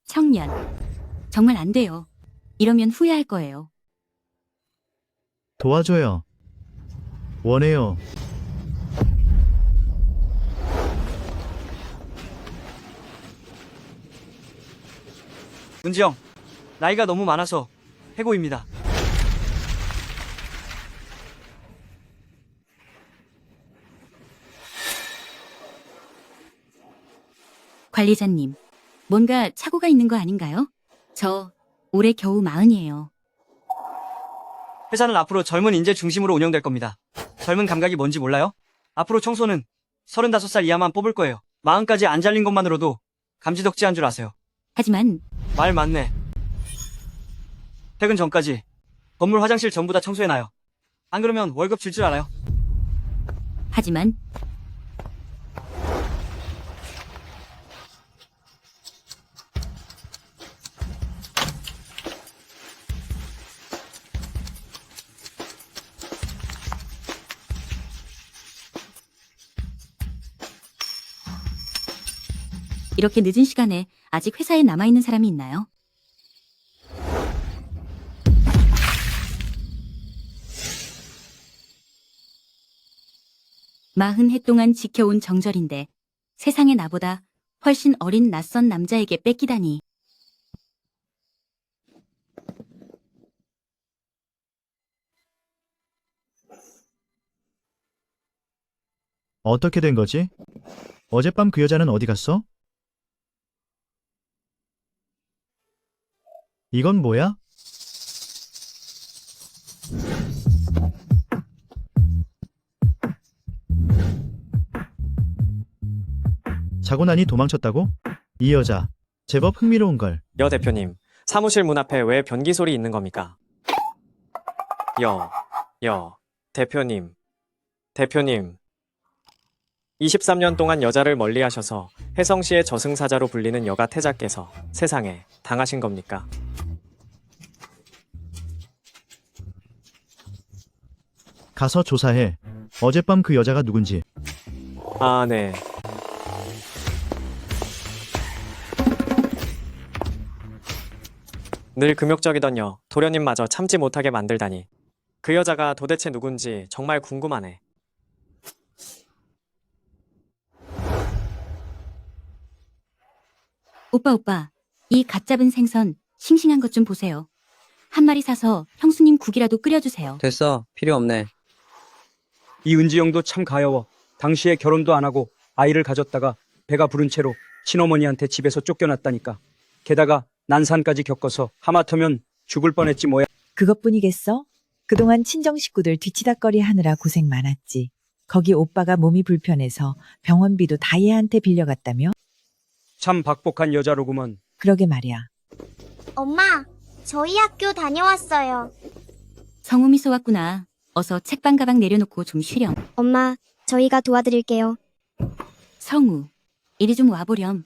청년. 정말 안 돼요. 이러면 후회할 거예요. 도와줘요. 원해요. 은지 형, 나이가 너무 많아서 해고입니다. 관리자님, 뭔가 착오가 있는 거 아닌가요? 저 올해 겨우 40이에요. 회사는 앞으로 젊은 인재 중심으로 운영될 겁니다. 젊은 감각이 뭔지 몰라요? 앞으로 청소는 35살 이하만 뽑을 거예요. 40까지 안 잘린 것만으로도 감지덕지한 줄 아세요. 하지만 말 맞네. 퇴근 전까지 건물 화장실 전부 다 청소해놔요. 안 그러면 월급 줄 알아요? 하지만 이렇게 늦은 시간에 아직 회사에 남아있는 사람이 있나요? 마흔 해 동안 지켜온 정절인데 세상에 나보다 훨씬 어린 낯선 남자에게 뺏기다니. 어떻게 된 거지? 어젯밤 그 여자는 어디 갔어? 이건 뭐야? 자고 나니 도망쳤다고? 이 여자 제법 흥미로운걸. 여 대표님, 사무실 문 앞에 왜 변기 소리 있는 겁니까? 대표님. 23년 동안 여자를 멀리하셔서 혜성시의 저승사자로 불리는 여가 태자께서 세상에 당하신 겁니까? 가서 조사해. 어젯밤 그 여자가 누군지. 아, 네. 늘 금욕적이던 도련님마저 참지 못하게 만들다니. 그 여자가 도대체 누군지 정말 궁금하네. 오빠, 이 갓 잡은 생선 싱싱한 것 좀 보세요. 한 마리 사서 형수님 국이라도 끓여주세요. 됐어. 필요 없네. 이 은지 형도 참 가여워. 당시에 결혼도 안 하고 아이를 가졌다가 배가 부른 채로 친어머니한테 집에서 쫓겨났다니까. 게다가 난산까지 겪어서 하마터면 죽을 뻔했지 뭐야. 그것뿐이겠어? 그동안 친정 식구들 뒤치다꺼리 하느라 고생 많았지. 거기 오빠가 몸이 불편해서 병원비도 다 얘한테 빌려갔다며? 참 박복한 여자로구먼. 그러게 말이야. 엄마, 저희 학교 다녀왔어요. 성우미소 왔구나. 어서 책방 가방 내려놓고 좀 쉬렴. 엄마, 저희가 도와드릴게요. 성우, 이리 좀 와보렴.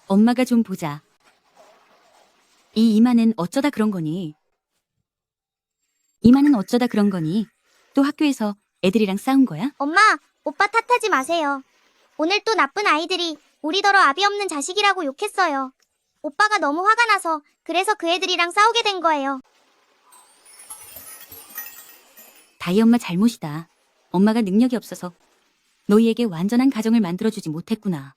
엄마가 좀 보자. 이 이마는 어쩌다 그런 거니? 이마는 어쩌다 그런 거니? 또 학교에서 애들이랑 싸운 거야? 엄마, 오빠 탓하지 마세요. 오늘 또 나쁜 아이들이 우리더러 아비 없는 자식이라고 욕했어요. 오빠가 너무 화가 나서 그래서 그 애들이랑 싸우게 된 거예요. 다희 엄마 잘못이다. 엄마가 능력이 없어서 너희에게 완전한 가정을 만들어주지 못했구나.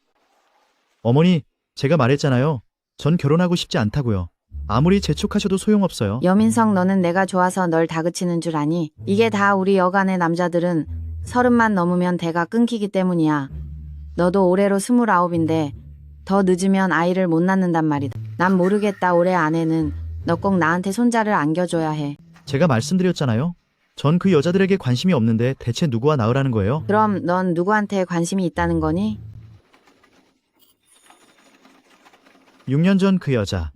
어머니, 제가 말했잖아요. 전 결혼하고 싶지 않다고요. 아무리 재촉하셔도 소용없어요. 여민성, 너는 내가 좋아서 널 다그치는 줄 아니? 이게 다 우리 여간의 남자들은 30만 넘으면 대가 끊기기 때문이야. 너도 올해로 29인데 더 늦으면 아이를 못 낳는단 말이다. 난 모르겠다. 올해 안에는 너 꼭 나한테 손자를 안겨줘야 해. 제가 말씀드렸잖아요. 전 그 여자들에게 관심이 없는데 대체 누구와 낳으라는 거예요? 그럼 넌 누구한테 관심이 있다는 거니? 6년 전 그 여자.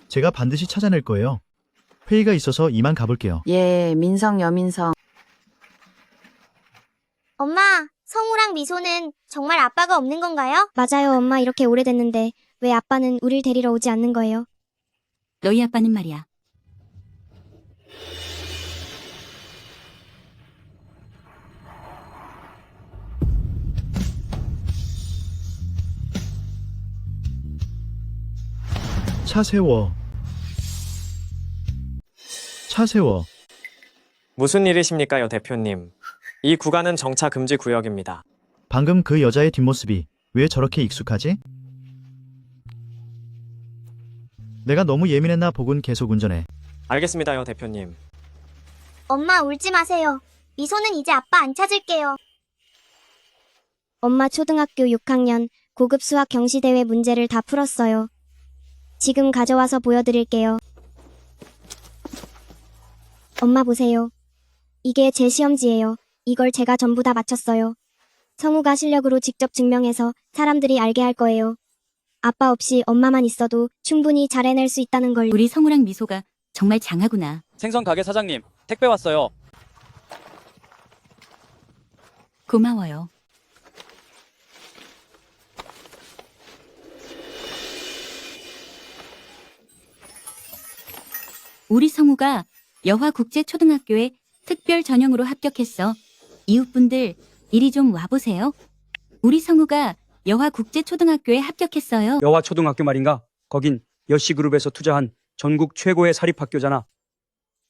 제가 반드시 찾아낼 거예요. 회의가 있어서 이만 가볼게요. 예, 민성, 여민성. 엄마, 성우랑 미소는 정말 아빠가 없는 건가요? 맞아요, 엄마. 이렇게 오래됐는데 왜 아빠는 우릴 데리러 오지 않는 거예요? 너희 아빠는 말이야. 차 세워. 차 세워. 무슨 일이십니까요, 대표님? 이 구간은 정차 금지 구역입니다. 방금 그 여자의 뒷모습이 왜 저렇게 익숙하지? 내가 너무 예민했나 보군. 계속 운전해. 알겠습니다요, 대표님. 엄마 울지 마세요. 미소는 이제 아빠 안 찾을게요. 엄마 초등학교 6학년 고급 수학 경시대회 문제를 다 풀었어요. 지금 가져와서 보여드릴게요. 엄마 보세요. 이게 제 시험지예요. 이걸 제가 전부 다 맞췄어요. 성우가 실력으로 직접 증명해서 사람들이 알게 할 거예요. 아빠 없이 엄마만 있어도 충분히 잘 해낼 수 있다는 걸. 우리 성우랑 미소가 정말 장하구나. 생선 가게 사장님, 택배 왔어요. 고마워요. 우리 성우가 여화국제초등학교에 특별 전형으로 합격했어. 이웃분들, 이리 좀 와보세요. 우리 성우가 여화국제초등학교에 합격했어요. 여화 초등학교 말인가? 거긴 여시그룹에서 투자한 전국 최고의 사립학교잖아.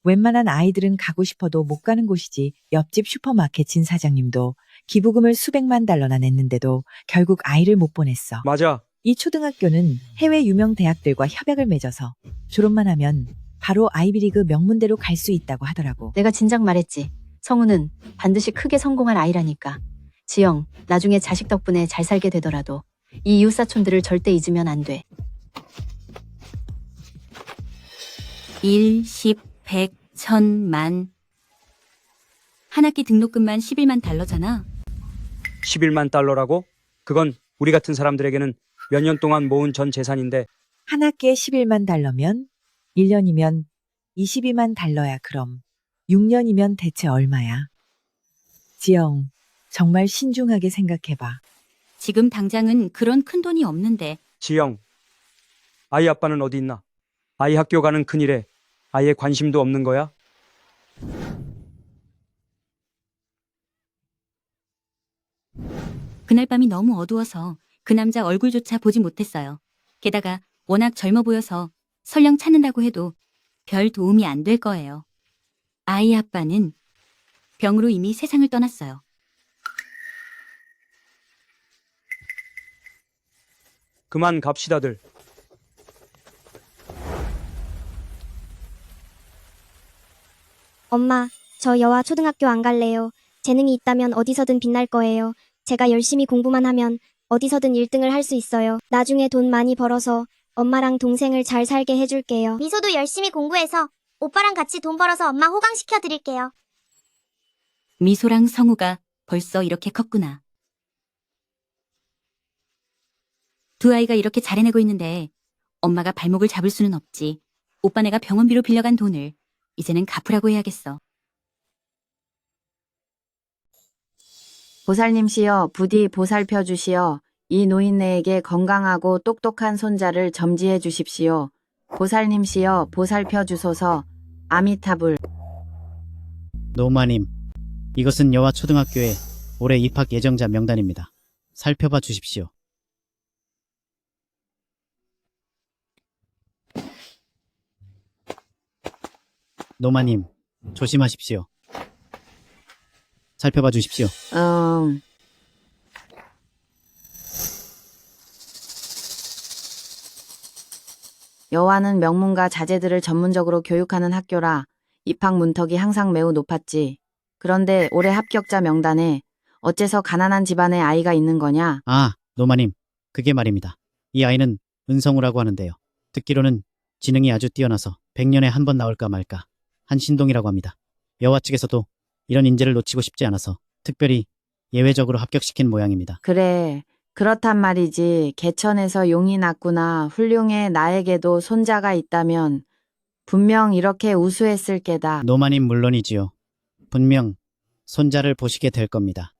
웬만한 아이들은 가고 싶어도 못 가는 곳이지. 옆집 슈퍼마켓 진 사장님도 기부금을 수백만 달러나 냈는데도 결국 아이를 못 보냈어. 맞아. 이 초등학교는 해외 유명 대학들과 협약을 맺어서 졸업만 하면 바로 아이비리그 명문대로 갈 수 있다고 하더라고. 내가 진작 말했지. 성우는 반드시 크게 성공할 아이라니까. 지영, 나중에 자식 덕분에 잘 살게 되더라도 이 이웃사촌들을 절대 잊으면 안 돼. 1, 10, 100, 1000만. 한 학기 등록금만 11만 달러잖아. 11만 달러라고? 그건 우리 같은 사람들에게는 몇 년 동안 모은 전 재산인데. 한 학기에 11만 달러면 1년이면 22만 달러야. 그럼 6년이면 대체 얼마야? 지영, 정말 신중하게 생각해봐. 지금 당장은 그런 큰 돈이 없는데. 지영, 아이 아빠는 어디 있나? 아이 학교 가는 큰일에 아예 관심도 없는 거야? 그날 밤이 너무 어두워서 그 남자 얼굴조차 보지 못했어요. 게다가 워낙 젊어 보여서 설령 찾는다고 해도 별 도움이 안 될 거예요. 아이 아빠는 병으로 이미 세상을 떠났어요. 그만 갑시다들. 엄마, 저 여화 초등학교 안 갈래요. 재능이 있다면 어디서든 빛날 거예요. 제가 열심히 공부만 하면 어디서든 1등을 할 수 있어요. 나중에 돈 많이 벌어서 엄마랑 동생을 잘 살게 해줄게요. 미소도 열심히 공부해서 오빠랑 같이 돈 벌어서 엄마 호강시켜 드릴게요. 미소랑 성우가 벌써 이렇게 컸구나. 두 아이가 이렇게 잘 해내고 있는데 엄마가 발목을 잡을 수는 없지. 오빠 내가 병원비로 빌려간 돈을 이제는 갚으라고 해야겠어. 보살님시여, 부디 보살펴 주시어 이 노인네에게 건강하고 똑똑한 손자를 점지해 주십시오. 보살님시여, 보살펴 주소서. 아미타불. 노마님, 이것은 여화 초등학교의 올해 입학 예정자 명단입니다. 살펴봐 주십시오. 노마님, 조심하십시오. 살펴봐 주십시오. 여화는 명문가 자제들을 전문적으로 교육하는 학교라 입학 문턱이 항상 매우 높았지. 그런데 올해 합격자 명단에 어째서 가난한 집안의 아이가 있는 거냐? 아, 노마님, 그게 말입니다. 이 아이는 은성우라고 하는데요. 듣기로는 지능이 아주 뛰어나서 100년에 한 번 나올까 말까 한 신동이라고 합니다. 여화 측에서도 이런 인재를 놓치고 싶지 않아서 특별히 예외적으로 합격시킨 모양입니다. 그래, 그렇단 말이지. 개천에서 용이 났구나. 훌륭해. 나에게도 손자가 있다면 분명 이렇게 우수했을 게다. 노마님 물론이지요. 분명 손자를 보시게 될 겁니다.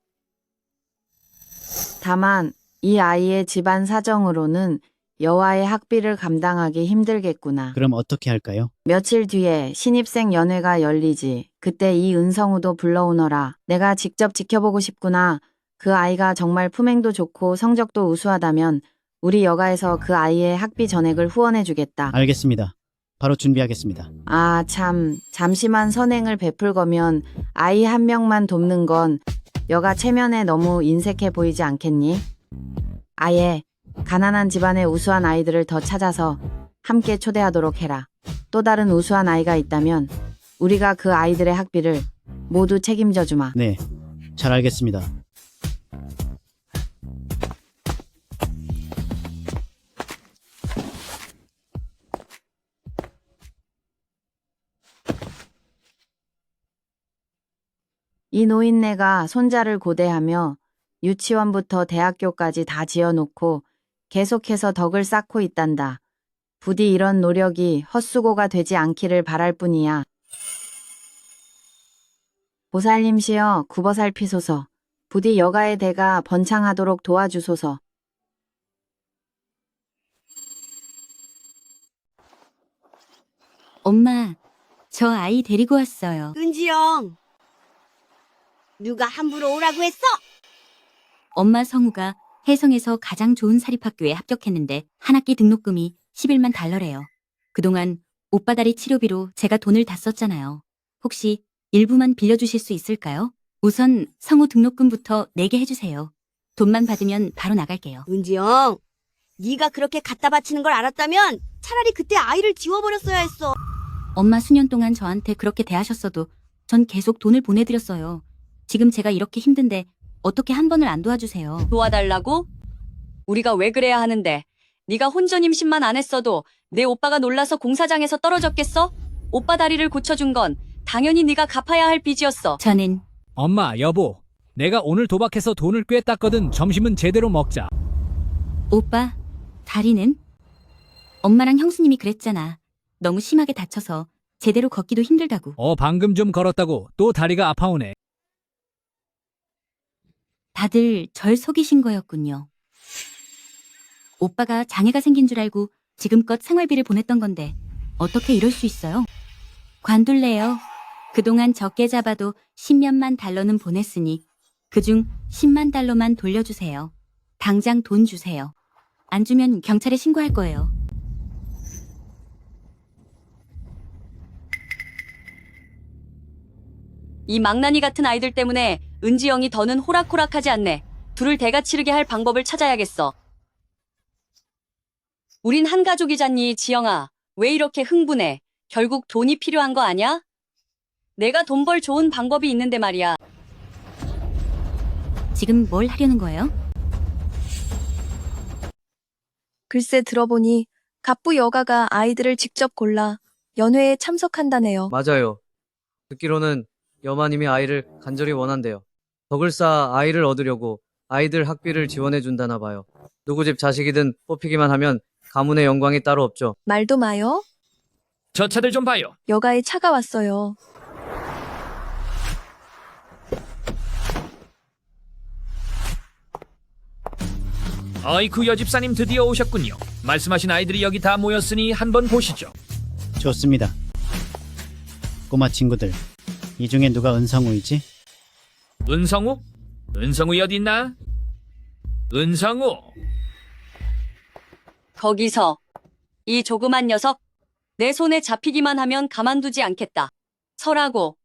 다만 이 아이의 집안 사정으로는 여화의 학비를 감당하기 힘들겠구나. 그럼 어떻게 할까요? 며칠 뒤에 신입생 연회가 열리지. 그때 이 은성우도 불러오너라. 내가 직접 지켜보고 싶구나. 그 아이가 정말 품행도 좋고 성적도 우수하다면 우리 여가에서 그 아이의 학비 전액을 후원해주겠다. 알겠습니다. 바로 준비하겠습니다. 아, 참. 잠시만 선행을 베풀 거면 아이 한 명만 돕는 건 여가 체면에 너무 인색해 보이지 않겠니? 아예 가난한 집안의 우수한 아이들을 더 찾아서 함께 초대하도록 해라. 또 다른 우수한 아이가 있다면 우리가 그 아이들의 학비를 모두 책임져 주마. 네, 잘 알겠습니다. 이 노인네가 손자를 고대하며 유치원부터 대학교까지 다 지어놓고 계속해서 덕을 쌓고 있단다. 부디 이런 노력이 헛수고가 되지 않기를 바랄 뿐이야. 보살님시여 굽어살피소서. 부디 여가의 대가 번창하도록 도와주소서. 엄마, 저 아이 데리고 왔어요. 은지영, 누가 함부로 오라고 했어? 엄마 성우가 혜성에서 가장 좋은 사립학교에 합격했는데 한 학기 등록금이 11만 달러래요. 그동안 오빠 다리 치료비로 제가 돈을 다 썼잖아요. 혹시 일부만 빌려주실 수 있을까요? 우선 성우 등록금부터 내게 해주세요. 돈만 받으면 바로 나갈게요. 은지영, 네가 그렇게 갖다 바치는 걸 알았다면 차라리 그때 아이를 지워버렸어야 했어. 엄마 수년 동안 저한테 그렇게 대하셨어도 전 계속 돈을 보내드렸어요. 지금 제가 이렇게 힘든데 어떻게 한 번을 안 도와주세요. 도와달라고? 우리가 왜 그래야 하는데? 네가 혼전 임신만 안 했어도 내 오빠가 놀라서 공사장에서 떨어졌겠어? 오빠 다리를 고쳐준 건 당연히 네가 갚아야 할 빚이었어. 저는 엄마, 여보. 내가 오늘 도박해서 돈을 꽤 땄거든. 점심은 제대로 먹자. 오빠, 다리는? 엄마랑 형수님이 그랬잖아. 너무 심하게 다쳐서 제대로 걷기도 힘들다고. 방금 좀 걸었다고 또 다리가 아파오네. 다들 절 속이신 거였군요. 오빠가 장애가 생긴 줄 알고 지금껏 생활비를 보냈던 건데 어떻게 이럴 수 있어요? 관둘래요. 그동안 적게 잡아도 10몇만 달러는 보냈으니 그중 10만 달러만 돌려주세요. 당장 돈 주세요. 안 주면 경찰에 신고할 거예요. 이 망나니 같은 아이들 때문에 은지영이 더는 호락호락하지 않네. 둘을 대가 치르게 할 방법을 찾아야겠어. 우린 한 가족이잖니, 지영아. 왜 이렇게 흥분해? 결국 돈이 필요한 거 아냐? 내가 돈 벌 좋은 방법이 있는데 말이야. 지금 뭘 하려는 거예요? 글쎄 들어보니 갑부 여가가 아이들을 직접 골라 연회에 참석한다네요. 맞아요. 듣기로는 여마님이 아이를 간절히 원한대요. 덕을 쌓아 아이를 얻으려고 아이들 학비를 지원해 준다나 봐요. 누구 집 자식이든 뽑히기만 하면 가문의 영광이 따로 없죠. 말도 마요. 저 차들 좀 봐요. 여가에 차가 왔어요. 어이쿠, 여집사님 드디어 오셨군요. 말씀하신 아이들이 여기 다 모였으니 한번 보시죠. 좋습니다. 꼬마 친구들, 이 중에 누가 은성우이지? 은성우? 은성우 어디 있나? 은성우! 거기서 이 조그만 녀석 내 손에 잡히기만 하면 가만두지 않겠다. 서라고.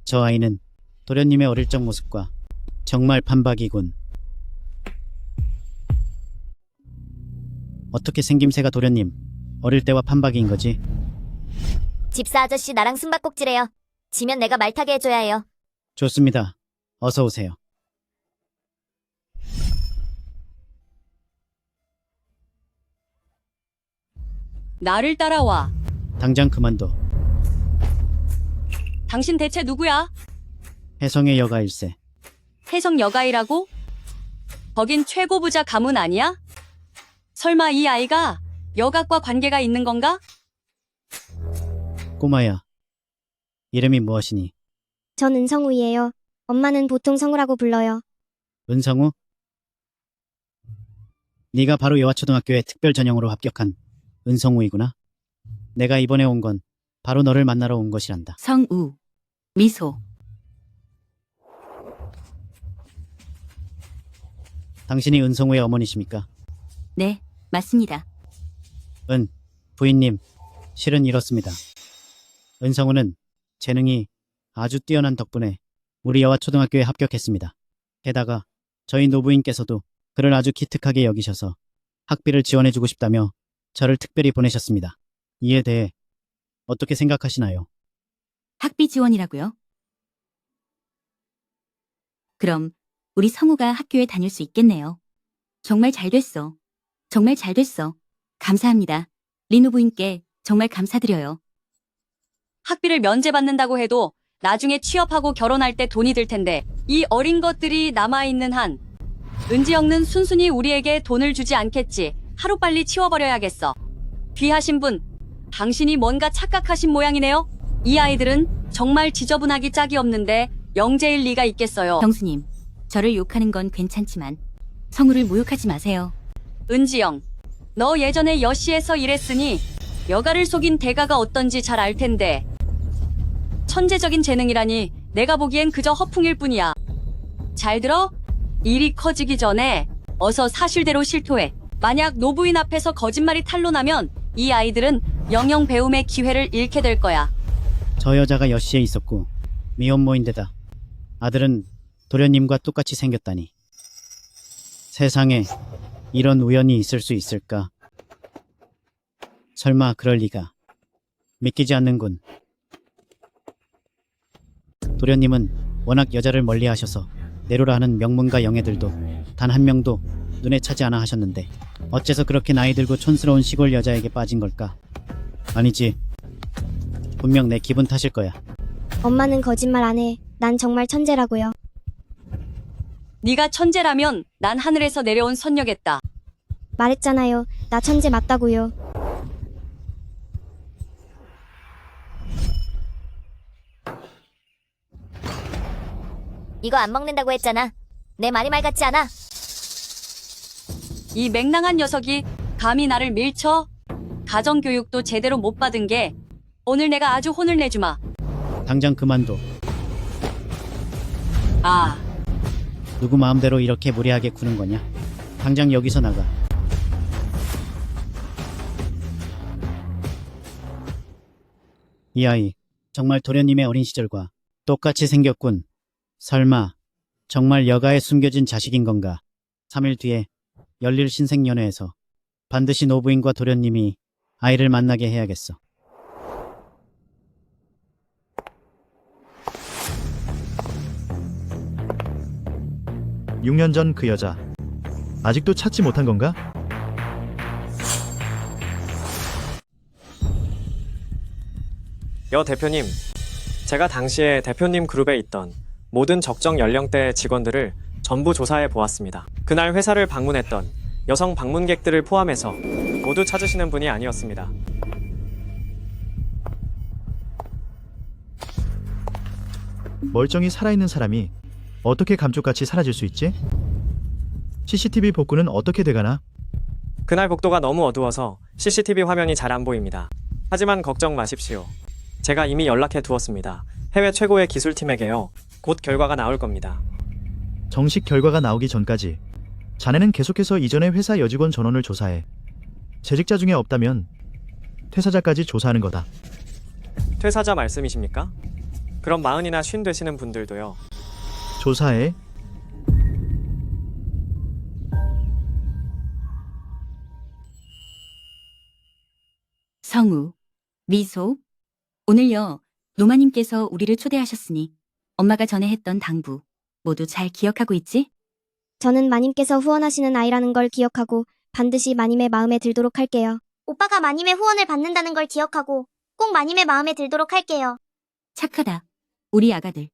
저 아이는 도련님의 어릴 적 모습과 정말 판박이군. 어떻게 생김새가 도련님 어릴 때와 판박이인 거지? 집사 아저씨 나랑 숨바꼭질해요. 지면 내가 말 타게 해줘야 해요. 좋습니다. 어서 오세요. 나를 따라와. 당장 그만둬. 당신 대체 누구야? 혜성의 여가일세. 혜성 여가이라고? 거긴 최고 부자 가문 아니야? 설마 이 아이가 여각과 관계가 있는 건가? 꼬마야, 이름이 무엇이니? 전 은성우예요. 엄마는 보통 성우라고 불러요. 은성우? 네가 바로 여화초등학교에 특별 전형으로 합격한 은성우이구나. 내가 이번에 온 건 바로 너를 만나러 온 것이란다. 성우, 미소. 당신이 은성우의 어머니십니까? 네, 맞습니다. 부인님, 실은 이렇습니다. 은성우는 재능이 아주 뛰어난 덕분에 우리 여화초등학교에 합격했습니다. 게다가 저희 노부인께서도 그를 아주 기특하게 여기셔서 학비를 지원해주고 싶다며 저를 특별히 보내셨습니다. 이에 대해 어떻게 생각하시나요? 학비 지원이라고요? 그럼 우리 성우가 학교에 다닐 수 있겠네요. 정말 잘 됐어. 정말 잘 됐어. 감사합니다. 리노 부인께 정말 감사드려요. 학비를 면제받는다고 해도 나중에 취업하고 결혼할 때 돈이 들 텐데 이 어린 것들이 남아있는 한 은지영는 순순히 우리에게 돈을 주지 않겠지. 하루빨리 치워버려야겠어. 귀하신 분, 당신이 뭔가 착각하신 모양이네요. 이 아이들은 정말 지저분하기 짝이 없는데 영재일 리가 있겠어요. 경수님, 저를 욕하는 건 괜찮지만 성우를 모욕하지 마세요. 은지영, 너 예전에 여시에서 일했으니 여가를 속인 대가가 어떤지 잘 알 텐데 천재적인 재능이라니 내가 보기엔 그저 허풍일 뿐이야. 잘 들어? 일이 커지기 전에 어서 사실대로 실토해. 만약 노부인 앞에서 거짓말이 탄로나면 이 아이들은 영영 배움의 기회를 잃게 될 거야. 저 여자가 여시에 있었고 미혼모인데다 아들은 도련님과 똑같이 생겼다니. 세상에 이런 우연이 있을 수 있을까? 설마 그럴 리가. 믿기지 않는군. 도련님은 워낙 여자를 멀리하셔서 내로라 하는 명문가 영애들도 단 한 명도 눈에 차지 않아 하셨는데 어째서 그렇게 나이 들고 촌스러운 시골 여자에게 빠진 걸까? 아니지. 분명 내 기분 탓일 거야. 엄마는 거짓말 안 해. 난 정말 천재라고요. 네가 천재라면 난 하늘에서 내려온 선녀겠다. 말했잖아요. 나 천재 맞다고요. 이거 안 먹는다고 했잖아. 내 말이 말 같지 않아? 이 맹랑한 녀석이 감히 나를 밀쳐? 가정교육도 제대로 못 받은 게 오늘 내가 아주 혼을 내주마. 당장 그만둬. 아, 누구 마음대로 이렇게 무례하게 구는 거냐? 당장 여기서 나가. 이 아이 정말 도련님의 어린 시절과 똑같이 생겼군. 설마 정말 여가에 숨겨진 자식인 건가? 3일 뒤에 열릴 신생연회에서 반드시 노부인과 도련님이 아이를 만나게 해야겠어. 육 년 전 그 여자 아직도 찾지 못한 건가? 여 대표님, 제가 당시에 대표님 그룹에 있던 모든 적정 연령대의 직원들을 전부 조사해 보았습니다. 그날 회사를 방문했던 여성 방문객들을 포함해서 모두 찾으시는 분이 아니었습니다. 멀쩡히 살아있는 사람이 어떻게 감쪽같이 사라질 수 있지? CCTV 복구는 어떻게 돼가나? 그날 복도가 너무 어두워서 CCTV 화면이 잘 안 보입니다. 하지만 걱정 마십시오. 제가 이미 연락해 두었습니다. 해외 최고의 기술팀에게요. 곧 결과가 나올 겁니다. 정식 결과가 나오기 전까지 자네는 계속해서 이전의 회사 여직원 전원을 조사해. 재직자 중에 없다면 퇴사자까지 조사하는 거다. 퇴사자 말씀이십니까? 그럼 40이나 50 되시는 분들도요. 조사해. 성우, 미소. 오늘요, 노마님께서 우리를 초대하셨으니 엄마가 전에 했던 당부 모두 잘 기억하고 있지? 저는 마님께서 후원하시는 아이라는 걸 기억하고 반드시 마님의 마음에 들도록 할게요. 오빠가 마님의 후원을 받는다는 걸 기억하고 꼭 마님의 마음에 들도록 할게요. 착하다. 우리 아가들.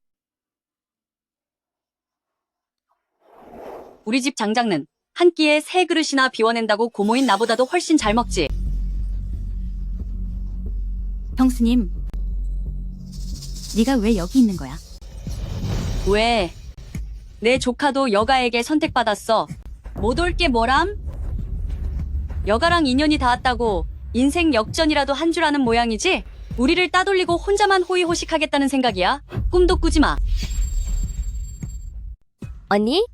우리 집 장장는 한 끼에 3그릇이나 비워낸다고 고모인 나보다도 훨씬 잘 먹지. 형수님, 네가 왜 여기 있는 거야? 왜? 내 조카도 여가에게 선택받았어. 못 올 게 뭐람? 여가랑 인연이 닿았다고 인생 역전이라도 한 줄 아는 모양이지? 우리를 따돌리고 혼자만 호의호식하겠다는 생각이야? 꿈도 꾸지 마. 언니,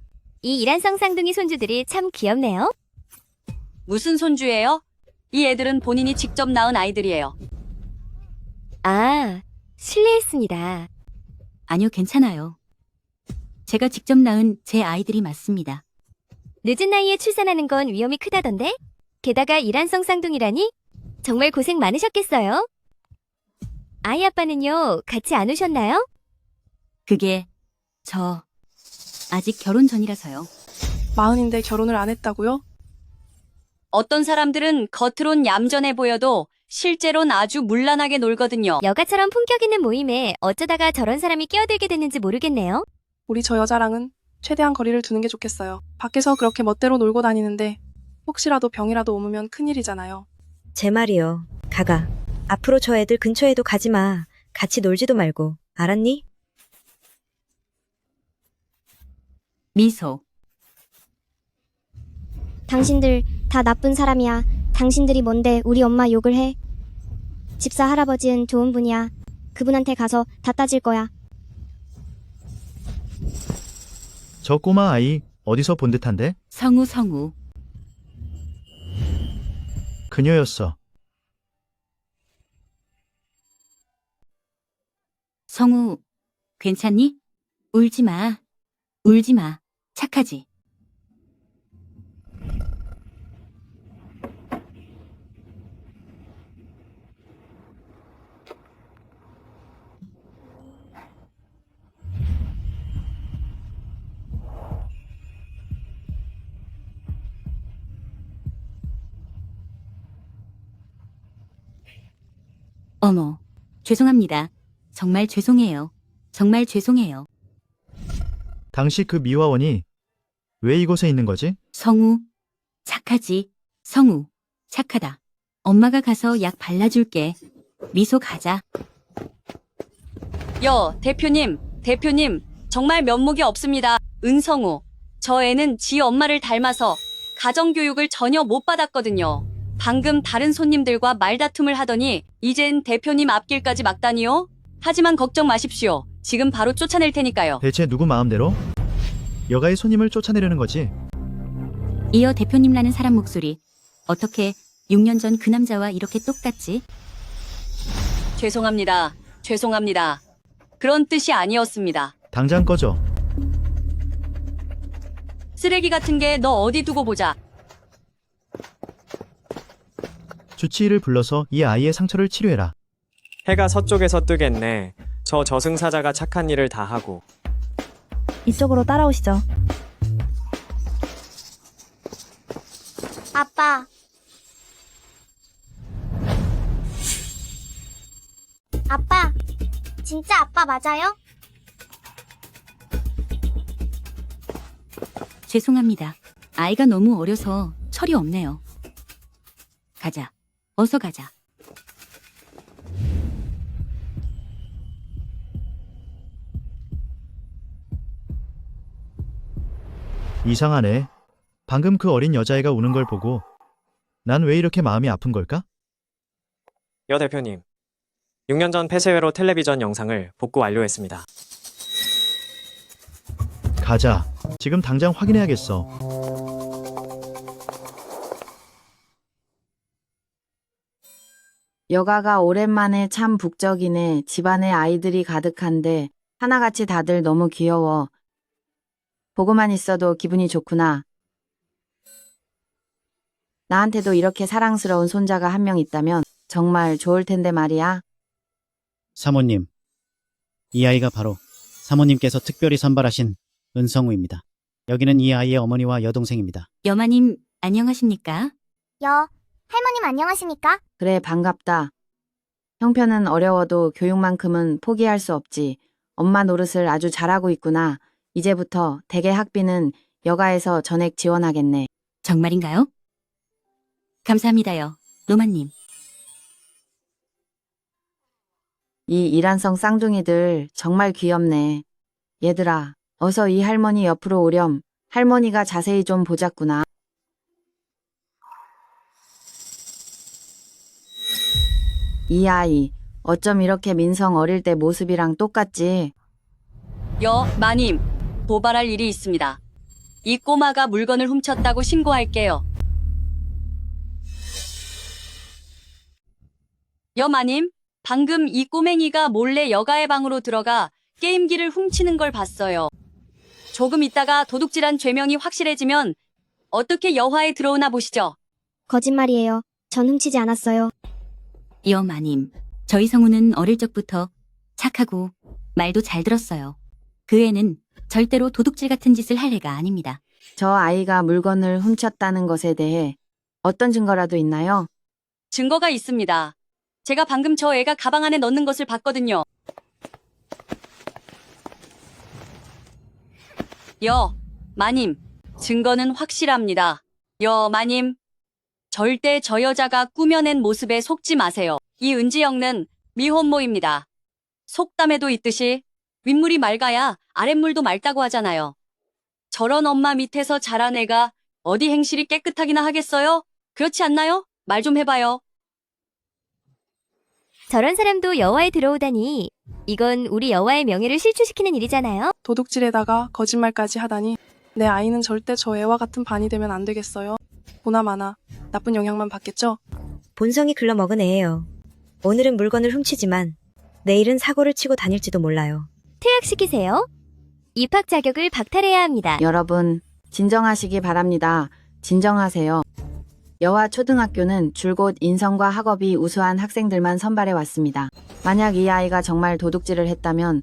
이 이란성 쌍둥이 손주들이 참 귀엽네요. 무슨 손주예요? 이 애들은 본인이 직접 낳은 아이들이에요. 아, 실례했습니다. 아니요, 괜찮아요. 제가 직접 낳은 제 아이들이 맞습니다. 늦은 나이에 출산하는 건 위험이 크다던데? 게다가 이란성 쌍둥이라니? 정말 고생 많으셨겠어요? 아이 아빠는요, 같이 안 오셨나요? 그게 아직 결혼 전이라서요. 마흔인데 결혼을 안 했다고요? 어떤 사람들은 겉으론 얌전해 보여도 실제론 아주 문란하게 놀거든요. 여가처럼 품격 있는 모임에 어쩌다가 저런 사람이 끼어들게 됐는지 모르겠네요. 우리 저 여자랑은 최대한 거리를 두는 게 좋겠어요. 밖에서 그렇게 멋대로 놀고 다니는데 혹시라도 병이라도 옮으면 큰일이잖아요. 제 말이요. 가가. 앞으로 저 애들 근처에도 가지 마. 같이 놀지도 말고. 알았니? 미소. 당신들 다 나쁜 사람이야. 당신들이 뭔데 우리 엄마 욕을 해? 집사 할아버지는 좋은 분이야. 그분한테 가서 다 따질 거야. 저 꼬마 아이 어디서 본 듯한데? 성우. 그녀였어. 성우, 괜찮니? 울지 마. 울지 마. 착하지? 어머, 죄송합니다. 정말 죄송해요. 정말 죄송해요. 당시 그 미화원이 왜 이곳에 있는 거지? 성우, 착하지? 성우, 착하다. 엄마가 가서 약 발라줄게. 미소 가자. 대표님, 정말 면목이 없습니다. 은성우, 저 애는 지 엄마를 닮아서 가정교육을 전혀 못 받았거든요. 방금 다른 손님들과 말다툼을 하더니 이젠 대표님 앞길까지 막다니요? 하지만 걱정 마십시오. 지금 바로 쫓아낼 테니까요. 대체 누구 마음대로? 여가의 손님을 쫓아내려는 거지? 이어 대표님라는 사람 목소리. 어떻게 6년 전 그 남자와 이렇게 똑같지? 죄송합니다. 그런 뜻이 아니었습니다. 당장 꺼져. 쓰레기 같은 게 너 어디 두고 보자. 주치의를 불러서 이 아이의 상처를 치료해라. 해가 서쪽에서 뜨겠네. 저 저승사자가 착한 일을 다 하고. 이쪽으로 따라오시죠. 아빠. 아빠. 진짜 아빠 맞아요? 죄송합니다. 아이가 너무 어려서 철이 없네요. 가자. 어서 가자. 이상하네. 방금 그 어린 여자애가 우는 걸 보고 난 왜 이렇게 마음이 아픈 걸까? 여 대표님, 6년 전 폐쇄회로 텔레비전 영상을 복구 완료했습니다. 가자. 지금 당장 확인해야겠어. 여가가 오랜만에 참 북적이네. 집안에 아이들이 가득한데 하나같이 다들 너무 귀여워. 보고만 있어도 기분이 좋구나. 나한테도 이렇게 사랑스러운 손자가 한 명 있다면 정말 좋을 텐데 말이야. 사모님, 이 아이가 바로 사모님께서 특별히 선발하신 은성우입니다. 여기는 이 아이의 어머니와 여동생입니다. 여마님, 안녕하십니까? 할머님 안녕하십니까? 그래, 반갑다. 형편은 어려워도 교육만큼은 포기할 수 없지. 엄마 노릇을 아주 잘하고 있구나. 이제부터 대개 학비는 여가에서 전액 지원하겠네. 정말인가요? 감사합니다요, 노마님. 이 이란성 쌍둥이들 정말 귀엽네. 얘들아, 어서 이 할머니 옆으로 오렴. 할머니가 자세히 좀 보자꾸나. 이 아이, 어쩜 이렇게 민성 어릴 때 모습이랑 똑같지? 마님, 도발할 일이 있습니다. 이 꼬마가 물건을 훔쳤다고 신고할게요. 마님, 방금 이 꼬맹이가 몰래 여가의 방으로 들어가 게임기를 훔치는 걸 봤어요. 조금 있다가 도둑질한 죄명이 확실해지면 어떻게 여화에 들어오나 보시죠. 거짓말이에요. 전 훔치지 않았어요. 마님, 저희 성우는 어릴 적부터 착하고 말도 잘 들었어요. 그 애는 절대로 도둑질 같은 짓을 할 애가 아닙니다. 저 아이가 물건을 훔쳤다는 것에 대해 어떤 증거라도 있나요? 증거가 있습니다. 제가 방금 저 애가 가방 안에 넣는 것을 봤거든요. 마님, 증거는 확실합니다. 마님, 절대 저 여자가 꾸며낸 모습에 속지 마세요. 이 은지영은 미혼모입니다. 속담에도 있듯이 윗물이 맑아야 아랫물도 맑다고 하잖아요. 저런 엄마 밑에서 자란 애가 어디 행실이 깨끗하기나 하겠어요? 그렇지 않나요? 말 좀 해봐요. 저런 사람도 여와에 들어오다니. 이건 우리 여와의 명예를 실추시키는 일이잖아요. 도둑질에다가 거짓말까지 하다니. 내 아이는 절대 저 애와 같은 반이 되면 안 되겠어요. 보나마나 나쁜 영향만 받겠죠? 본성이 글러먹은 애예요. 오늘은 물건을 훔치지만 내일은 사고를 치고 다닐지도 몰라요. 퇴학시키세요. 입학 자격을 박탈해야 합니다. 여러분, 진정하시기 바랍니다. 진정하세요. 여화 초등학교는 줄곧 인성과 학업이 우수한 학생들만 선발해 왔습니다. 만약 이 아이가 정말 도둑질을 했다면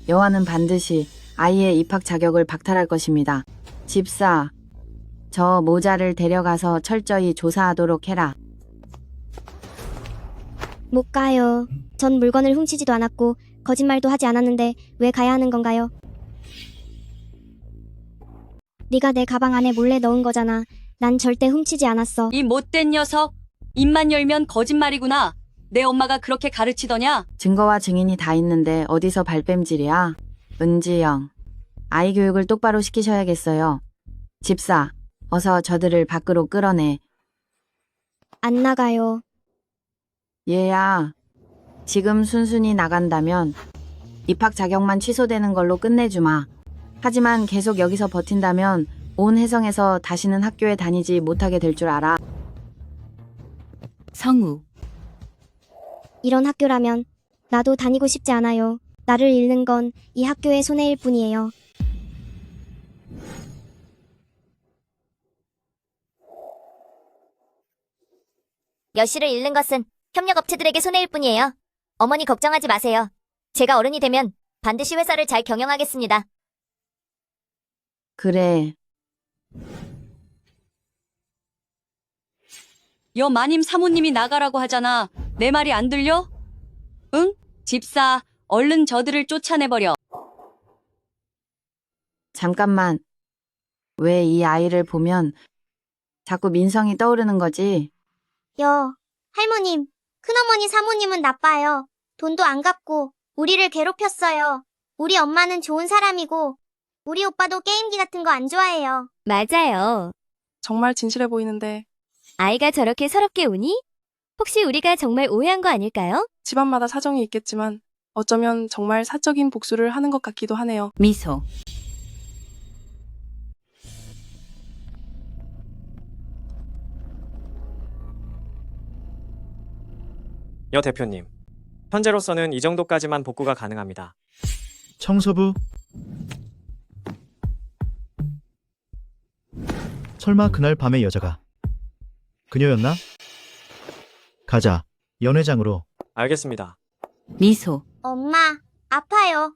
여화는 반드시 아이의 입학 자격을 박탈할 것입니다. 집사, 저 모자를 데려가서 철저히 조사하도록 해라. 못 가요. 전 물건을 훔치지도 않았고 거짓말도 하지 않았는데 왜 가야 하는 건가요? 네가 내 가방 안에 몰래 넣은 거잖아. 난 절대 훔치지 않았어. 이 못된 녀석, 입만 열면 거짓말이구나. 내 엄마가 그렇게 가르치더냐? 증거와 증인이 다 있는데 어디서 발뺌질이야? 은지영, 아이 교육을 똑바로 시키셔야겠어요. 집사, 어서 저들을 밖으로 끌어내. 안 나가요. 얘야, 지금 순순히 나간다면 입학 자격만 취소되는 걸로 끝내주마. 하지만 계속 여기서 버틴다면 온 혜성에서 다시는 학교에 다니지 못하게 될 줄 알아. 성우, 이런 학교라면 나도 다니고 싶지 않아요. 나를 잃는 건 이 학교의 손해일 뿐이에요. 여씨를 잃는 것은 협력업체들에게 손해일 뿐이에요. 어머니 걱정하지 마세요. 제가 어른이 되면 반드시 회사를 잘 경영하겠습니다. 그래. 마님 사모님이 나가라고 하잖아. 내 말이 안 들려? 응? 집사, 얼른 저들을 쫓아내버려. 잠깐만. 왜 이 아이를 보면 자꾸 민성이 떠오르는 거지? 할머님, 큰어머니 사모님은 나빠요. 돈도 안 갚고 우리를 괴롭혔어요. 우리 엄마는 좋은 사람이고 우리 오빠도 게임기 같은 거 안 좋아해요. 맞아요. 정말 진실해 보이는데 아이가 저렇게 서럽게 우니? 혹시 우리가 정말 오해한 거 아닐까요? 집안마다 사정이 있겠지만 어쩌면 정말 사적인 복수를 하는 것 같기도 하네요. 미소, 여 대표님, 현재로서는 이 정도까지만 복구가 가능합니다. 청소부? 설마 그날 밤의 여자가 그녀였나? 가자, 연회장으로. 알겠습니다. 미소, 엄마, 아파요.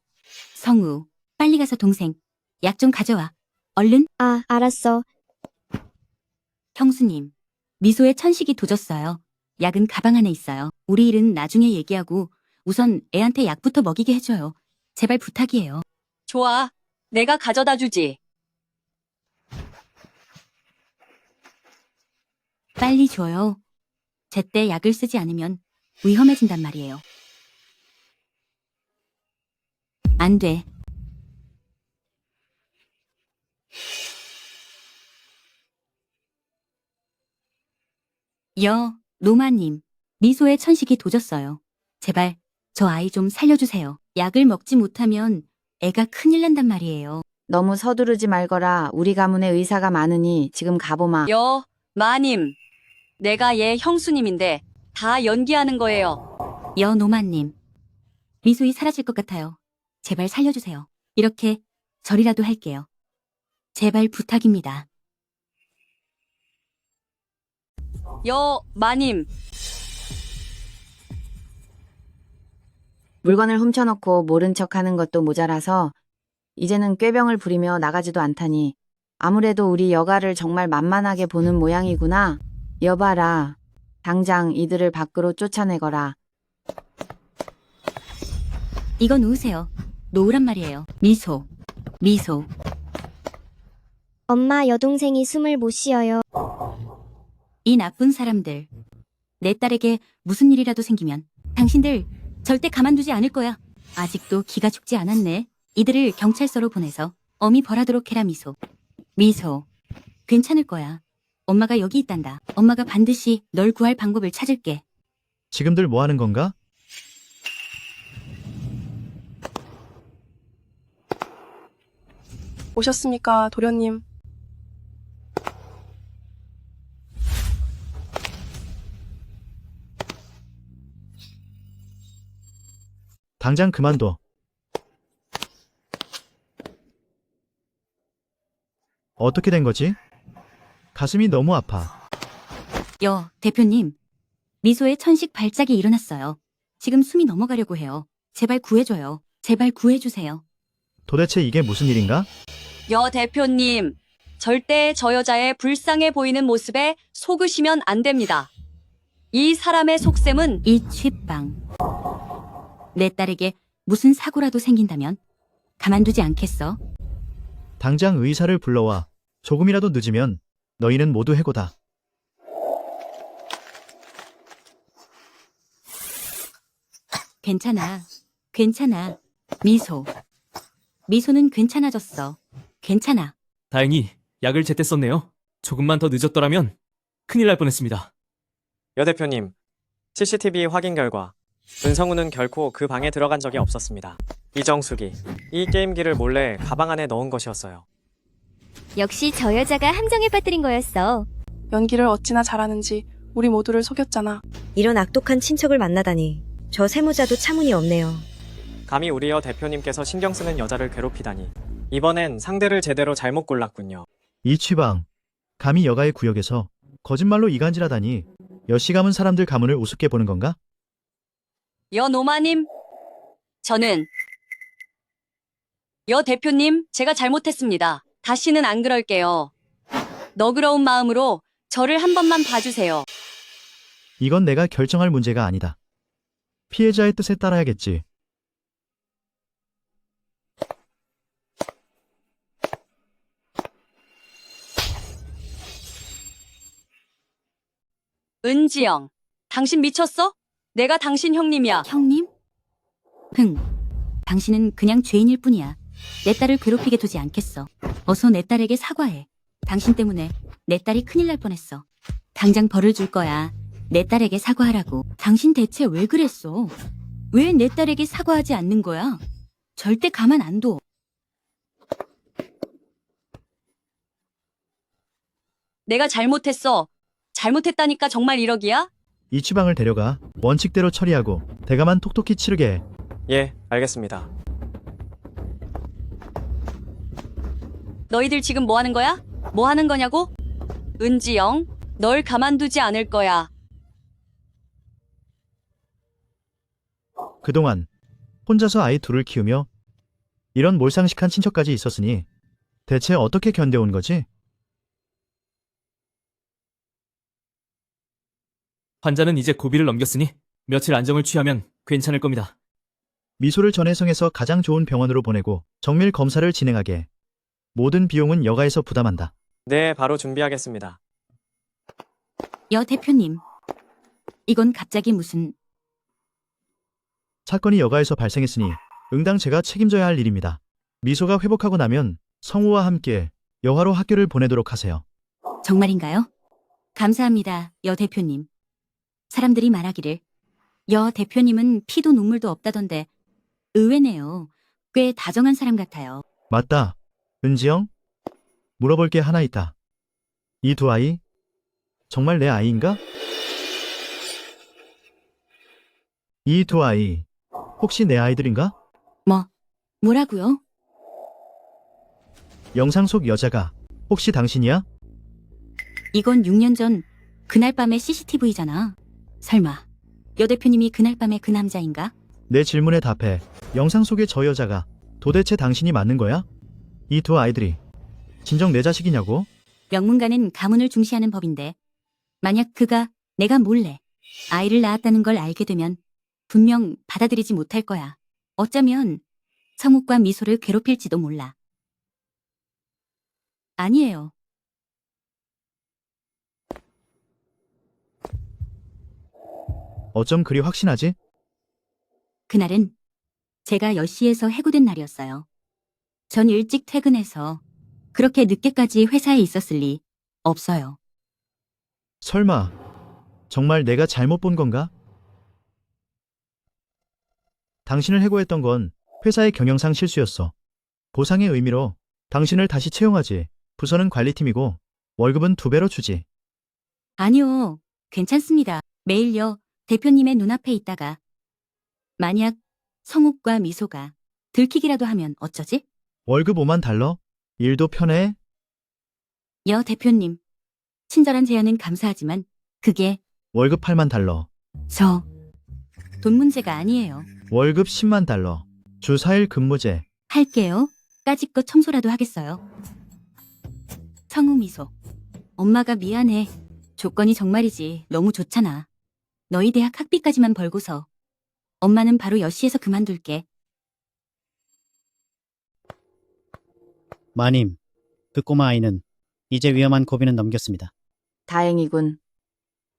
성우, 빨리 가서 동생, 약 좀 가져와. 얼른. 알았어. 형수님, 미소에 천식이 도졌어요. 약은 가방 안에 있어요. 우리 일은 나중에 얘기하고 우선 애한테 약부터 먹이게 해줘요. 제발 부탁이에요. 좋아. 내가 가져다 주지. 빨리 줘요. 제때 약을 쓰지 않으면 위험해진단 말이에요. 안 돼. 노마님, 미소의 천식이 도졌어요. 제발 저 아이 좀 살려주세요. 약을 먹지 못하면 애가 큰일 난단 말이에요. 너무 서두르지 말거라. 우리 가문에 의사가 많으니 지금 가보마. 마님, 내가 얘 형수님인데 다 연기하는 거예요. 여노마님, 미소이 사라질 것 같아요. 제발 살려주세요. 이렇게 절이라도 할게요. 제발 부탁입니다. 마님, 물건을 훔쳐놓고 모른 척하는 것도 모자라서 이제는 꾀병을 부리며 나가지도 않다니 아무래도 우리 여가를 정말 만만하게 보는 모양이구나. 여봐라. 당장 이들을 밖으로 쫓아내거라. 이거 놓으세요. 놓으란 말이에요. 미소. 엄마, 여동생이 숨을 못 쉬어요. 이 나쁜 사람들. 내 딸에게 무슨 일이라도 생기면 당신들 절대 가만두지 않을 거야. 아직도 기가 죽지 않았네. 이들을 경찰서로 보내서 어미 벌하도록 해라. 미소. 괜찮을 거야. 엄마가 여기 있단다. 엄마가 반드시 널 구할 방법을 찾을게. 지금들 뭐 하는 건가? 오셨습니까, 도련님? 당장 그만둬. 어떻게 된 거지? 가슴이 너무 아파. 대표님. 미소의 천식 발작이 일어났어요. 지금 숨이 넘어가려고 해요. 제발 구해줘요. 제발 구해주세요. 도대체 이게 무슨 일인가? 대표님, 절대 저 여자의 불쌍해 보이는 모습에 속으시면 안 됩니다. 이 사람의 속셈은 이 취빵. 내 딸에게 무슨 사고라도 생긴다면 가만두지 않겠어. 당장 의사를 불러와. 조금이라도 늦으면 너희는 모두 해고다. 괜찮아. 미소는 괜찮아졌어. 괜찮아. 다행히 약을 제때 썼네요. 조금만 더 늦었더라면 큰일 날 뻔했습니다. 여 대표님, CCTV 확인 결과 은성우는 결코 그 방에 들어간 적이 없었습니다. 이정숙이 이 게임기를 몰래 가방 안에 넣은 것이었어요. 역시 저 여자가 함정에 빠뜨린 거였어. 연기를 어찌나 잘하는지 우리 모두를 속였잖아. 이런 악독한 친척을 만나다니. 저 세무자도 차문이 없네요. 감히 우리 여 대표님께서 신경 쓰는 여자를 괴롭히다니. 이번엔 상대를 제대로 잘못 골랐군요. 이취방. 감히 여가의 구역에서 거짓말로 이간질하다니. 여씨 가문 사람들 가문을 우습게 보는 건가? 노마님, 저는 대표님, 제가 잘못했습니다. 다시는 안 그럴게요. 너그러운 마음으로 저를 한 번만 봐주세요. 이건 내가 결정할 문제가 아니다. 피해자의 뜻에 따라야겠지. 은지영, 당신 미쳤어? 내가 당신 형님이야. 형님? 당신은 그냥 죄인일 뿐이야. 내 딸을 괴롭히게 두지 않겠어. 어서 내 딸에게 사과해. 당신 때문에 내 딸이 큰일 날 뻔했어. 당장 벌을 줄 거야. 내 딸에게 사과하라고. 당신 대체 왜 그랬어? 왜 내 딸에게 사과하지 않는 거야? 절대 가만 안 둬. 내가 잘못했어. 잘못했다니까 정말 1억이야? 이취방을 데려가 원칙대로 처리하고 대가만 톡톡히 치르게 해. 예, 알겠습니다. 너희들 지금 뭐 하는 거야? 뭐 하는 거냐고? 은지영, 널 가만두지 않을 거야. 그동안 혼자서 아이 둘을 키우며 이런 몰상식한 친척까지 있었으니 대체 어떻게 견뎌온 거지? 환자는 이제 고비를 넘겼으니 며칠 안정을 취하면 괜찮을 겁니다. 미소를 전해성에서 가장 좋은 병원으로 보내고 정밀 검사를 진행하게 해. 모든 비용은 여가에서 부담한다. 네, 바로 준비하겠습니다. 여 대표님, 이건 갑자기 무슨... 사건이 여가에서 발생했으니 응당 제가 책임져야 할 일입니다. 미소가 회복하고 나면 성우와 함께 여화로 학교를 보내도록 하세요. 정말인가요? 감사합니다, 여 대표님. 사람들이 말하기를 여 대표님은 피도 눈물도 없다던데 의외네요. 꽤 다정한 사람 같아요. 맞다. 은지영? 물어볼 게 하나 있다. 이 두 아이? 정말 내 아이인가? 이 두 아이, 혹시 내 아이들인가? 뭐라고요? 영상 속 여자가 혹시 당신이야? 이건 6년 전 그날 밤의 CCTV잖아. 설마 여 대표님이 그날 밤의 그 남자인가? 내 질문에 답해. 영상 속의 저 여자가 도대체 당신이 맞는 거야? 이 두 아이들이 진정 내 자식이냐고? 명문가는 가문을 중시하는 법인데 만약 그가 내가 몰래 아이를 낳았다는 걸 알게 되면 분명 받아들이지 못할 거야. 어쩌면 성욱과 미소를 괴롭힐지도 몰라. 아니에요. 어쩜 그리 확신하지? 그날은 제가 10시에서 해고된 날이었어요. 전 일찍 퇴근해서 그렇게 늦게까지 회사에 있었을 리 없어요. 설마 정말 내가 잘못 본 건가? 당신을 해고했던 건 회사의 경영상 실수였어. 보상의 의미로 당신을 다시 채용하지. 부서는 관리팀이고 월급은 2배로 주지. 아니요. 괜찮습니다. 매일요. 대표님의 눈앞에 있다가 만약 성욱과 미소가 들키기라도 하면 어쩌지? 월급 5만 달러? 일도 편해? 여 대표님. 친절한 제안은 감사하지만 그게 월급 8만 달러. 돈 문제가 아니에요. 월급 10만 달러. 주 4일 근무제. 할게요. 까짓것 청소라도 하겠어요. 성우 미소. 엄마가 미안해. 조건이 정말이지 너무 좋잖아. 너희 대학 학비까지만 벌고서 엄마는 바로 여시에서 그만둘게. 마님, 그 꼬마 아이는 이제 위험한 고비는 넘겼습니다. 다행이군.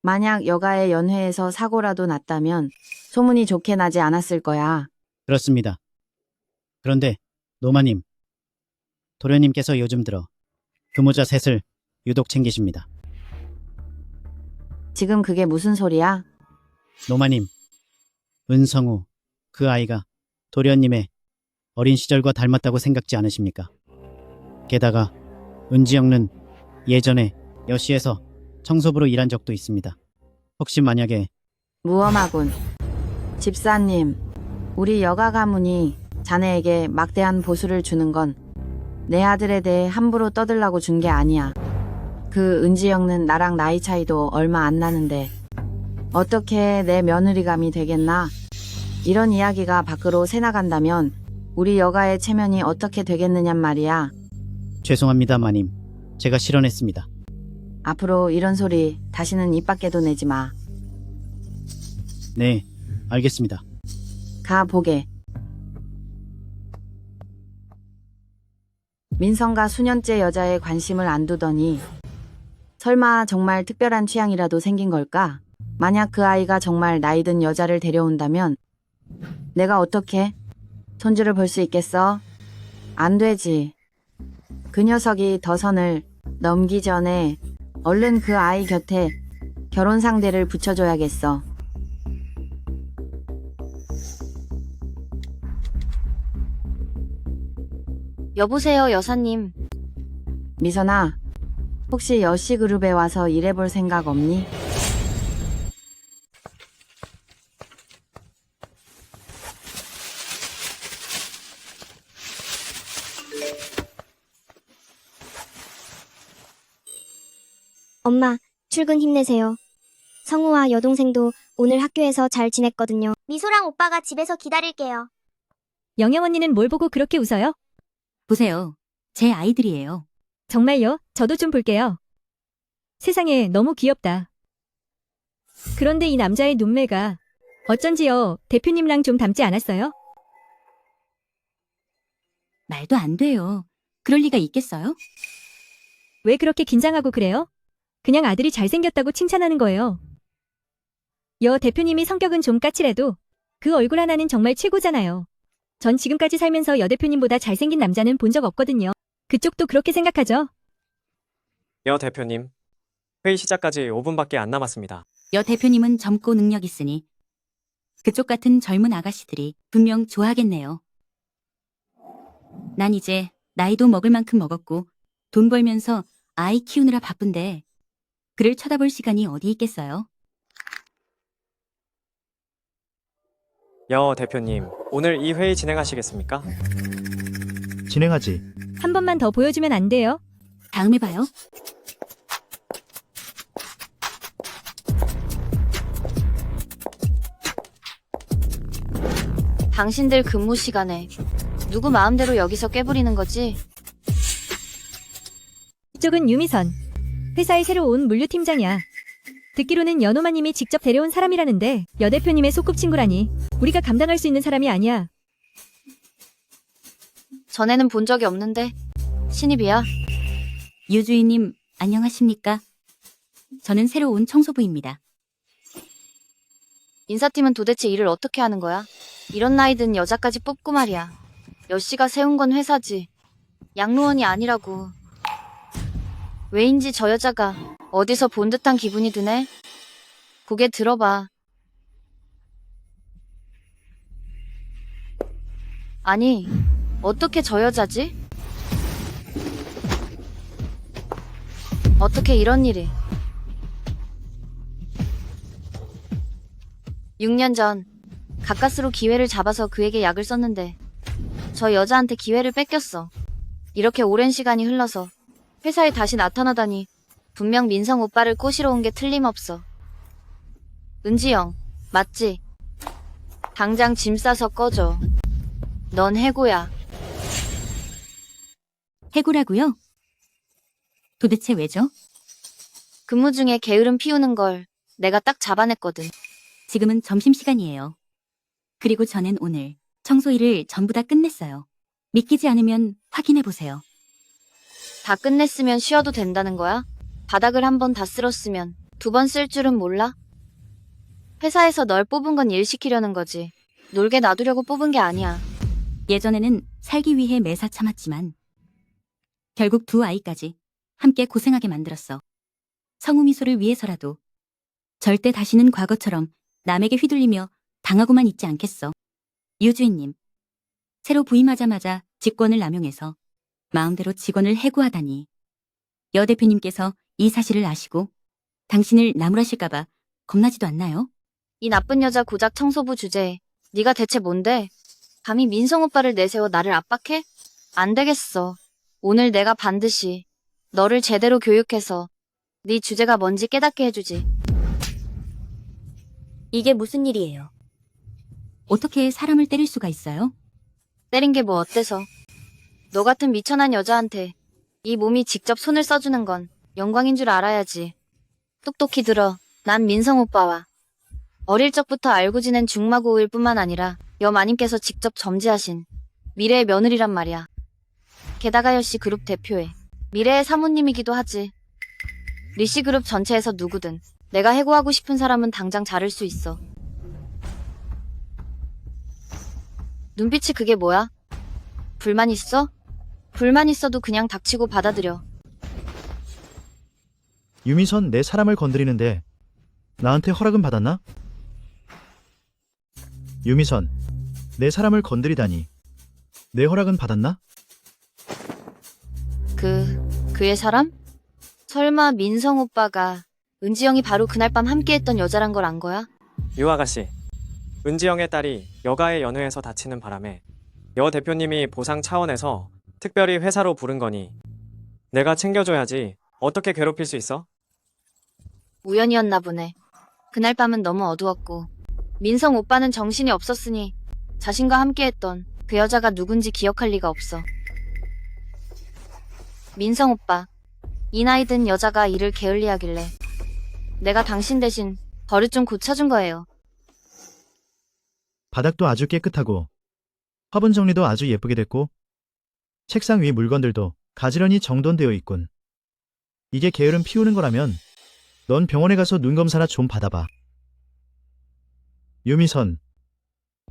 만약 여가의 연회에서 사고라도 났다면 소문이 좋게 나지 않았을 거야. 그렇습니다. 그런데 노마님, 도련님께서 요즘 들어 근무자 셋을 유독 챙기십니다. 지금 그게 무슨 소리야? 노마님, 은성우, 그 아이가 도련님의 어린 시절과 닮았다고 생각지 않으십니까? 게다가 은지영은 예전에 여시에서 청소부로 일한 적도 있습니다. 혹시 만약에 무엄하군. 집사님, 우리 여가 가문이 자네에게 막대한 보수를 주는 건 내 아들에 대해 함부로 떠들라고 준 게 아니야. 그 은지영은 나랑 나이 차이도 얼마 안 나는데 어떻게 내 며느리감이 되겠나? 이런 이야기가 밖으로 새나간다면 우리 여가의 체면이 어떻게 되겠느냔 말이야. 죄송합니다, 마님. 제가 실언했습니다. 앞으로 이런 소리 다시는 입 밖에도 내지 마. 네, 알겠습니다. 가 보게. 민성가 수년째 여자에 관심을 안 두더니 설마 정말 특별한 취향이라도 생긴 걸까? 만약 그 아이가 정말 나이든 여자를 데려온다면 내가 어떻게 손주를 볼 수 있겠어? 안 되지. 그 녀석이 더 선을 넘기 전에 얼른 그 아이 곁에 결혼 상대를 붙여줘야겠어. 여보세요, 여사님. 미선아, 혹시 여시그룹에 와서 일해볼 생각 없니? 엄마, 출근 힘내세요. 성우와 여동생도 오늘 학교에서 잘 지냈거든요. 미소랑 오빠가 집에서 기다릴게요. 영영 언니는 뭘 보고 그렇게 웃어요? 보세요. 제 아이들이에요. 정말요? 저도 좀 볼게요. 세상에 너무 귀엽다. 그런데 이 남자의 눈매가 어쩐지요, 대표님랑 좀 닮지 않았어요? 말도 안 돼요. 그럴 리가 있겠어요? 왜 그렇게 긴장하고 그래요? 그냥 아들이 잘생겼다고 칭찬하는 거예요. 여 대표님이 성격은 좀 까칠해도 그 얼굴 하나는 정말 최고잖아요. 전 지금까지 살면서 여 대표님보다 잘생긴 남자는 본 적 없거든요. 그쪽도 그렇게 생각하죠? 여 대표님, 회의 시작까지 5분밖에 안 남았습니다. 여 대표님은 젊고 능력 있으니 그쪽 같은 젊은 아가씨들이 분명 좋아하겠네요. 난 이제 나이도 먹을 만큼 먹었고 돈 벌면서 아이 키우느라 바쁜데 그를 쳐다볼 시간이 어디 있겠어요? 여 대표님, 오늘 이 회의 진행하시겠습니까? 진행하지. 한 번만 더 보여주면 안 돼요? 다음에 봐요. 당신들 근무 시간에 누구 마음대로 여기서 깨부리는 거지? 이쪽은 유미선. 회사에 새로 온 물류팀장이야. 듣기로는 연호마님이 직접 데려온 사람이라는데 여 대표님의 소꿉친구라니 우리가 감당할 수 있는 사람이 아니야. 전에는 본 적이 없는데 신입이야? 유 주인님, 안녕하십니까? 저는 새로 온 청소부입니다. 인사팀은 도대체 일을 어떻게 하는 거야? 이런 나이 든 여자까지 뽑고 말이야. 여씨가 세운 건 회사지. 양로원이 아니라고. 왜인지 저 여자가 어디서 본 듯한 기분이 드네? 고개 들어봐. 아니, 어떻게 저 여자지? 어떻게 이런 일이? 6년 전 가까스로 기회를 잡아서 그에게 약을 썼는데 저 여자한테 기회를 뺏겼어. 이렇게 오랜 시간이 흘러서 회사에 다시 나타나다니 분명 민성 오빠를 꼬시러 온 게 틀림없어. 은지영, 맞지? 당장 짐 싸서 꺼져. 넌 해고야. 해고라고요? 도대체 왜죠? 근무 중에 게으름 피우는 걸 내가 딱 잡아냈거든. 지금은 점심시간이에요. 그리고 저는 오늘 청소 일을 전부 다 끝냈어요. 믿기지 않으면 확인해보세요. 다 끝냈으면 쉬어도 된다는 거야? 바닥을 한 번 다 쓸었으면 2번 쓸 줄은 몰라? 회사에서 널 뽑은 건 일 시키려는 거지. 놀게 놔두려고 뽑은 게 아니야. 예전에는 살기 위해 매사 참았지만 결국 2 아이까지 함께 고생하게 만들었어. 성우 미소를 위해서라도 절대 다시는 과거처럼 남에게 휘둘리며 당하고만 있지 않겠어. 유 주인님, 새로 부임하자마자 직권을 남용해서 마음대로 직원을 해고하다니. 여 대표님께서 이 사실을 아시고 당신을 나무라실까봐 겁나지도 않나요? 이 나쁜 여자 고작 청소부 주제에 네가 대체 뭔데? 감히 민성 오빠를 내세워 나를 압박해? 안 되겠어. 오늘 내가 반드시 너를 제대로 교육해서 네 주제가 뭔지 깨닫게 해주지. 이게 무슨 일이에요? 어떻게 사람을 때릴 수가 있어요? 때린 게 뭐 어때서? 너 같은 미천한 여자한테 이 몸이 직접 손을 써주는 건 영광인 줄 알아야지. 똑똑히 들어. 난 민성 오빠와 어릴 적부터 알고 지낸 중마고우일 뿐만 아니라 여 마님께서 직접 점지하신 미래의 며느리란 말이야. 게다가 여씨 그룹 대표의 미래의 사모님이기도 하지. 리씨 그룹 전체에서 누구든 내가 해고하고 싶은 사람은 당장 자를 수 있어. 눈빛이 그게 뭐야? 불만 있어? 불만 있어도 그냥 닥치고 받아들여. 유미선 내 사람을 건드리는데 나한테 허락은 받았나? 유미선, 내 사람을 건드리다니 내 허락은 받았나? 그의 사람? 설마 민성 오빠가 은지영이 바로 그날 밤 함께했던 여자란 걸 안 거야? 유 아가씨, 은지영의 딸이 여가의 연회에서 다치는 바람에 여 대표님이 보상 차원에서 특별히 회사로 부른 거니 내가 챙겨줘야지. 어떻게 괴롭힐 수 있어? 우연이었나 보네. 그날 밤은 너무 어두웠고 민성 오빠는 정신이 없었으니 자신과 함께했던 그 여자가 누군지 기억할 리가 없어. 민성 오빠, 이 나이 든 여자가 일을 게을리하길래 내가 당신 대신 버릇 좀 고쳐준 거예요. 바닥도 아주 깨끗하고 화분 정리도 아주 예쁘게 됐고 책상 위 물건들도 가지런히 정돈되어 있군. 이게 게으름 피우는 거라면 넌 병원에 가서 눈 검사나 좀 받아봐. 유미선,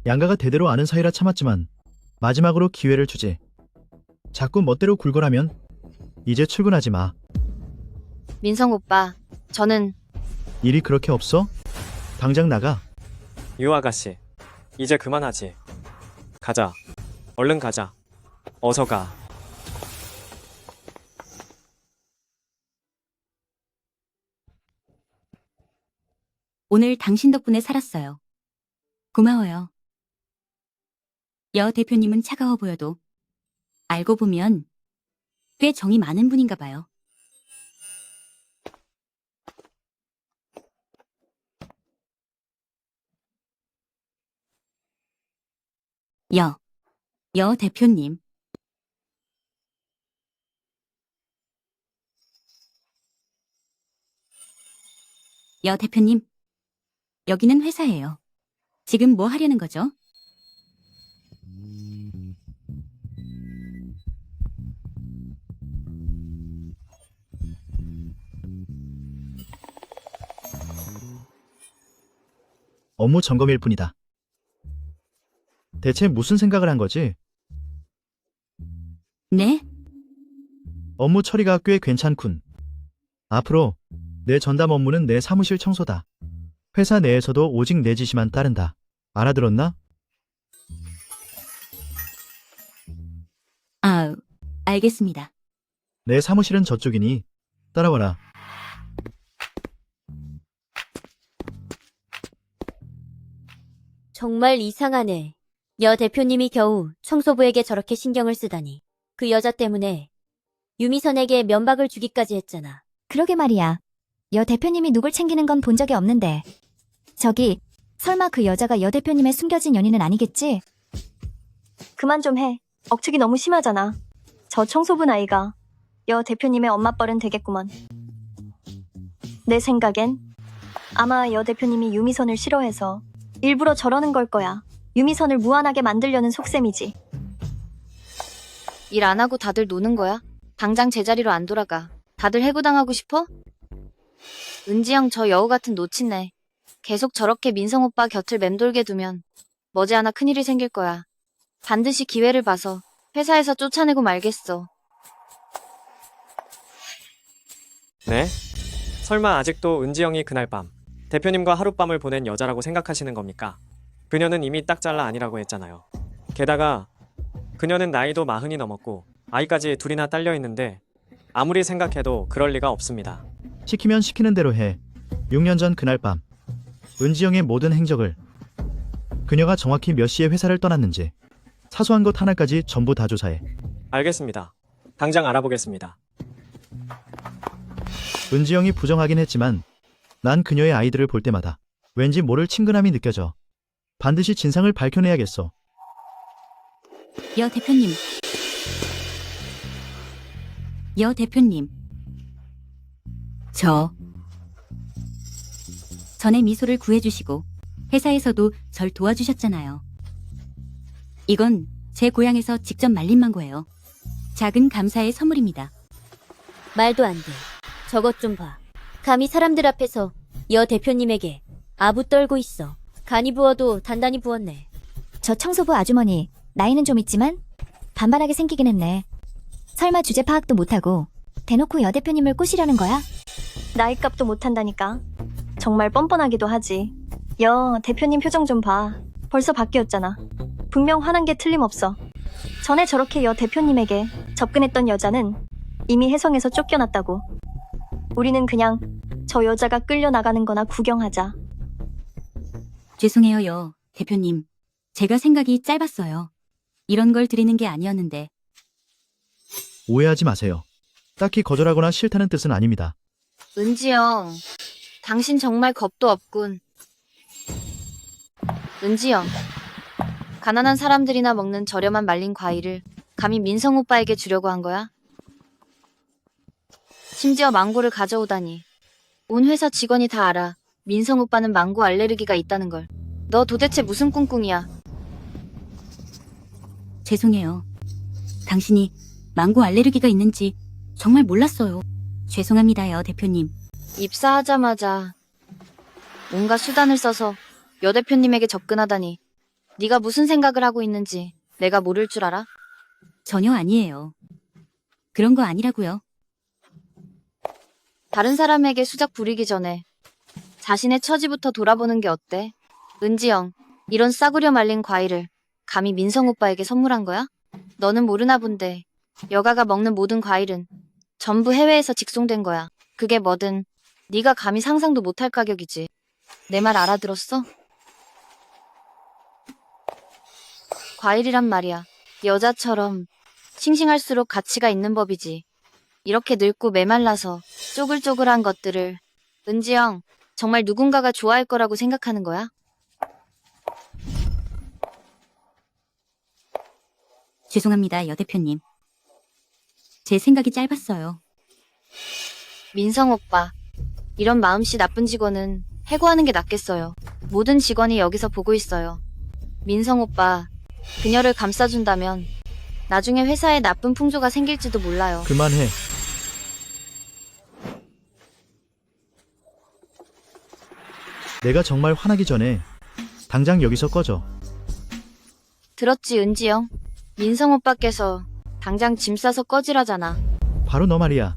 양가가 대대로 아는 사이라 참았지만 마지막으로 기회를 주지. 자꾸 멋대로 굴거라면 이제 출근하지 마. 민성 오빠, 저는 일이 그렇게 없어? 당장 나가. 유 아가씨, 이제 그만하지. 가자. 얼른 가자. 어서 가. 오늘 당신 덕분에 살았어요. 고마워요. 여 대표님은 차가워 보여도 알고 보면 꽤 정이 많은 분인가 봐요. 여 대표님. 여 대표님, 여기는 회사예요. 지금 뭐 하려는 거죠? 업무 점검일 뿐이다. 대체 무슨 생각을 한 거지? 네? 업무 처리가 꽤 괜찮군. 앞으로 내 전담 업무는 내 사무실 청소다. 회사 내에서도 오직 내 지시만 따른다. 알아들었나? 아, 알겠습니다. 내 사무실은 저쪽이니 따라와라. 정말 이상하네. 여 대표님이 겨우 청소부에게 저렇게 신경을 쓰다니. 그 여자 때문에 유미선에게 면박을 주기까지 했잖아. 그러게 말이야. 여 대표님이 누굴 챙기는 건 본 적이 없는데. 저기, 설마 그 여자가 여 대표님의 숨겨진 연인은 아니겠지? 그만 좀 해. 억측이 너무 심하잖아. 저 청소부 나이가 여 대표님의 엄마뻘은 되겠구먼. 내 생각엔 아마 여 대표님이 유미선을 싫어해서 일부러 저러는 걸 거야. 유미선을 무안하게 만들려는 속셈이지. 일 안 하고 다들 노는 거야? 당장 제자리로 안 돌아가. 다들 해고당하고 싶어? 은지영 저 여우 같은 노친네. 계속 저렇게 민성 오빠 곁을 맴돌게 두면 머지않아 큰일이 생길 거야. 반드시 기회를 봐서 회사에서 쫓아내고 말겠어. 네? 설마 아직도 은지영이 그날 밤 대표님과 하룻밤을 보낸 여자라고 생각하시는 겁니까? 그녀는 이미 딱 잘라 아니라고 했잖아요. 게다가 그녀는 나이도 40이 넘었고 아이까지 둘이나 딸려 있는데 아무리 생각해도 그럴 리가 없습니다. 시키면 시키는 대로 해. 6년 전 그날 밤 은지영의 모든 행적을, 그녀가 정확히 몇 시에 회사를 떠났는지 사소한 것 하나까지 전부 다 조사해. 알겠습니다. 당장 알아보겠습니다. 은지영이 부정하긴 했지만 난 그녀의 아이들을 볼 때마다 왠지 모를 친근함이 느껴져. 반드시 진상을 밝혀내야겠어. 여 대표님. 여 대표님. 전에 미소를 구해주시고 회사에서도 절 도와주셨잖아요. 이건 제 고향에서 직접 말린 망고예요. 작은 감사의 선물입니다. 말도 안 돼. 저것 좀 봐. 감히 사람들 앞에서 여 대표님에게 아부 떨고 있어. 간이 부어도 단단히 부었네. 저 청소부 아주머니, 나이는 좀 있지만 반반하게 생기긴 했네. 설마 주제 파악도 못하고 대놓고 여 대표님을 꼬시려는 거야? 나이값도 못한다니까. 정말 뻔뻔하기도 하지. 여 대표님 표정 좀 봐. 벌써 바뀌었잖아. 분명 화난 게 틀림없어. 전에 저렇게 여 대표님에게 접근했던 여자는 이미 혜성에서 쫓겨났다고. 우리는 그냥 저 여자가 끌려나가는 거나 구경하자. 죄송해요, 여 대표님. 제가 생각이 짧았어요. 이런 걸 드리는 게 아니었는데. 오해하지 마세요. 딱히 거절하거나 싫다는 뜻은 아닙니다. 은지영, 당신 정말 겁도 없군. 은지영, 가난한 사람들이나 먹는 저렴한 말린 과일을 감히 민성 오빠에게 주려고 한 거야? 심지어 망고를 가져오다니. 온 회사 직원이 다 알아. 민성 오빠는 망고 알레르기가 있다는 걸. 너 도대체 무슨 꿍꿍이야? 죄송해요. 당신이 망고 알레르기가 있는지 정말 몰랐어요. 죄송합니다, 여 대표님. 입사하자마자 온갖 수단을 써서 여 대표님에게 접근하다니. 네가 무슨 생각을 하고 있는지 내가 모를 줄 알아? 전혀 아니에요. 그런 거 아니라고요. 다른 사람에게 수작 부리기 전에 자신의 처지부터 돌아보는 게 어때? 은지영, 이런 싸구려 말린 과일을 감히 민성 오빠에게 선물한 거야? 너는 모르나 본데 여가가 먹는 모든 과일은 전부 해외에서 직송된 거야. 그게 뭐든 네가 감히 상상도 못할 가격이지. 내 말 알아들었어? 과일이란 말이야. 여자처럼 싱싱할수록 가치가 있는 법이지. 이렇게 늙고 메말라서 쪼글쪼글한 것들을 은지영, 정말 누군가가 좋아할 거라고 생각하는 거야? 죄송합니다, 여 대표님. 제 생각이 짧았어요. 민성 오빠, 이런 마음씨 나쁜 직원은 해고하는 게 낫겠어요. 모든 직원이 여기서 보고 있어요. 민성 오빠, 그녀를 감싸준다면 나중에 회사에 나쁜 풍조가 생길지도 몰라요. 그만해. 내가 정말 화나기 전에 당장 여기서 꺼져. 들었지, 은지영? 민성 오빠께서 당장 짐 싸서 꺼지라잖아. 바로 너 말이야.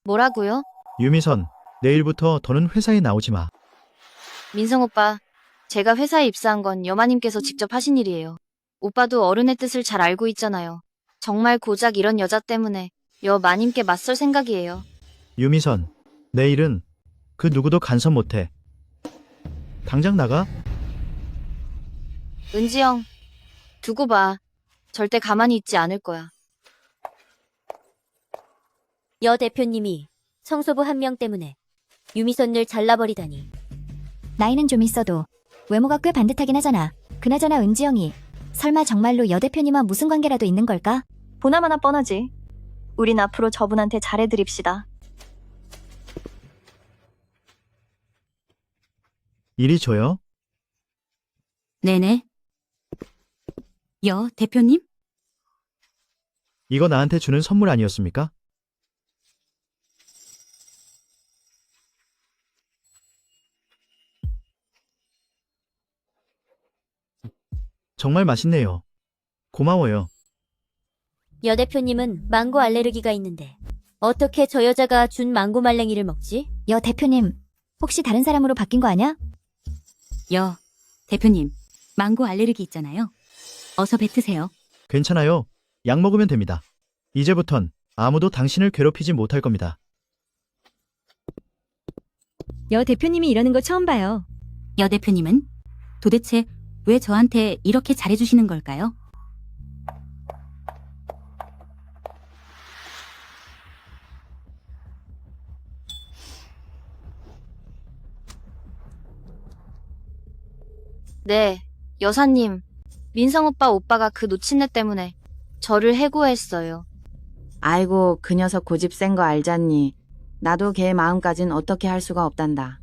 뭐라고요? 유미선, 내일부터 더는 회사에 나오지 마. 민성 오빠, 제가 회사에 입사한 건 여마님께서 직접 하신 일이에요. 오빠도 어른의 뜻을 잘 알고 있잖아요. 정말 고작 이런 여자 때문에 여마님께 맞설 생각이에요. 유미선, 내 일은 그 누구도 간섭 못해. 당장 나가. 은지영, 두고 봐. 절대 가만히 있지 않을 거야. 여 대표님이 청소부 한 명 때문에 유미선을 잘라버리다니. 나이는 좀 있어도 외모가 꽤 반듯하긴 하잖아. 그나저나 은지영이 설마 정말로 여 대표님과 무슨 관계라도 있는 걸까? 보나마나 뻔하지. 우린 앞으로 저분한테 잘해드립시다. 이리 줘요. 네네. 여 대표님? 이거 나한테 주는 선물 아니었습니까? 정말 맛있네요. 고마워요. 여 대표님은 망고 알레르기가 있는데 어떻게 저 여자가 준 망고 말랭이를 먹지? 여 대표님, 혹시 다른 사람으로 바뀐 거 아냐? 여 대표님, 망고 알레르기 있잖아요. 어서 뱉으세요. 괜찮아요. 약 먹으면 됩니다. 이제부턴 아무도 당신을 괴롭히지 못할 겁니다. 여 대표님이 이러는 거 처음 봐요. 여 대표님은 도대체 왜 저한테 이렇게 잘해주시는 걸까요? 네, 여사님. 민성 오빠가 그 노친네 때문에 저를 해고했어요. 아이고, 그 녀석 고집 센 거 알잖니. 나도 걔 마음까진 어떻게 할 수가 없단다.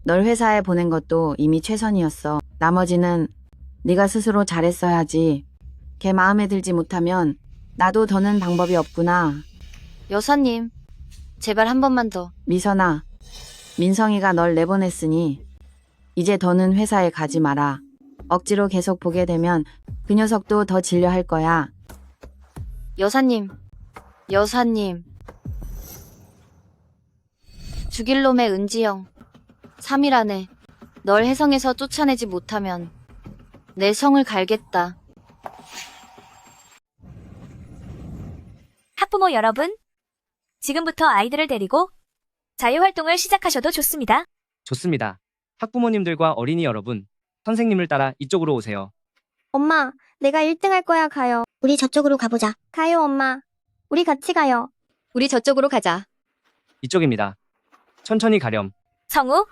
널 회사에 보낸 것도 이미 최선이었어. 나머지는 네가 스스로 잘했어야지. 걔 마음에 들지 못하면 나도 더는 방법이 없구나. 여사님, 제발 한 번만 더. 미선아, 민성이가 널 내보냈으니 이제 더는 회사에 가지 마라. 억지로 계속 보게 되면 그 녀석도 더 질려 할 거야. 여사님. 죽일 놈의 은지영. 3일 안에 널 해성에서 쫓아내지 못하면 내 성을 갈겠다. 학부모 여러분, 지금부터 아이들을 데리고 자유활동을 시작하셔도 좋습니다. 좋습니다. 학부모님들과 어린이 여러분, 선생님을 따라 이쪽으로 오세요. 엄마, 내가 1등 할 거야, 가요. 우리 저쪽으로 가보자. 가요, 엄마. 우리 같이 가요. 우리 저쪽으로 가자. 이쪽입니다. 천천히 가렴. 성우,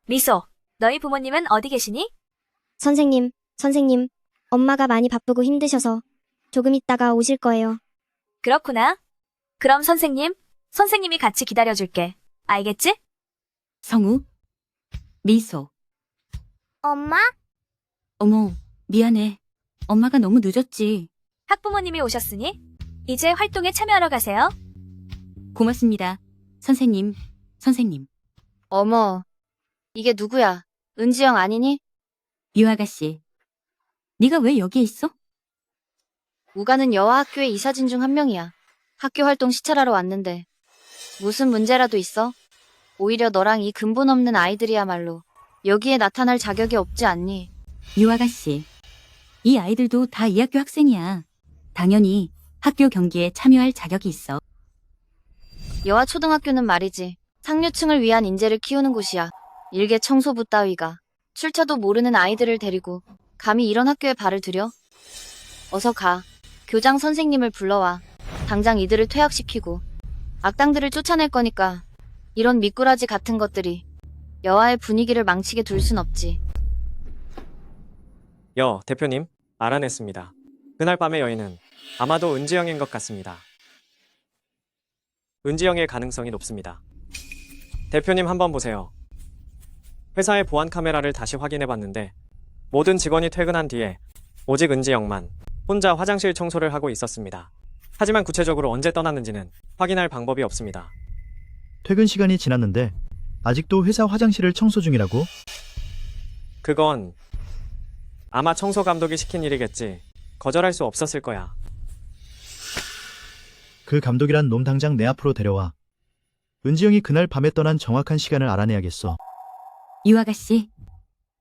미소, 너희 부모님은 어디 계시니? 선생님, 엄마가 많이 바쁘고 힘드셔서 조금 있다가 오실 거예요. 그렇구나. 그럼 선생님이 같이 기다려줄게. 알겠지? 성우, 미소. 엄마? 어머, 미안해. 엄마가 너무 늦었지. 학부모님이 오셨으니 이제 활동에 참여하러 가세요. 고맙습니다. 선생님. 어머, 이게 누구야? 은지영 아니니? 유 아가씨. 네가 왜 여기에 있어? 우가는 여아학교의 이사진 중 한 명이야. 학교 활동 시찰하러 왔는데 무슨 문제라도 있어? 오히려 너랑 이 근본 없는 아이들이야말로 여기에 나타날 자격이 없지 않니? 유아가씨, 이 아이들도 다 이 학교 학생이야. 당연히 학교 경기에 참여할 자격이 있어. 여아 초등학교는 말이지. 상류층을 위한 인재를 키우는 곳이야. 일개 청소부 따위가 출처도 모르는 아이들을 데리고 감히 이런 학교에 발을 들여? 어서 가. 교장 선생님을 불러와. 당장 이들을 퇴학시키고 악당들을 쫓아낼 거니까 이런 미꾸라지 같은 것들이 여아의 분위기를 망치게 둘 순 없지. 여 대표님, 알아냈습니다. 그날 밤의 여인은 아마도 은지영인 것 같습니다. 은지영일 가능성이 높습니다. 대표님 한번 보세요. 회사의 보안 카메라를 다시 확인해봤는데 모든 직원이 퇴근한 뒤에 오직 은지영만 혼자 화장실 청소를 하고 있었습니다. 하지만 구체적으로 언제 떠났는지는 확인할 방법이 없습니다. 퇴근 시간이 지났는데 아직도 회사 화장실을 청소 중이라고? 그건 아마 청소 감독이 시킨 일이겠지. 거절할 수 없었을 거야. 그 감독이란 놈 당장 내 앞으로 데려와. 은지영이 그날 밤에 떠난 정확한 시간을 알아내야겠어. 유아가씨,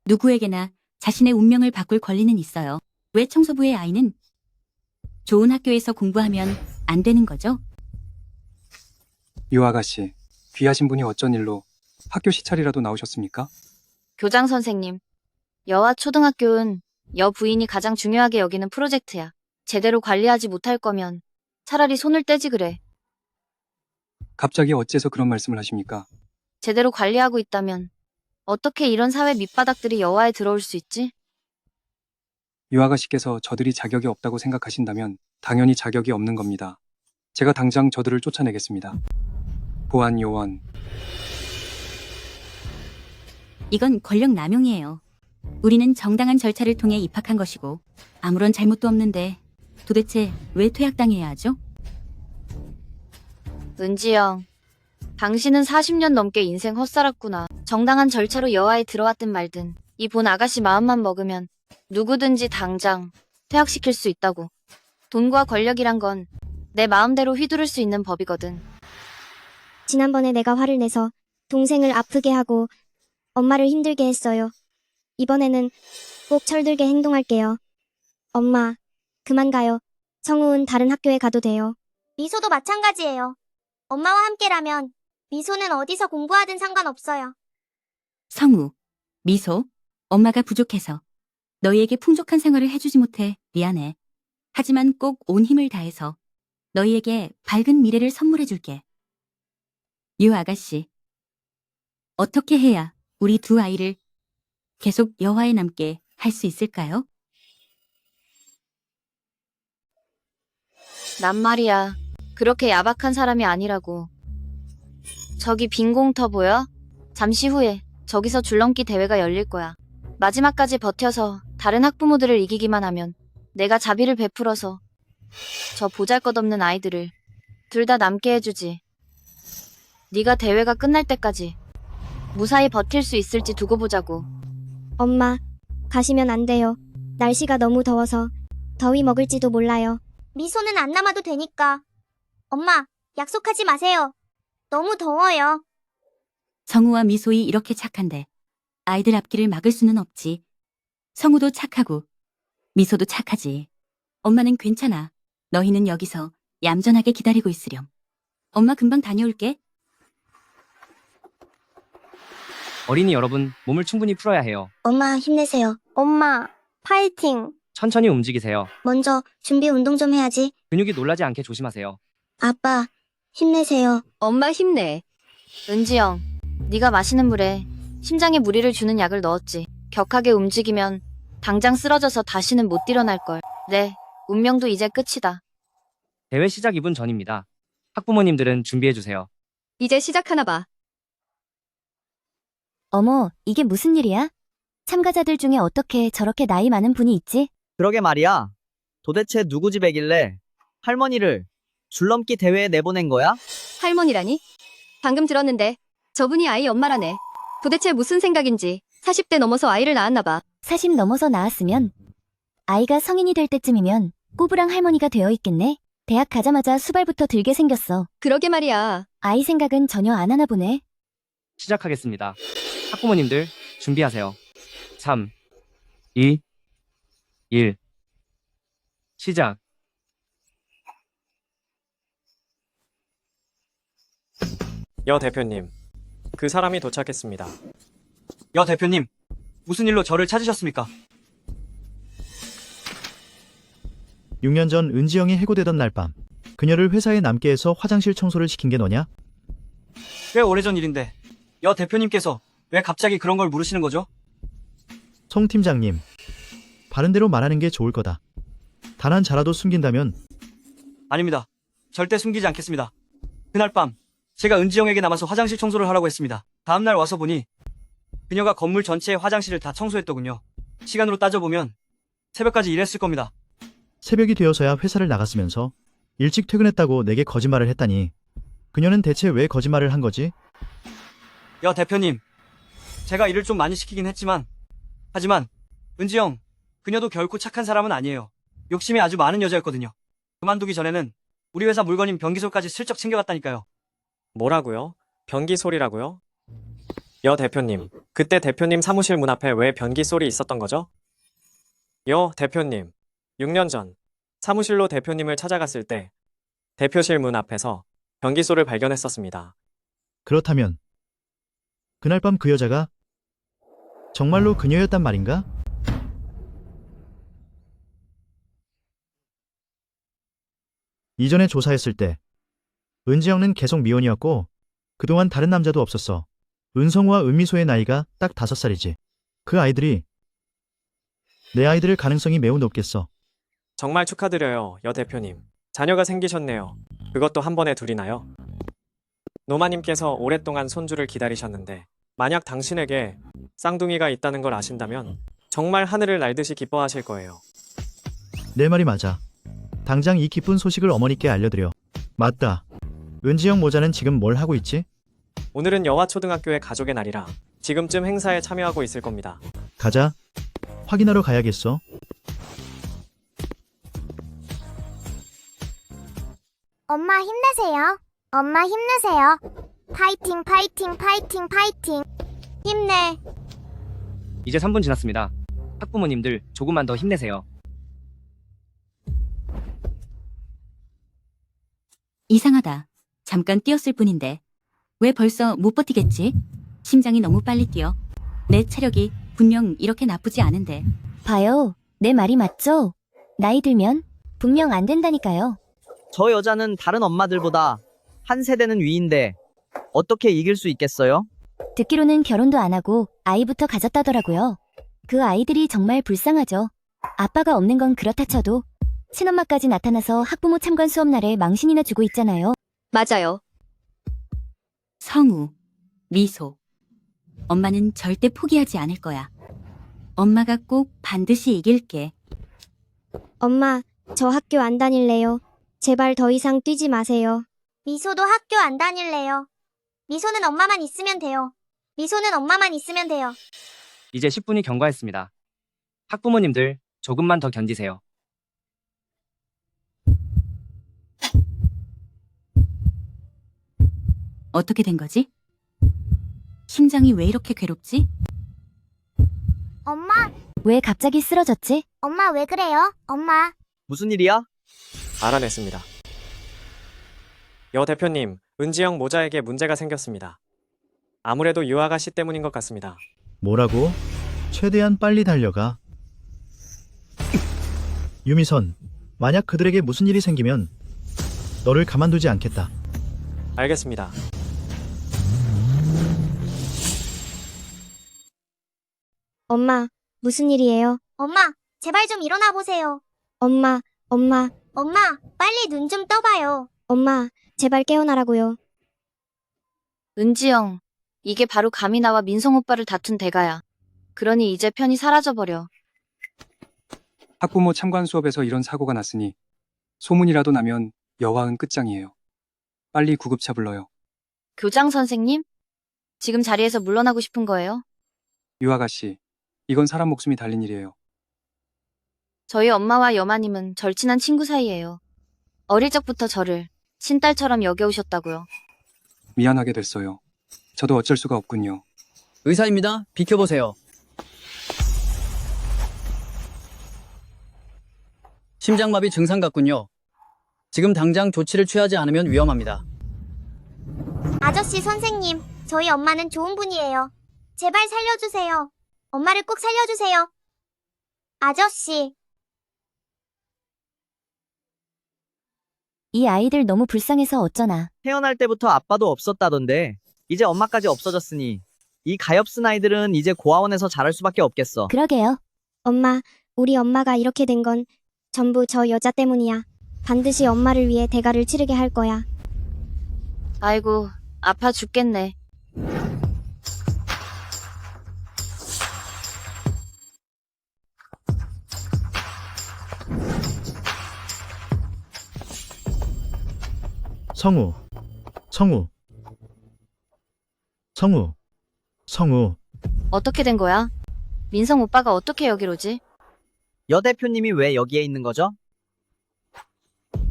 누구에게나 자신의 운명을 바꿀 권리는 있어요. 왜 청소부의 아이는 좋은 학교에서 공부하면 안 되는 거죠? 유아가씨, 귀하신 분이 어쩐 일로 학교 시찰이라도 나오셨습니까? 교장 선생님, 여아 초등학교는 여 부인이 가장 중요하게 여기는 프로젝트야. 제대로 관리하지 못할 거면 차라리 손을 떼지 그래. 갑자기 어째서 그런 말씀을 하십니까? 제대로 관리하고 있다면 어떻게 이런 사회 밑바닥들이 여아에 들어올 수 있지? 유아가씨께서 저들이 자격이 없다고 생각하신다면 당연히 자격이 없는 겁니다. 제가 당장 저들을 쫓아내겠습니다. 보안 요원. 이건 권력 남용이에요. 우리는 정당한 절차를 통해 입학한 것이고 아무런 잘못도 없는데 도대체 왜 퇴학당해야 하죠? 은지영, 당신은 40년 넘게 인생 헛살았구나. 정당한 절차로 여아에 들어왔든 말든 이 본 아가씨 마음만 먹으면 누구든지 당장 퇴학시킬 수 있다고. 돈과 권력이란 건 내 마음대로 휘두를 수 있는 법이거든. 지난번에 내가 화를 내서 동생을 아프게 하고 엄마를 힘들게 했어요. 이번에는 꼭 철들게 행동할게요. 엄마, 그만 가요. 성우는 다른 학교에 가도 돼요. 미소도 마찬가지예요. 엄마와 함께라면 미소는 어디서 공부하든 상관없어요. 성우, 미소, 엄마가 부족해서 너희에게 풍족한 생활을 해주지 못해 미안해. 하지만 꼭 온 힘을 다해서 너희에게 밝은 미래를 선물해줄게. 유 아가씨, 어떻게 해야 우리 두 아이를 계속 여화에 남게 할 수 있을까요? 난 말이야, 그렇게 야박한 사람이 아니라고. 저기 빈 공터 보여? 잠시 후에 저기서 줄넘기 대회가 열릴 거야. 마지막까지 버텨서 다른 학부모들을 이기기만 하면 내가 자비를 베풀어서 저 보잘것없는 아이들을 둘 다 남게 해주지. 네가 대회가 끝날 때까지 무사히 버틸 수 있을지 두고 보자고. 엄마, 가시면 안 돼요. 날씨가 너무 더워서 더위 먹을지도 몰라요. 미소는 안 남아도 되니까. 엄마, 약속하지 마세요. 너무 더워요. 성우와 미소이 이렇게 착한데 아이들 앞길을 막을 수는 없지. 성우도 착하고 미소도 착하지. 엄마는 괜찮아. 너희는 여기서 얌전하게 기다리고 있으렴. 엄마 금방 다녀올게. 어린이 여러분, 몸을 충분히 풀어야 해요. 엄마, 힘내세요. 엄마, 파이팅. 천천히 움직이세요. 먼저 준비 운동 좀 해야지. 근육이 놀라지 않게 조심하세요. 아빠, 힘내세요. 엄마 힘내. 은지영, 네가 마시는 물에 심장에 무리를 주는 약을 넣었지. 격하게 움직이면 당장 쓰러져서 다시는 못 일어날걸. 네, 운명도 이제 끝이다. 대회 시작 2분 전입니다. 학부모님들은 준비해주세요. 이제 시작하나 봐. 어머, 이게 무슨 일이야? 참가자들 중에 어떻게 저렇게 나이 많은 분이 있지? 그러게 말이야. 도대체 누구 집애길래 할머니를 줄넘기 대회에 내보낸 거야? 할머니라니? 방금 들었는데 저분이 아이 엄마라네. 도대체 무슨 생각인지 40대 넘어서 아이를 낳았나 봐. 40 넘어서 낳았으면 아이가 성인이 될 때쯤이면 꼬부랑 할머니가 되어 있겠네. 대학 가자마자 수발부터 들게 생겼어. 그러게 말이야. 아이 생각은 전혀 안 하나 보네. 시작하겠습니다. 학부모님들 준비하세요. 3, 2, 1. 시작. 여 대표님, 그 사람이 도착했습니다. 여 대표님, 무슨 일로 저를 찾으셨습니까? 6년 전 은지영이 해고되던 날 밤, 그녀를 회사에 남게 해서 화장실 청소를 시킨 게 너냐? 꽤 오래전 일인데 여 대표님께서 왜 갑자기 그런 걸 물으시는 거죠? 송 팀장님, 바른대로 말하는 게 좋을 거다. 단 한 자라도 숨긴다면 아닙니다. 절대 숨기지 않겠습니다. 그날 밤 제가 은지영에게 남아서 화장실 청소를 하라고 했습니다. 다음날 와서 보니 그녀가 건물 전체의 화장실을 다 청소했더군요. 시간으로 따져보면 새벽까지 일했을 겁니다. 새벽이 되어서야 회사를 나갔으면서 일찍 퇴근했다고 내게 거짓말을 했다니. 그녀는 대체 왜 거짓말을 한 거지? 여 대표님, 제가 일을 좀 많이 시키긴 하지만 은지영, 그녀도 결코 착한 사람은 아니에요. 욕심이 아주 많은 여자였거든요. 그만두기 전에는 우리 회사 물건인 변기소까지 슬쩍 챙겨갔다니까요. 뭐라고요? 변기 소리라고요? 여 대표님, 그때 대표님 사무실 문 앞에 왜 변기 소리 있었던 거죠? 여 대표님, 6년 전 사무실로 대표님을 찾아갔을 때 대표실 문 앞에서 변기소를 발견했었습니다. 그렇다면 그날 밤 그 여자가 정말로 그녀였단 말인가? 이전에 조사했을 때 은지영은 계속 미혼이었고 그동안 다른 남자도 없었어. 은성우와 은미소의 나이가 딱 5살이지. 그 아이들이 내 아이들일 가능성이 매우 높겠어. 정말 축하드려요, 여 대표님. 자녀가 생기셨네요. 그것도 한 번에 둘이나요? 노마님께서 오랫동안 손주를 기다리셨는데 만약 당신에게 쌍둥이가 있다는 걸 아신다면 정말 하늘을 날듯이 기뻐하실 거예요. 내 말이 맞아. 당장 이 기쁜 소식을 어머니께 알려드려. 맞다. 은지영 모자는 지금 뭘 하고 있지? 오늘은 여화초등학교의 가족의 날이라 지금쯤 행사에 참여하고 있을 겁니다. 가자. 확인하러 가야겠어. 엄마 힘내세요. 엄마 힘내세요. 파이팅, 파이팅, 파이팅, 파이팅. 힘내. 이제 3분 지났습니다. 학부모님들 조금만 더 힘내세요. 이상하다. 잠깐 뛰었을 뿐인데 왜 벌써 못 버티겠지? 심장이 너무 빨리 뛰어. 내 체력이 분명 이렇게 나쁘지 않은데. 봐요. 내 말이 맞죠? 나이 들면 분명 안 된다니까요. 저 여자는 다른 엄마들보다 한 세대는 위인데 어떻게 이길 수 있겠어요? 듣기로는 결혼도 안 하고 아이부터 가졌다더라고요. 그 아이들이 정말 불쌍하죠. 아빠가 없는 건 그렇다 쳐도 친엄마까지 나타나서 학부모 참관 수업 날에 망신이나 주고 있잖아요. 맞아요. 성우, 미소. 엄마는 절대 포기하지 않을 거야. 엄마가 꼭 반드시 이길게. 엄마, 저 학교 안 다닐래요. 제발 더 이상 뛰지 마세요. 미소도 학교 안 다닐래요. 미소는 엄마만 있으면 돼요. 미소는 엄마만 있으면 돼요. 이제 10분이 경과했습니다. 학부모님들 조금만 더 견디세요. 어떻게 된 거지? 심장이 왜 이렇게 괴롭지? 엄마, 왜 갑자기 쓰러졌지? 엄마 왜 그래요? 엄마. 무슨 일이야? 알아냈습니다. 여 대표님, 은지영 모자에게 문제가 생겼습니다. 아무래도 유아가 씨 때문인 것 같습니다. 뭐라고? 최대한 빨리 달려가. 유미선, 만약 그들에게 무슨 일이 생기면 너를 가만두지 않겠다. 알겠습니다. 엄마, 무슨 일이에요? 엄마, 제발 좀 일어나 보세요. 엄마, 엄마, 빨리 눈 좀 떠봐요. 엄마, 제발 깨어나라고요. 은지영, 이게 바로 가미나와 민성 오빠를 다툰 대가야. 그러니 이제 편히 사라져버려. 학부모 참관 수업에서 이런 사고가 났으니 소문이라도 나면 여화은 끝장이에요. 빨리 구급차 불러요. 교장 선생님? 지금 자리에서 물러나고 싶은 거예요? 유아가씨, 이건 사람 목숨이 달린 일이에요. 저희 엄마와 여마님은 절친한 친구 사이예요. 어릴 적부터 저를 친딸처럼 여겨오셨다고요. 미안하게 됐어요. 저도 어쩔 수가 없군요. 의사입니다. 비켜보세요. 심장마비 증상 같군요. 지금 당장 조치를 취하지 않으면 위험합니다. 아저씨 선생님, 저희 엄마는 좋은 분이에요. 제발 살려주세요. 엄마를 꼭 살려주세요. 아저씨. 이 아이들 너무 불쌍해서 어쩌나. 태어날 때부터 아빠도 없었다던데 이제 엄마까지 없어졌으니 이 가엾은 아이들은 이제 고아원에서 자랄 수밖에 없겠어. 그러게요. 엄마, 우리 엄마가 이렇게 된 건 전부 저 여자 때문이야. 반드시 엄마를 위해 대가를 치르게 할 거야. 아이고, 아파 죽겠네. 성우, 성우, 성우, 성우. 어떻게 된 거야? 민성 오빠가 어떻게 여길 오지? 여 대표님이 왜 여기에 있는 거죠?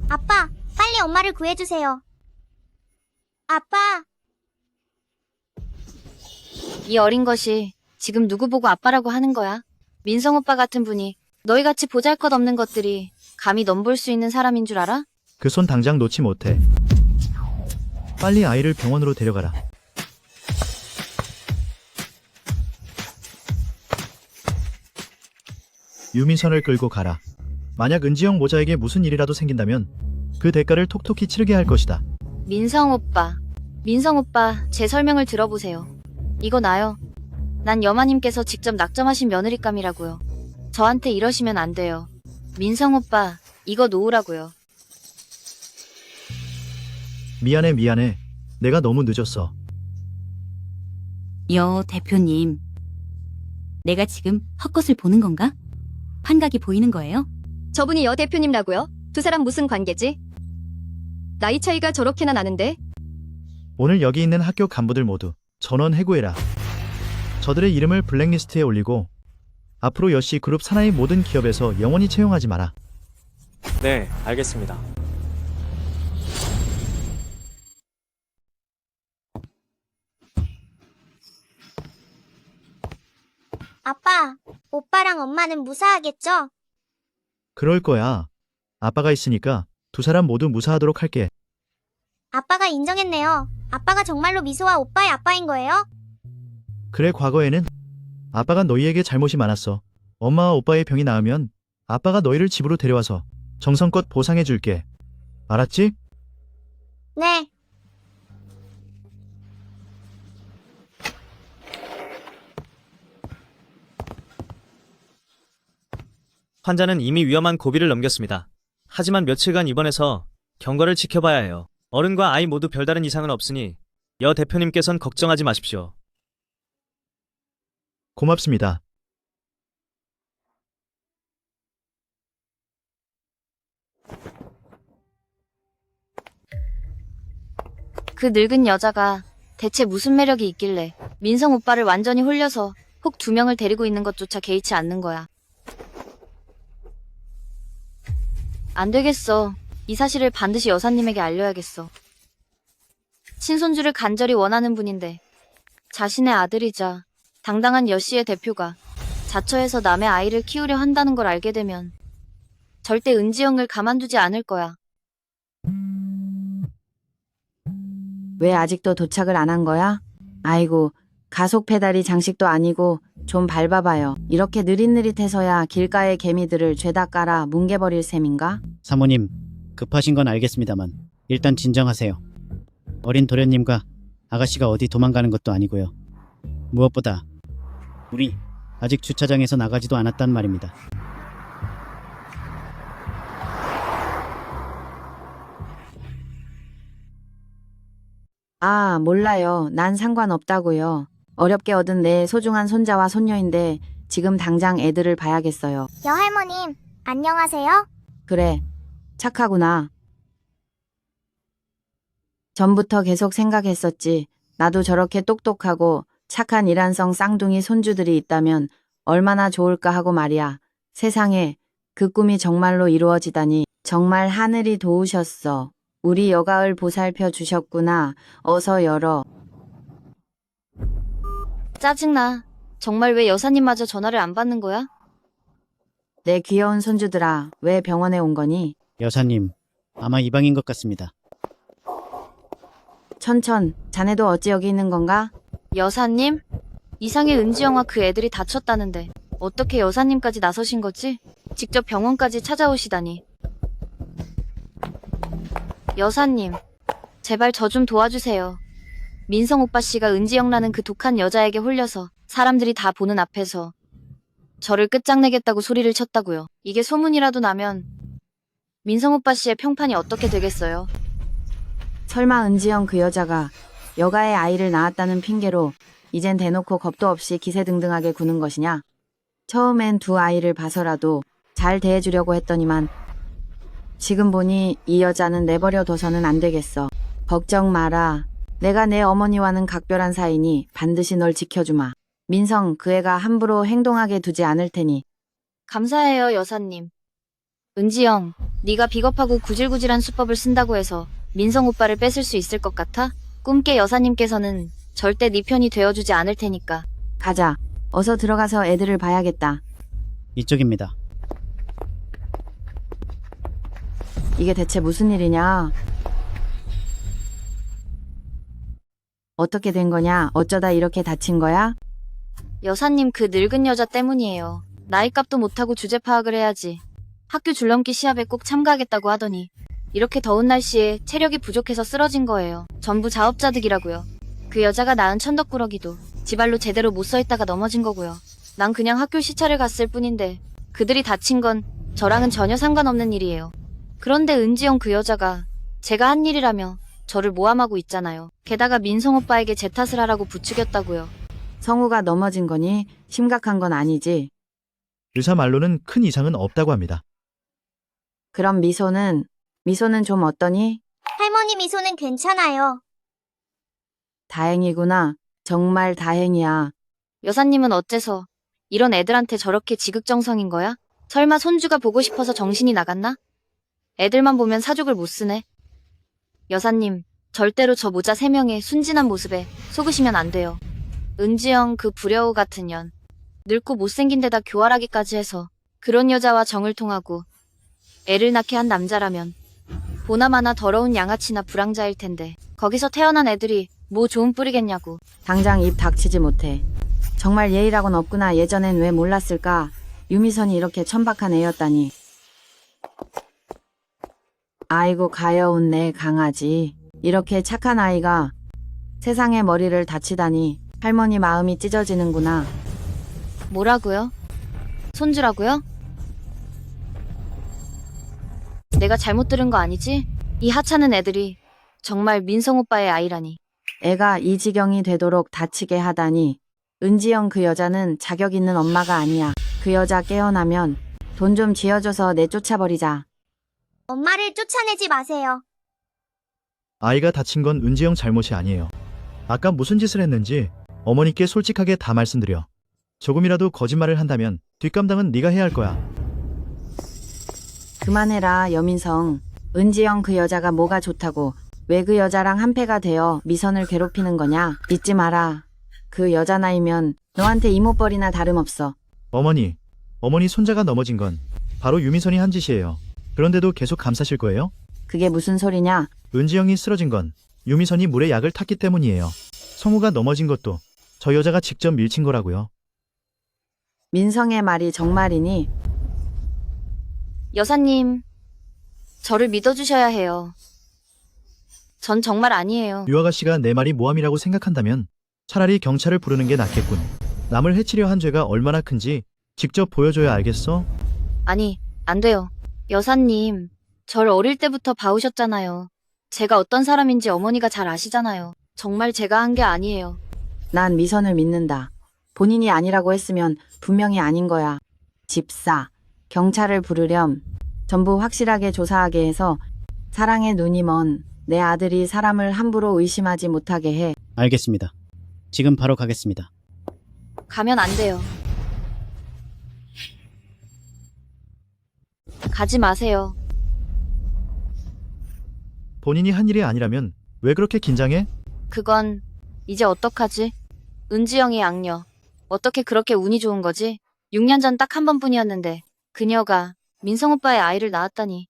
아빠, 빨리 엄마를 구해주세요. 아빠. 이 어린 것이 지금 누구 보고 아빠라고 하는 거야? 민성 오빠 같은 분이 너희같이 보잘것없는 것들이 감히 넘볼 수 있는 사람인 줄 알아? 그 손 당장 놓지 못해. 빨리 아이를 병원으로 데려가라. 유민선을 끌고 가라. 만약 은지영 모자에게 무슨 일이라도 생긴다면 그 대가를 톡톡히 치르게 할 것이다. 민성 오빠, 제 설명을 들어보세요. 이거 나요. 난 여마님께서 직접 낙점하신 며느리감이라고요. 저한테 이러시면 안 돼요. 민성 오빠, 이거 놓으라고요. 미안해. 내가 너무 늦었어. 여 대표님, 내가 지금 헛것을 보는 건가? 환각이 보이는 거예요? 저분이 여 대표님라고요? 두 사람 무슨 관계지? 나이 차이가 저렇게나 나는데? 오늘 여기 있는 학교 간부들 모두 전원 해고해라. 저들의 이름을 블랙리스트에 올리고 앞으로 여씨 그룹 산하의 모든 기업에서 영원히 채용하지 마라. 네, 알겠습니다. 아빠, 오빠랑 엄마는 무사하겠죠? 그럴 거야. 아빠가 있으니까 두 사람 모두 무사하도록 할게. 아빠가 인정했네요. 아빠가 정말로 미소와 오빠의 아빠인 거예요? 그래, 과거에는 아빠가 너희에게 잘못이 많았어. 엄마와 오빠의 병이 나으면 아빠가 너희를 집으로 데려와서 정성껏 보상해 줄게. 알았지? 네. 환자는 이미 위험한 고비를 넘겼습니다. 하지만 며칠간 입원해서 경과를 지켜봐야 해요. 어른과 아이 모두 별다른 이상은 없으니 여 대표님께선 걱정하지 마십시오. 고맙습니다. 그 늙은 여자가 대체 무슨 매력이 있길래 민성 오빠를 완전히 홀려서 혹 두 명을 데리고 있는 것조차 개의치 않는 거야. 안 되겠어. 이 사실을 반드시 여사님에게 알려야겠어. 친손주를 간절히 원하는 분인데 자신의 아들이자 당당한 여씨의 대표가 자처해서 남의 아이를 키우려 한다는 걸 알게 되면 절대 은지영을 가만두지 않을 거야. 왜 아직도 도착을 안 한 거야? 아이고, 가속 페달이 장식도 아니고 좀 밟아봐요. 이렇게 느릿느릿해서야 길가의 개미들을 죄다 깔아 뭉개버릴 셈인가? 사모님, 급하신 건 알겠습니다만 일단 진정하세요. 어린 도련님과 아가씨가 어디 도망가는 것도 아니고요. 무엇보다 우리 아직 주차장에서 나가지도 않았단 말입니다. 아, 몰라요. 난 상관없다고요. 어렵게 얻은 내 소중한 손자와 손녀인데 지금 당장 애들을 봐야겠어요. 여할머님, 안녕하세요? 그래, 착하구나. 전부터 계속 생각했었지. 나도 저렇게 똑똑하고 착한 이란성 쌍둥이 손주들이 있다면 얼마나 좋을까 하고 말이야. 세상에, 그 꿈이 정말로 이루어지다니 정말 하늘이 도우셨어. 우리 여가을 보살펴 주셨구나. 어서 열어. 짜증나. 정말 왜 여사님마저 전화를 안 받는 거야? 내 귀여운 손주들아, 왜 병원에 온 거니? 여사님, 아마 이방인 것 같습니다. 천천, 자네도 어찌 여기 있는 건가? 여사님? 이상의 은지영과 그 애들이 다쳤다는데 어떻게 여사님까지 나서신 거지? 직접 병원까지 찾아오시다니. 여사님, 제발 저 좀 도와주세요. 민성 오빠 씨가 은지영라는 그 독한 여자에게 홀려서 사람들이 다 보는 앞에서 저를 끝장내겠다고 소리를 쳤다고요. 이게 소문이라도 나면 민성 오빠 씨의 평판이 어떻게 되겠어요? 설마 은지영 그 여자가 여가의 아이를 낳았다는 핑계로 이젠 대놓고 겁도 없이 기세등등하게 구는 것이냐? 처음엔 두 아이를 봐서라도 잘 대해주려고 했더니만 지금 보니 이 여자는 내버려 둬서는 안 되겠어. 걱정 마라. 내가 내 어머니와는 각별한 사이니 반드시 널 지켜주마. 민성 그 애가 함부로 행동하게 두지 않을 테니. 감사해요, 여사님. 은지영, 네가 비겁하고 구질구질한 수법을 쓴다고 해서 민성 오빠를 뺏을 수 있을 것 같아? 꿈깨 여사님께서는 절대 네 편이 되어주지 않을 테니까. 가자. 어서 들어가서 애들을 봐야겠다. 이쪽입니다. 이게 대체 무슨 일이냐? 어떻게 된 거냐? 어쩌다 이렇게 다친 거야? 여사님 그 늙은 여자 때문이에요. 나이값도 못하고 주제 파악을 해야지. 학교 줄넘기 시합에 꼭 참가하겠다고 하더니 이렇게 더운 날씨에 체력이 부족해서 쓰러진 거예요. 전부 자업자득이라고요. 그 여자가 낳은 천덕꾸러기도 지발로 제대로 못 서 있다가 넘어진 거고요. 난 그냥 학교 시찰을 갔을 뿐인데 그들이 다친 건 저랑은 전혀 상관없는 일이에요. 그런데 은지영 그 여자가 제가 한 일이라며 저를 모함하고 있잖아요. 게다가 민성 오빠에게 제 탓을 하라고 부추겼다고요. 성우가 넘어진 거니 심각한 건 아니지. 의사 말로는 큰 이상은 없다고 합니다. 그럼 미소는 좀 어떠니? 할머니 미소는 괜찮아요. 다행이구나. 정말 다행이야. 여사님은 어째서 이런 애들한테 저렇게 지극정성인 거야? 설마 손주가 보고 싶어서 정신이 나갔나? 애들만 보면 사족을 못 쓰네. 여사님, 절대로 저 모자 3명의 순진한 모습에 속으시면 안 돼요. 은지영 그 불여우 같은 년. 늙고 못생긴 데다 교활하기까지 해서 그런 여자와 정을 통하고 애를 낳게 한 남자라면 보나마나 더러운 양아치나 불황자일 텐데 거기서 태어난 애들이 뭐 좋은 뿌리겠냐고. 당장 입 닥치지 못해. 정말 예의라곤 없구나. 예전엔 왜 몰랐을까? 유미선이 이렇게 천박한 애였다니. 아이고 가여운 내 강아지. 이렇게 착한 아이가 세상에 머리를 다치다니. 할머니 마음이 찢어지는구나. 뭐라고요? 손주라고요? 내가 잘못 들은 거 아니지? 이 하찮은 애들이 정말 민성 오빠의 아이라니. 애가 이 지경이 되도록 다치게 하다니. 은지영 그 여자는 자격 있는 엄마가 아니야. 그 여자 깨어나면 돈 좀 쥐어줘서 내쫓아버리자. 엄마를 쫓아내지 마세요. 아이가 다친 건 은지영 잘못이 아니에요. 아까 무슨 짓을 했는지 어머니께 솔직하게 다 말씀드려. 조금이라도 거짓말을 한다면 뒷감당은 네가 해야 할 거야. 그만해라 여민성. 은지영 그 여자가 뭐가 좋다고 왜 그 여자랑 한패가 되어 미선을 괴롭히는 거냐? 잊지 마라. 그 여자 나이면 너한테 이모뻘이나 다름없어. 어머니 손자가 넘어진 건 바로 유미선이 한 짓이에요. 그런데도 계속 감싸실 거예요? 그게 무슨 소리냐? 은지영이 쓰러진 건 유미선이 물에 약을 탔기 때문이에요. 성우가 넘어진 것도 저 여자가 직접 밀친 거라고요. 민성의 말이 정말이니? 여사님, 저를 믿어주셔야 해요. 전 정말 아니에요. 유 아가씨가 내 말이 모함이라고 생각한다면 차라리 경찰을 부르는 게 낫겠군. 남을 해치려 한 죄가 얼마나 큰지 직접 보여줘야 알겠어? 아니, 안 돼요. 여사님, 절 어릴 때부터 봐오셨잖아요. 제가 어떤 사람인지 어머니가 잘 아시잖아요. 정말 제가 한 게 아니에요. 난 미선을 믿는다. 본인이 아니라고 했으면 분명히 아닌 거야. 집사, 경찰을 부르렴. 전부 확실하게 조사하게 해서 사랑의 눈이 먼 내 아들이 사람을 함부로 의심하지 못하게 해. 알겠습니다. 지금 바로 가겠습니다. 가면 안 돼요. 가지 마세요. 본인이 한 일이 아니라면 왜 그렇게 긴장해? 그건 이제 어떡하지? 은지영이 악녀. 어떻게 그렇게 운이 좋은 거지? 6년 전 딱 한 번뿐이었는데 그녀가 민성 오빠의 아이를 낳았다니.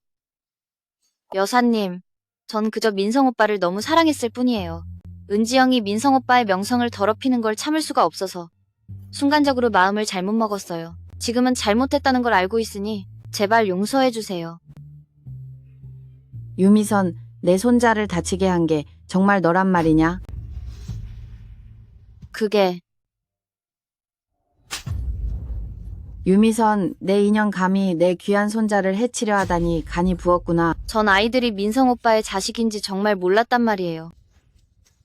여사님, 전 그저 민성 오빠를 너무 사랑했을 뿐이에요. 은지영이 민성 오빠의 명성을 더럽히는 걸 참을 수가 없어서 순간적으로 마음을 잘못 먹었어요. 지금은 잘못했다는 걸 알고 있으니 제발 용서해주세요. 유미선, 내 손자를 다치게 한 게 정말 너란 말이냐? 그게... 유미선, 내 인연 감히 내 귀한 손자를 해치려 하다니 간이 부었구나. 전 아이들이 민성 오빠의 자식인지 정말 몰랐단 말이에요.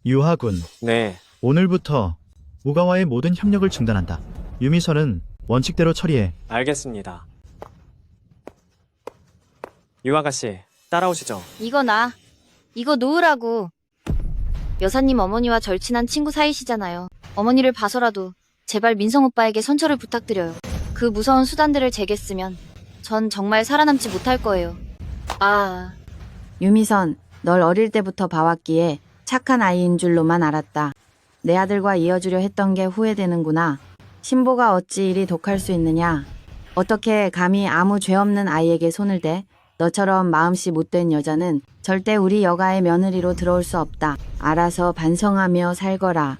유하군, 네, 오늘부터 우가와의 모든 협력을 중단한다. 유미선은 원칙대로 처리해. 알겠습니다. 유아가씨, 따라오시죠. 이거 놓으라고. 여사님 어머니와 절친한 친구 사이시잖아요. 어머니를 봐서라도 제발 민성 오빠에게 선처를 부탁드려요. 그 무서운 수단들을 제게 쓰면 전 정말 살아남지 못할 거예요. 아... 유미선, 널 어릴 때부터 봐왔기에 착한 아이인 줄로만 알았다. 내 아들과 이어주려 했던 게 후회되는구나. 신보가 어찌 이리 독할 수 있느냐. 어떻게 감히 아무 죄 없는 아이에게 손을 대? 너처럼 마음씨 못된 여자는 절대 우리 여가의 며느리로 들어올 수 없다. 알아서 반성하며 살거라.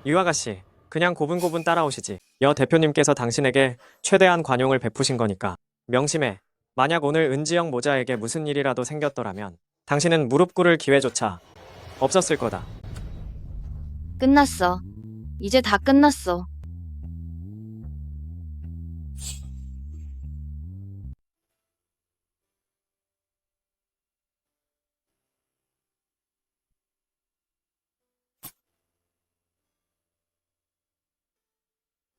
유아가씨, 그냥 고분고분 따라오시지. 여 대표님께서 당신에게 최대한 관용을 베푸신 거니까. 명심해. 만약 오늘 은지영 모자에게 무슨 일이라도 생겼더라면 당신은 무릎 꿇을 기회조차 없었을 거다. 끝났어. 이제 다 끝났어.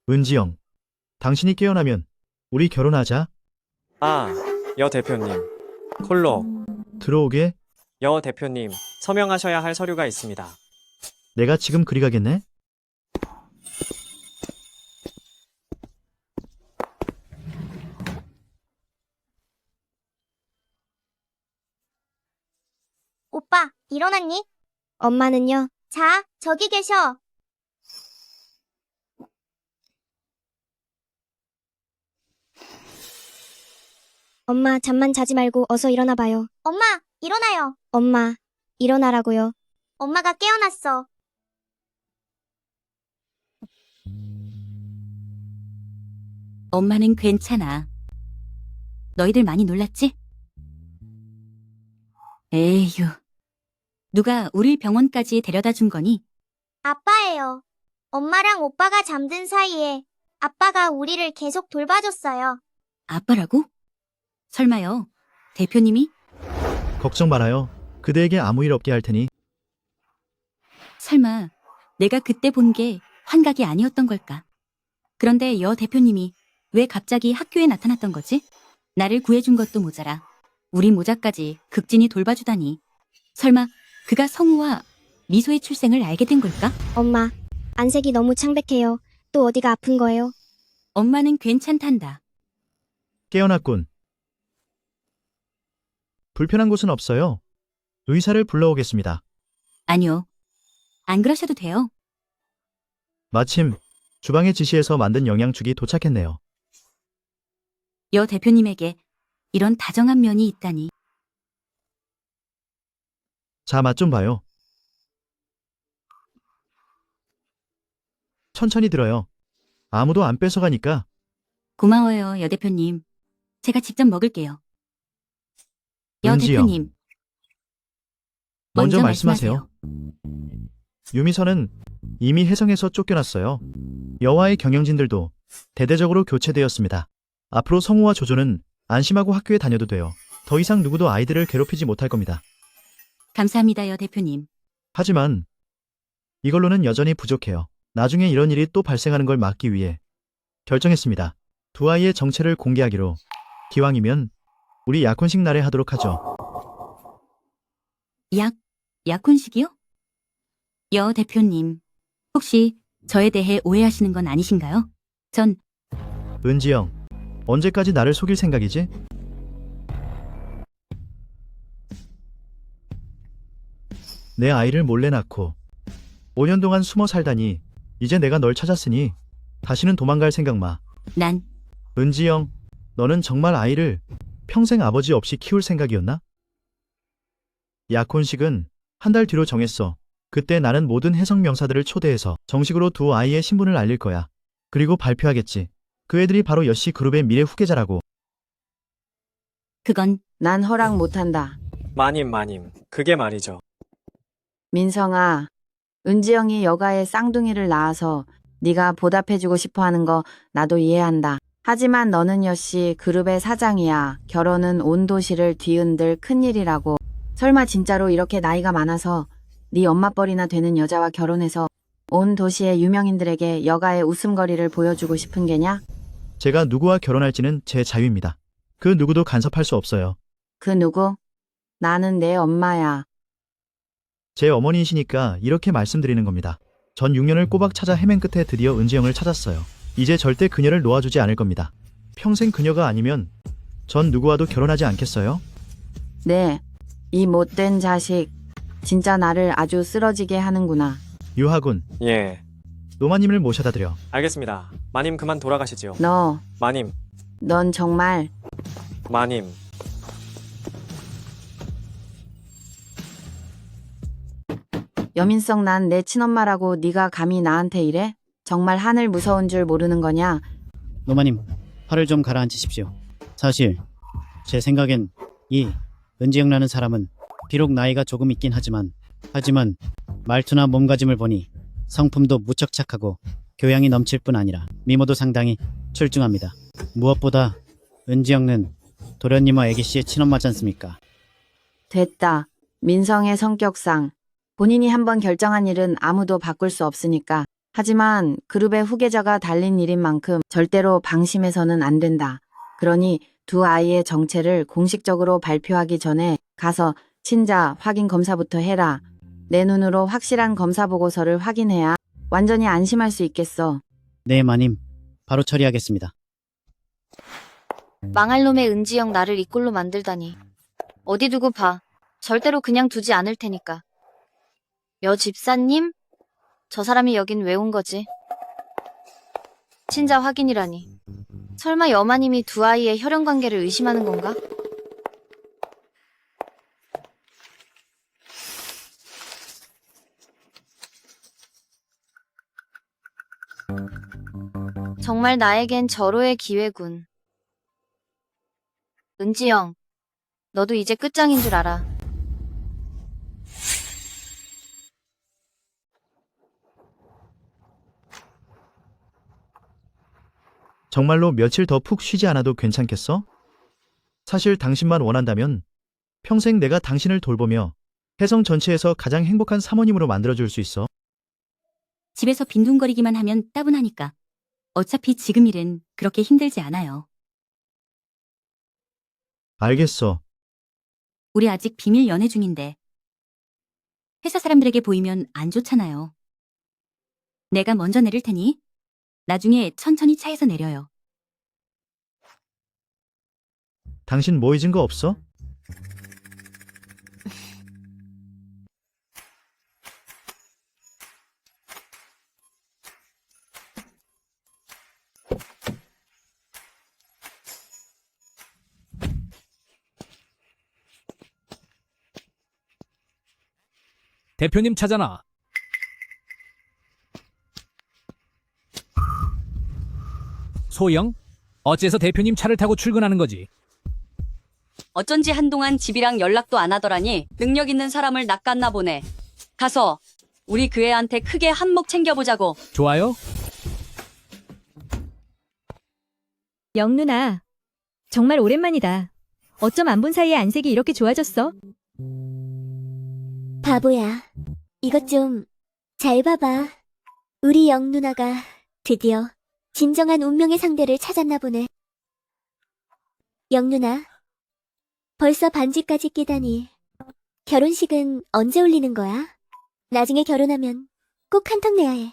은지영, 당신이 깨어나면 우리 결혼하자. 아, 여 대표님. 콜로. 들어오게. 여 대표님, 서명하셔야 할 서류가 있습니다. 내가 지금 그리 가겠네? 오빠, 일어났니? 엄마는요? 자, 저기 계셔. 엄마, 잠만 자지 말고 어서 일어나 봐요. 엄마, 일어나요. 엄마, 일어나라고요. 엄마가 깨어났어. 엄마는 괜찮아. 너희들 많이 놀랐지? 에휴. 누가 우릴 병원까지 데려다 준 거니? 아빠예요. 엄마랑 오빠가 잠든 사이에 아빠가 우리를 계속 돌봐줬어요. 아빠라고? 설마요, 대표님이? 걱정 말아요. 그대에게 아무 일 없게 할 테니. 설마 내가 그때 본 게 환각이 아니었던 걸까? 그런데 여 대표님이 왜 갑자기 학교에 나타났던 거지? 나를 구해준 것도 모자라 우리 모자까지 극진히 돌봐주다니. 설마 그가 성우와 미소의 출생을 알게 된 걸까? 엄마, 안색이 너무 창백해요. 또 어디가 아픈 거예요? 엄마는 괜찮단다. 깨어났군. 불편한 곳은 없어요. 의사를 불러오겠습니다. 아니요. 안 그러셔도 돼요. 마침 주방의 지시에서 만든 영양죽이 도착했네요. 여 대표님에게 이런 다정한 면이 있다니. 자, 맛 좀 봐요. 천천히 들어요. 아무도 안 뺏어가니까. 고마워요, 여 대표님. 제가 직접 먹을게요. 여 은지영. 대표님. 먼저 말씀하세요. 유미선은 이미 해성에서 쫓겨났어요. 여와의 경영진들도 대대적으로 교체되었습니다. 앞으로 성우와 조조는 안심하고 학교에 다녀도 돼요. 더 이상 누구도 아이들을 괴롭히지 못할 겁니다. 감사합니다, 여 대표님. 하지만 이걸로는 여전히 부족해요. 나중에 이런 일이 또 발생하는 걸 막기 위해 결정했습니다. 두 아이의 정체를 공개하기로. 기왕이면 우리 약혼식 날에 하도록 하죠. 약혼식이요? 여 대표님, 혹시 저에 대해 오해하시는 건 아니신가요? 전 은지영, 언제까지 나를 속일 생각이지? 내 아이를 몰래 낳고 5년 동안 숨어 살다니 이제 내가 널 찾았으니 다시는 도망갈 생각 마. 난 은지영, 너는 정말 아이를 평생 아버지 없이 키울 생각이었나? 약혼식은 한 달 뒤로 정했어. 그때 나는 모든 해성 명사들을 초대해서 정식으로 두 아이의 신분을 알릴 거야. 그리고 발표하겠지. 그 애들이 바로 여씨 그룹의 미래 후계자라고. 그건 난 허락 못한다. 마님, 그게 말이죠. 민성아, 은지영이 여가의 쌍둥이를 낳아서 네가 보답해주고 싶어 하는 거 나도 이해한다. 하지만 너는 여씨 그룹의 사장이야. 결혼은 온 도시를 뒤흔들 큰일이라고. 설마 진짜로 이렇게 나이가 많아서 네 엄마뻘이나 되는 여자와 결혼해서 온 도시의 유명인들에게 여가의 웃음거리를 보여주고 싶은 게냐? 제가 누구와 결혼할지는 제 자유입니다. 그 누구도 간섭할 수 없어요. 그 누구? 나는 내 엄마야. 제 어머니이시니까 이렇게 말씀드리는 겁니다. 전 6년을 꼬박 찾아 헤맨 끝에 드디어 은지영을 찾았어요. 이제 절대 그녀를 놓아주지 않을 겁니다. 평생 그녀가 아니면 전 누구와도 결혼하지 않겠어요? 네, 이 못된 자식. 진짜 나를 아주 쓰러지게 하는구나. 유하군, 예, 노마님을 모셔다 드려. 알겠습니다. 마님 그만 돌아가시지요. 너, 마님, 넌 정말 마님. 여민석 난 내 친엄마라고 네가 감히 나한테 이래? 정말 하늘 무서운 줄 모르는 거냐? 노마님, 화를 좀 가라앉히십시오. 사실 제 생각엔 이 은지영라는 사람은 비록 나이가 조금 있긴 하지만 말투나 몸가짐을 보니 성품도 무척 착하고 교양이 넘칠 뿐 아니라 미모도 상당히 출중합니다. 무엇보다 은지영은 도련님과 애기씨의 친엄마지 않습니까? 됐다. 민성의 성격상 본인이 한번 결정한 일은 아무도 바꿀 수 없으니까. 하지만 그룹의 후계자가 달린 일인 만큼 절대로 방심해서는 안 된다. 그러니 두 아이의 정체를 공식적으로 발표하기 전에 가서 친자 확인 검사부터 해라. 내 눈으로 확실한 검사 보고서를 확인해야 완전히 안심할 수 있겠어. 네, 마님. 바로 처리하겠습니다. 망할 놈의 은지영 나를 이 꼴로 만들다니. 어디 두고 봐. 절대로 그냥 두지 않을 테니까. 여 집사님? 저 사람이 여긴 왜 온 거지? 친자 확인이라니. 설마 여마님이 두 아이의 혈연 관계를 의심하는 건가? 정말 나에겐 절호의 기회군. 은지영, 너도 이제 끝장인 줄 알아. 정말로 며칠 더 푹 쉬지 않아도 괜찮겠어? 사실 당신만 원한다면 평생 내가 당신을 돌보며 해성 전체에서 가장 행복한 사모님으로 만들어줄 수 있어. 집에서 빈둥거리기만 하면 따분하니까. 어차피 지금 일은 그렇게 힘들지 않아요. 알겠어. 우리 아직 비밀 연애 중인데. 회사 사람들에게 보이면 안 좋잖아요. 내가 먼저 내릴 테니 나중에 천천히 차에서 내려요. 당신 뭐 잊은 거 없어? 대표님 찾아나. 소영, 어째서 대표님 차를 타고 출근하는 거지? 어쩐지 한동안 집이랑 연락도 안 하더라니 능력 있는 사람을 낚았나 보네. 가서 우리 그 애한테 크게 한몫 챙겨보자고. 좋아요? 영 누나, 정말 오랜만이다. 어쩜 안 본 사이에 안색이 이렇게 좋아졌어? 바보야. 이것 좀 잘 봐봐. 우리 영 누나가 드디어 진정한 운명의 상대를 찾았나 보네. 영 누나, 벌써 반지까지 끼다니. 결혼식은 언제 올리는 거야? 나중에 결혼하면 꼭 한턱 내야 해.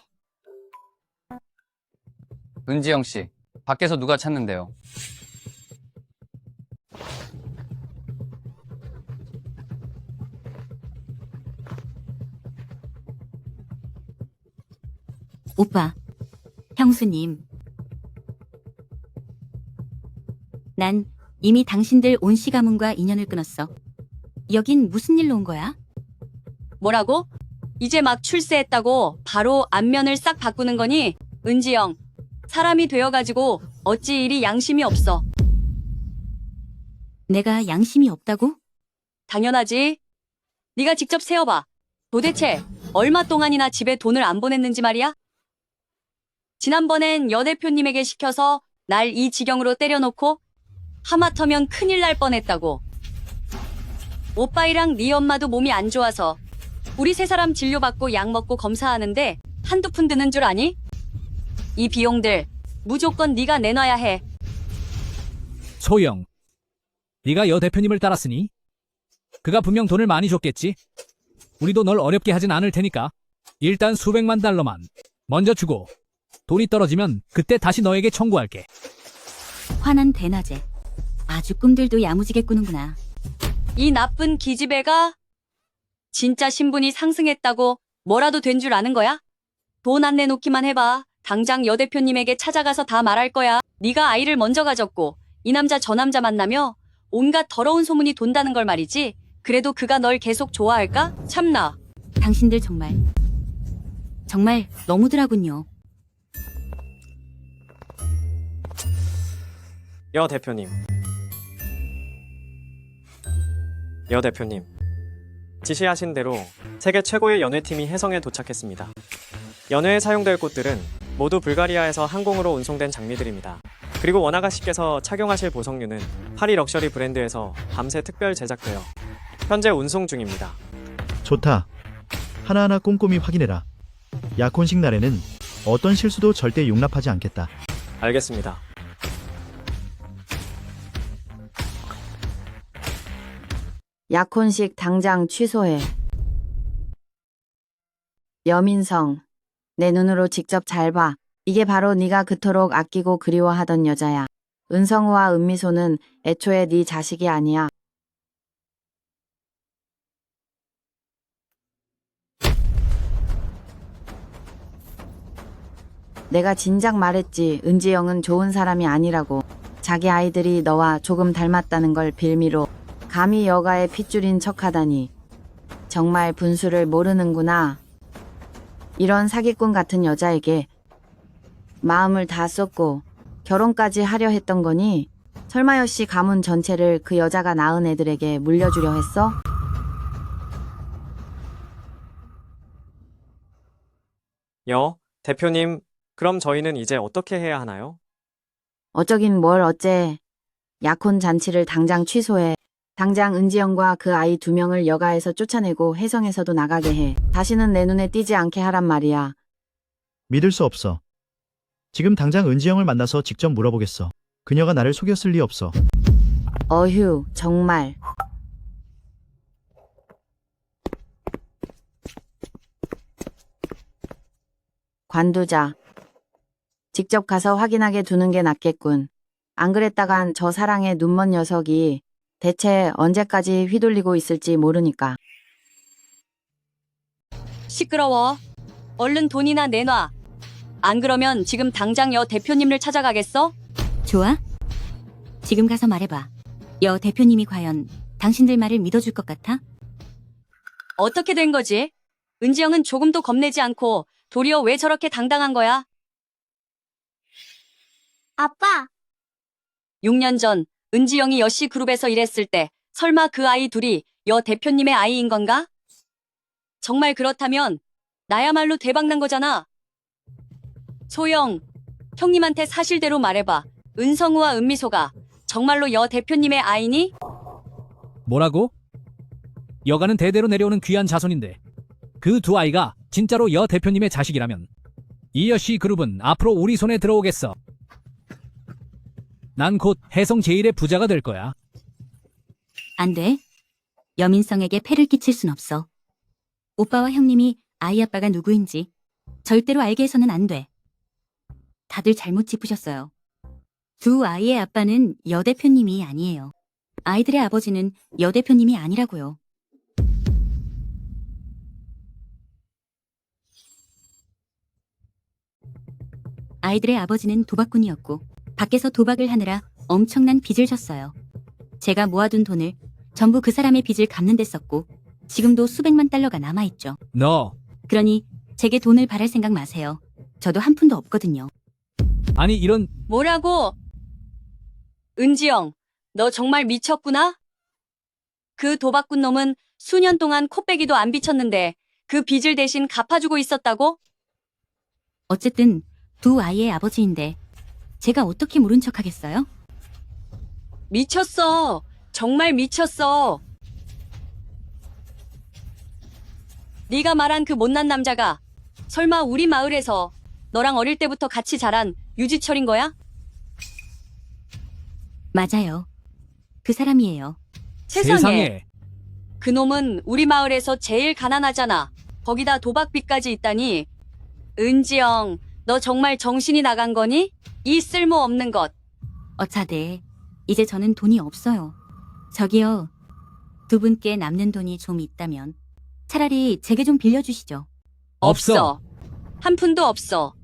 은지영 씨, 밖에서 누가 찾는데요? 오빠, 형수님. 난 이미 당신들 온 씨 가문과 인연을 끊었어. 여긴 무슨 일로 온 거야? 뭐라고? 이제 막 출세했다고 바로 안면을 싹 바꾸는 거니? 은지영, 사람이 되어가지고 어찌 이리 양심이 없어. 내가 양심이 없다고? 당연하지. 네가 직접 세어봐. 도대체 얼마 동안이나 집에 돈을 안 보냈는지 말이야? 지난번엔 여 대표님에게 시켜서 날 이 지경으로 때려놓고 하마터면 큰일 날 뻔했다고. 오빠이랑 네 엄마도 몸이 안 좋아서 우리 세 사람 진료받고 약 먹고 검사하는데 한두 푼 드는 줄 아니? 이 비용들 무조건 네가 내놔야 해. 소영, 네가 여 대표님을 따랐으니 그가 분명 돈을 많이 줬겠지. 우리도 널 어렵게 하진 않을 테니까 일단 수백만 달러만 먼저 주고 돈이 떨어지면 그때 다시 너에게 청구할게. 화난 대낮에 아주 꿈들도 야무지게 꾸는구나. 이 나쁜 기집애가 진짜 신분이 상승했다고 뭐라도 된 줄 아는 거야? 돈 안 내놓기만 해봐. 당장 여 대표님에게 찾아가서 다 말할 거야. 네가 아이를 먼저 가졌고 이 남자 저 남자 만나며 온갖 더러운 소문이 돈다는 걸 말이지. 그래도 그가 널 계속 좋아할까? 참나. 당신들 정말 너무들하군요. 여 대표님. 여 대표님. 지시하신 대로 세계 최고의 연회팀이 혜성에 도착했습니다. 연회에 사용될 꽃들은 모두 불가리아에서 항공으로 운송된 장미들입니다. 그리고 원아가 씨께서 착용하실 보석류는 파리 럭셔리 브랜드에서 밤새 특별 제작되어 현재 운송 중입니다. 좋다. 하나하나 꼼꼼히 확인해라. 약혼식 날에는 어떤 실수도 절대 용납하지 않겠다. 알겠습니다. 약혼식 당장 취소해. 여민성, 내 눈으로 직접 잘 봐. 이게 바로 네가 그토록 아끼고 그리워하던 여자야. 은성우와 은미소는 애초에 네 자식이 아니야. 내가 진작 말했지. 은지영은 좋은 사람이 아니라고. 자기 아이들이 너와 조금 닮았다는 걸 빌미로 감히 여가의 핏줄인 척하다니. 정말 분수를 모르는구나. 이런 사기꾼 같은 여자에게 마음을 다 쏟고 결혼까지 하려 했던 거니? 설마 여씨 가문 전체를 그 여자가 낳은 애들에게 물려주려 했어? 여 대표님, 그럼 저희는 이제 어떻게 해야 하나요? 어쩌긴 뭘 어째. 약혼 잔치를 당장 취소해. 당장 은지영과 그 아이 2명을 여가에서 쫓아내고 혜성에서도 나가게 해. 다시는 내 눈에 띄지 않게 하란 말이야. 믿을 수 없어. 지금 당장 은지영을 만나서 직접 물어보겠어. 그녀가 나를 속였을 리 없어. 어휴, 정말. 관두자. 직접 가서 확인하게 두는 게 낫겠군. 안 그랬다간 저 사랑의 눈먼 녀석이 대체 언제까지 휘둘리고 있을지 모르니까. 시끄러워. 얼른 돈이나 내놔. 안 그러면 지금 당장 여 대표님을 찾아가겠어? 좋아? 지금 가서 말해봐. 여 대표님이 과연 당신들 말을 믿어줄 것 같아? 어떻게 된 거지? 은지영은 조금도 겁내지 않고 도리어 왜 저렇게 당당한 거야? 아빠, 6년 전 은지영이 여씨 그룹에서 일했을 때 설마 그 아이 둘이 여 대표님의 아이인 건가? 정말 그렇다면 나야말로 대박난 거잖아. 소영, 형님한테 사실대로 말해봐. 은성우와 은미소가 정말로 여 대표님의 아이니? 뭐라고? 여가는 대대로 내려오는 귀한 자손인데 그 두 아이가 진짜로 여 대표님의 자식이라면 이 여씨 그룹은 앞으로 우리 손에 들어오겠어. 난 곧 혜성 제1의 부자가 될 거야. 안 돼. 여민성에게 폐를 끼칠 순 없어. 오빠와 형님이 아이 아빠가 누구인지 절대로 알게 해서는 안 돼. 다들 잘못 짚으셨어요. 두 아이의 아빠는 여 대표님이 아니에요. 아이들의 아버지는 여 대표님이 아니라고요. 아이들의 아버지는 도박꾼이었고 밖에서 도박을 하느라 엄청난 빚을 졌어요. 제가 모아둔 돈을 전부 그 사람의 빚을 갚는 데 썼고 지금도 수백만 달러가 남아있죠. 너, 그러니 제게 돈을 바랄 생각 마세요. 저도 한 푼도 없거든요. 아니 이런 뭐라고? 은지영, 너 정말 미쳤구나? 그 도박꾼 놈은 수년 동안 코빼기도 안 비쳤는데 그 빚을 대신 갚아주고 있었다고? 어쨌든 두 아이의 아버지인데 제가 어떻게 모른 척하겠어요? 미쳤어. 정말 미쳤어. 네가 말한 그 못난 남자가 설마 우리 마을에서 너랑 어릴 때부터 같이 자란 유지철인 거야? 맞아요. 그 사람이에요. 세상에. 그 놈은 우리 마을에서 제일 가난하잖아. 거기다 도박빚까지 있다니. 은지영, 너 정말 정신이 나간 거니? 이 쓸모없는 것. 어차네. 이제 저는 돈이 없어요. 저기요. 두 분께 남는 돈이 좀 있다면 차라리 제게 좀 빌려주시죠. 없어. 한 푼도 없어.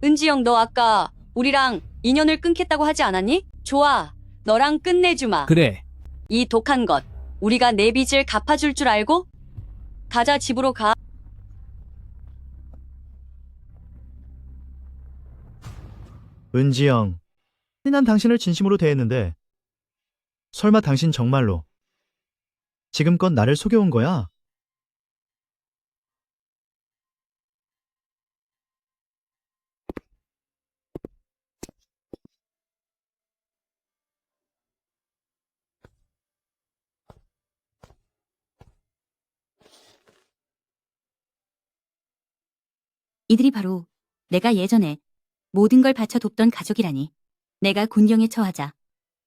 은지영, 너 아까 우리랑 인연을 끊겠다고 하지 않았니? 좋아. 너랑 끝내주마. 그래. 이 독한 것. 우리가 내 빚을 갚아줄 줄 알고? 가자, 집으로 가. 은지영, 난 당신을 진심으로 대했는데 설마 당신 정말로 지금껏 나를 속여온 거야? 이들이 바로 내가 예전에 모든 걸 바쳐 돕던 가족이라니. 내가 곤경에 처하자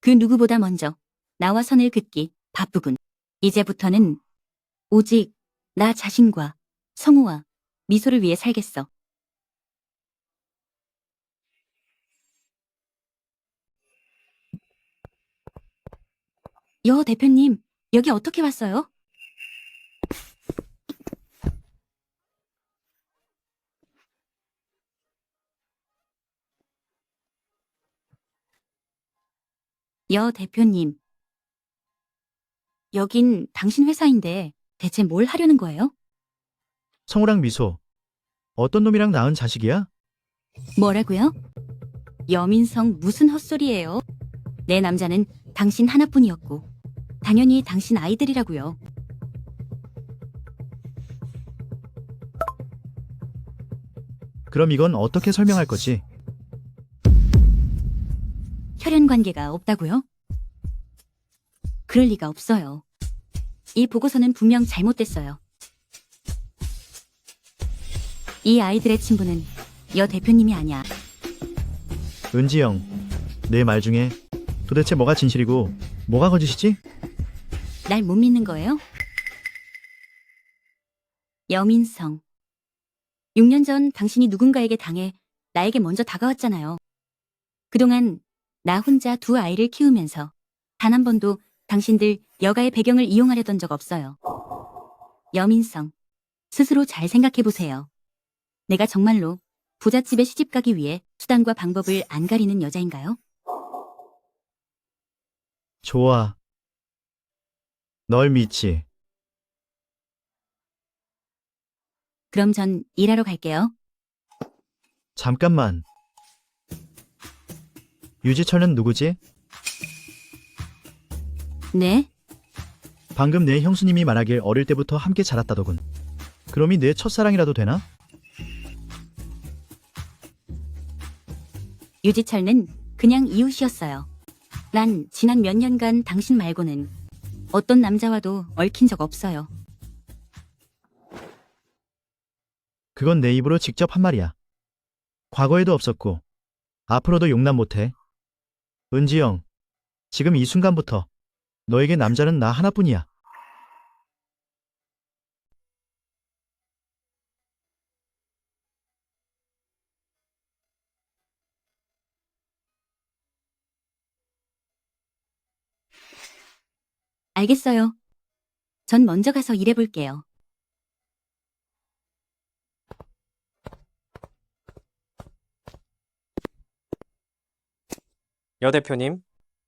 그 누구보다 먼저 나와 선을 긋기 바쁘군. 이제부터는 오직 나 자신과 성우와 미소를 위해 살겠어. 여 대표님, 여기 어떻게 왔어요? 여 대표님, 여긴 당신 회사인데 대체 뭘 하려는 거예요? 성우랑 미소, 어떤 놈이랑 낳은 자식이야? 뭐라고요? 여민성 무슨 헛소리예요? 내 남자는 당신 하나뿐이었고 당연히 당신 아이들이라고요. 그럼 이건 어떻게 설명할 거지? 혈연 관계가 없다고요? 그럴 리가 없어요. 이 보고서는 분명 잘못됐어요. 이 아이들의 친부는 여 대표님이 아니야. 은지영, 내 말 중에 도대체 뭐가 진실이고 뭐가 거짓이지? 날 못 믿는 거예요? 여민성. 6년 전 당신이 누군가에게 당해 나에게 먼저 다가왔잖아요. 그동안 나 혼자 두 아이를 키우면서 단 한 번도 당신들 여가의 배경을 이용하려던 적 없어요. 여민성, 스스로 잘 생각해보세요. 내가 정말로 부잣집에 시집가기 위해 수단과 방법을 안 가리는 여자인가요? 좋아. 널 믿지. 그럼 전 일하러 갈게요. 잠깐만. 유지철은 누구지? 네? 방금 내 형수님이 말하길 어릴 때부터 함께 자랐다더군. 그럼이 내 첫사랑이라도 되나? 유지철는 그냥 이웃이었어요. 난 지난 몇 년간 당신 말고는 어떤 남자와도 얽힌 적 없어요. 그건 내 입으로 직접 한 말이야. 과거에도 없었고 앞으로도 용납 못해. 은지영, 지금 이 순간부터 너에게 남자는 나 하나뿐이야. 알겠어요. 전 먼저 가서 일해볼게요. 여 대표님,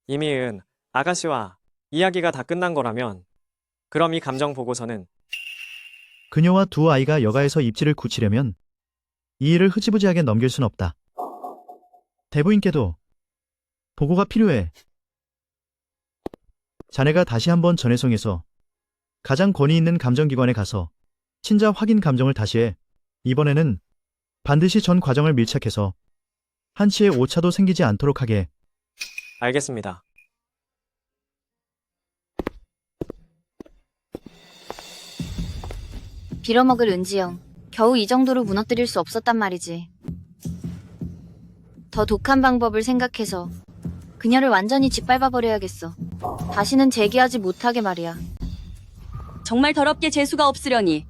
이미은 아가씨와 이야기가 다 끝난 거라면 그럼 이 감정 보고서는 그녀와 두 아이가 여가에서 입지를 굳히려면 이 일을 흐지부지하게 넘길 순 없다. 대부인께도 보고가 필요해. 자네가 다시 한번 전해송에서 가장 권위 있는 감정기관에 가서 친자 확인 감정을 다시 해. 이번에는 반드시 전 과정을 밀착해서 한치의 오차도 생기지 않도록 하게 해. 알겠습니다. 빌어먹을 은지영. 겨우 이 정도로 무너뜨릴 수 없었단 말이지. 더 독한 방법을 생각해서 그녀를 완전히 짓밟아버려야겠어. 다시는 재기하지 못하게 말이야. 정말 더럽게 재수가 없으려니.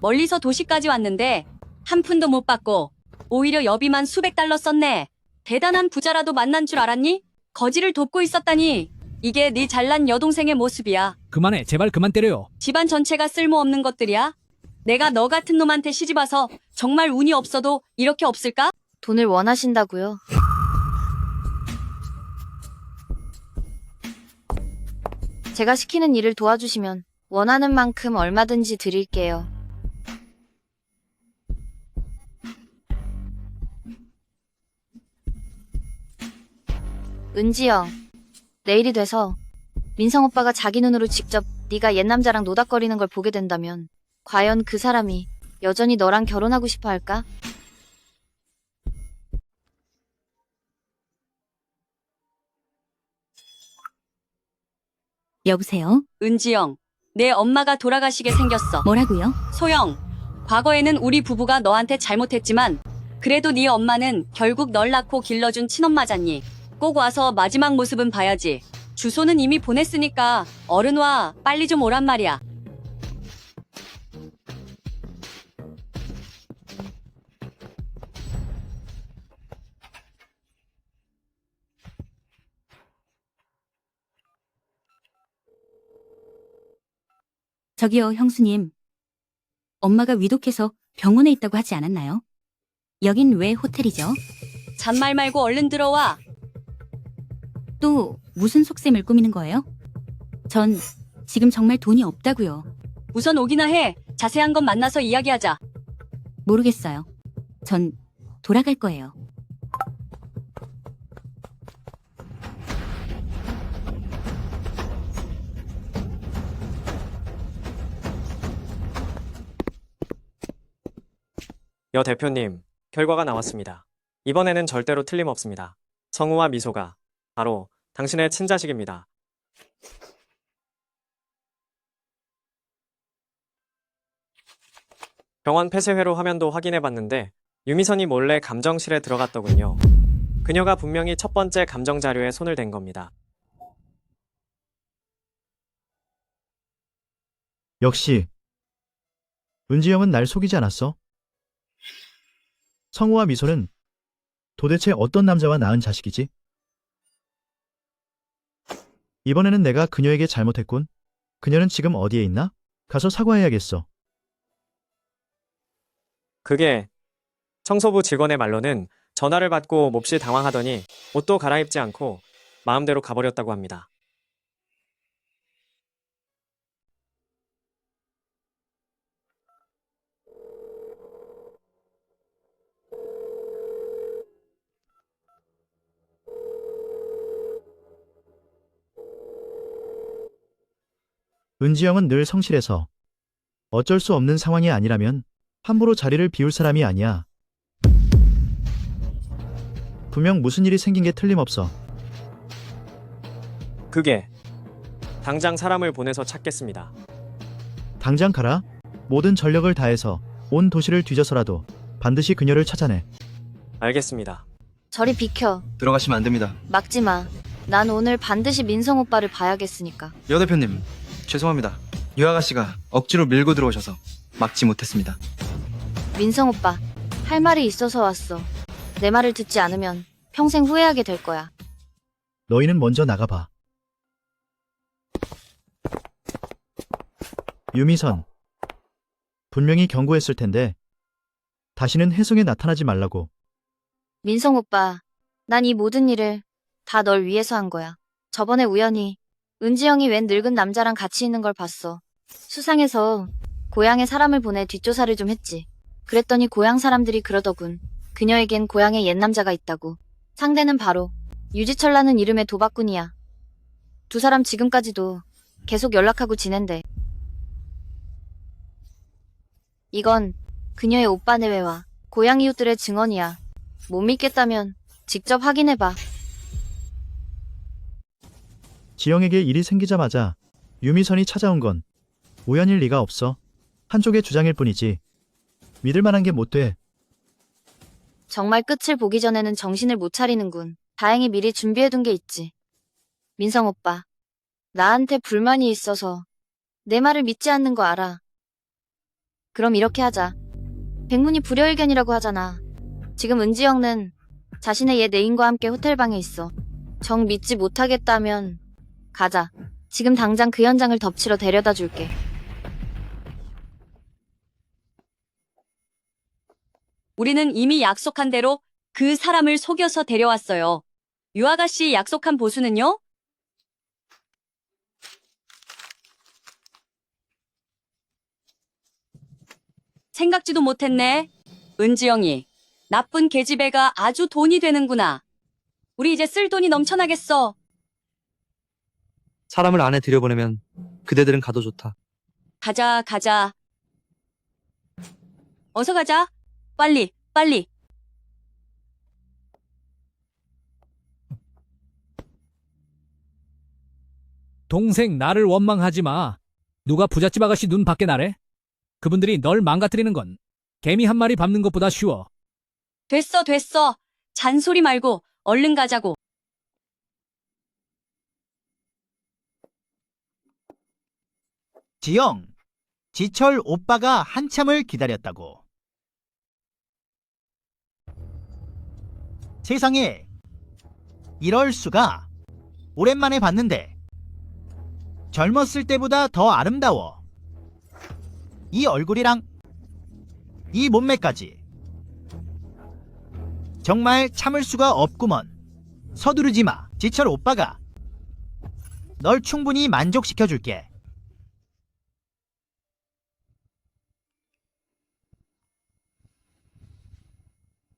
멀리서 도시까지 왔는데 한 푼도 못 받고 오히려 여비만 수백 달러 썼네. 대단한 부자라도 만난 줄 알았니? 거지를 돕고 있었다니. 이게 네 잘난 여동생의 모습이야. 그만해, 제발 그만 때려요. 집안 전체가 쓸모없는 것들이야. 내가 너 같은 놈한테 시집와서 정말 운이 없어도 이렇게 없을까? 돈을 원하신다고요? 제가 시키는 일을 도와주시면 원하는 만큼 얼마든지 드릴게요. 은지영, 내일이 돼서 민성 오빠가 자기 눈으로 직접 네가 옛 남자랑 노닥거리는 걸 보게 된다면 과연 그 사람이 여전히 너랑 결혼하고 싶어 할까? 여보세요? 은지영, 내 엄마가 돌아가시게 생겼어. 뭐라고요? 소영, 과거에는 우리 부부가 너한테 잘못했지만 그래도 네 엄마는 결국 널 낳고 길러준 친엄마잖니. 꼭 와서 마지막 모습은 봐야지. 주소는 이미 보냈으니까 얼른 와. 빨리 좀 오란 말이야. 저기요, 형수님. 엄마가 위독해서 병원에 있다고 하지 않았나요? 여긴 왜 호텔이죠? 잔말 말고 얼른 들어와. 또 무슨 속셈을 꾸미는 거예요? 전 지금 정말 돈이 없다고요. 우선 오기나 해. 자세한 건 만나서 이야기하자. 모르겠어요. 전 돌아갈 거예요. 여 대표님, 결과가 나왔습니다. 이번에는 절대로 틀림없습니다. 성우와 미소가 바로 당신의 친자식입니다. 병원 폐쇄회로 화면도 확인해봤는데 유미선이 몰래 감정실에 들어갔더군요. 그녀가 분명히 첫 번째 감정 자료에 손을 댄 겁니다. 역시 은지영은 날 속이지 않았어. 성우와 미소는 도대체 어떤 남자와 낳은 자식이지? 이번에는 내가 그녀에게 잘못했군. 그녀는 지금 어디에 있나? 가서 사과해야겠어. 그게 청소부 직원의 말로는 전화를 받고 몹시 당황하더니 옷도 갈아입지 않고 마음대로 가버렸다고 합니다. 은지영은 늘 성실해서 어쩔 수 없는 상황이 아니라면 함부로 자리를 비울 사람이 아니야. 분명 무슨 일이 생긴 게 틀림없어. 그게 당장 사람을 보내서 찾겠습니다. 당장 가라. 모든 전력을 다해서 온 도시를 뒤져서라도 반드시 그녀를 찾아내. 알겠습니다. 저리 비켜. 들어가시면 안 됩니다. 막지 마. 난 오늘 반드시 민성 오빠를 봐야겠으니까. 여 대표님, 죄송합니다. 유 아가씨가 억지로 밀고 들어오셔서 막지 못했습니다. 민성 오빠, 할 말이 있어서 왔어. 내 말을 듣지 않으면 평생 후회하게 될 거야. 너희는 먼저 나가봐. 유미선. 분명히 경고했을 텐데 다시는 해송에 나타나지 말라고. 민성 오빠, 난 이 모든 일을 다 널 위해서 한 거야. 저번에 우연히 은지영이 웬 늙은 남자랑 같이 있는 걸 봤어. 수상해서 고향에 사람을 보내 뒷조사를 좀 했지. 그랬더니 고향 사람들이 그러더군. 그녀에겐 고향에 옛 남자가 있다고. 상대는 바로 유지철라는 이름의 도박꾼이야. 두 사람 지금까지도 계속 연락하고 지낸대. 이건 그녀의 오빠 내외와 고향 이웃들의 증언이야. 못 믿겠다면 직접 확인해봐. 지영에게 일이 생기자마자 유미선이 찾아온 건 우연일 리가 없어. 한쪽의 주장일 뿐이지. 믿을 만한 게 못 돼. 정말 끝을 보기 전에는 정신을 못 차리는군. 다행히 미리 준비해둔 게 있지. 민성 오빠, 나한테 불만이 있어서 내 말을 믿지 않는 거 알아. 그럼 이렇게 하자. 백문이 불여일견이라고 하잖아. 지금 은지영은 자신의 옛 애인과 함께 호텔방에 있어. 정 믿지 못하겠다면 가자. 지금 당장 그 현장을 덮치러 데려다 줄게. 우리는 이미 약속한 대로 그 사람을 속여서 데려왔어요. 유아가씨 약속한 보수는요? 생각지도 못했네. 은지영이 나쁜 계집애가 아주 돈이 되는구나. 우리 이제 쓸 돈이 넘쳐나겠어. 사람을 안에 들여보내면 그대들은 가도 좋다. 가자, 가자. 어서 가자. 빨리, 빨리. 동생 나를 원망하지 마. 누가 부잣집 아가씨 눈 밖에 나래? 그분들이 널 망가뜨리는 건 개미 한 마리 밟는 것보다 쉬워. 됐어, 됐어. 잔소리 말고 얼른 가자고. 지영, 지철 오빠가 한참을 기다렸다고. 세상에, 이럴 수가. 오랜만에 봤는데 젊었을 때보다 더 아름다워. 이 얼굴이랑 이 몸매까지. 정말 참을 수가 없구먼. 서두르지 마. 지철 오빠가 널 충분히 만족시켜줄게.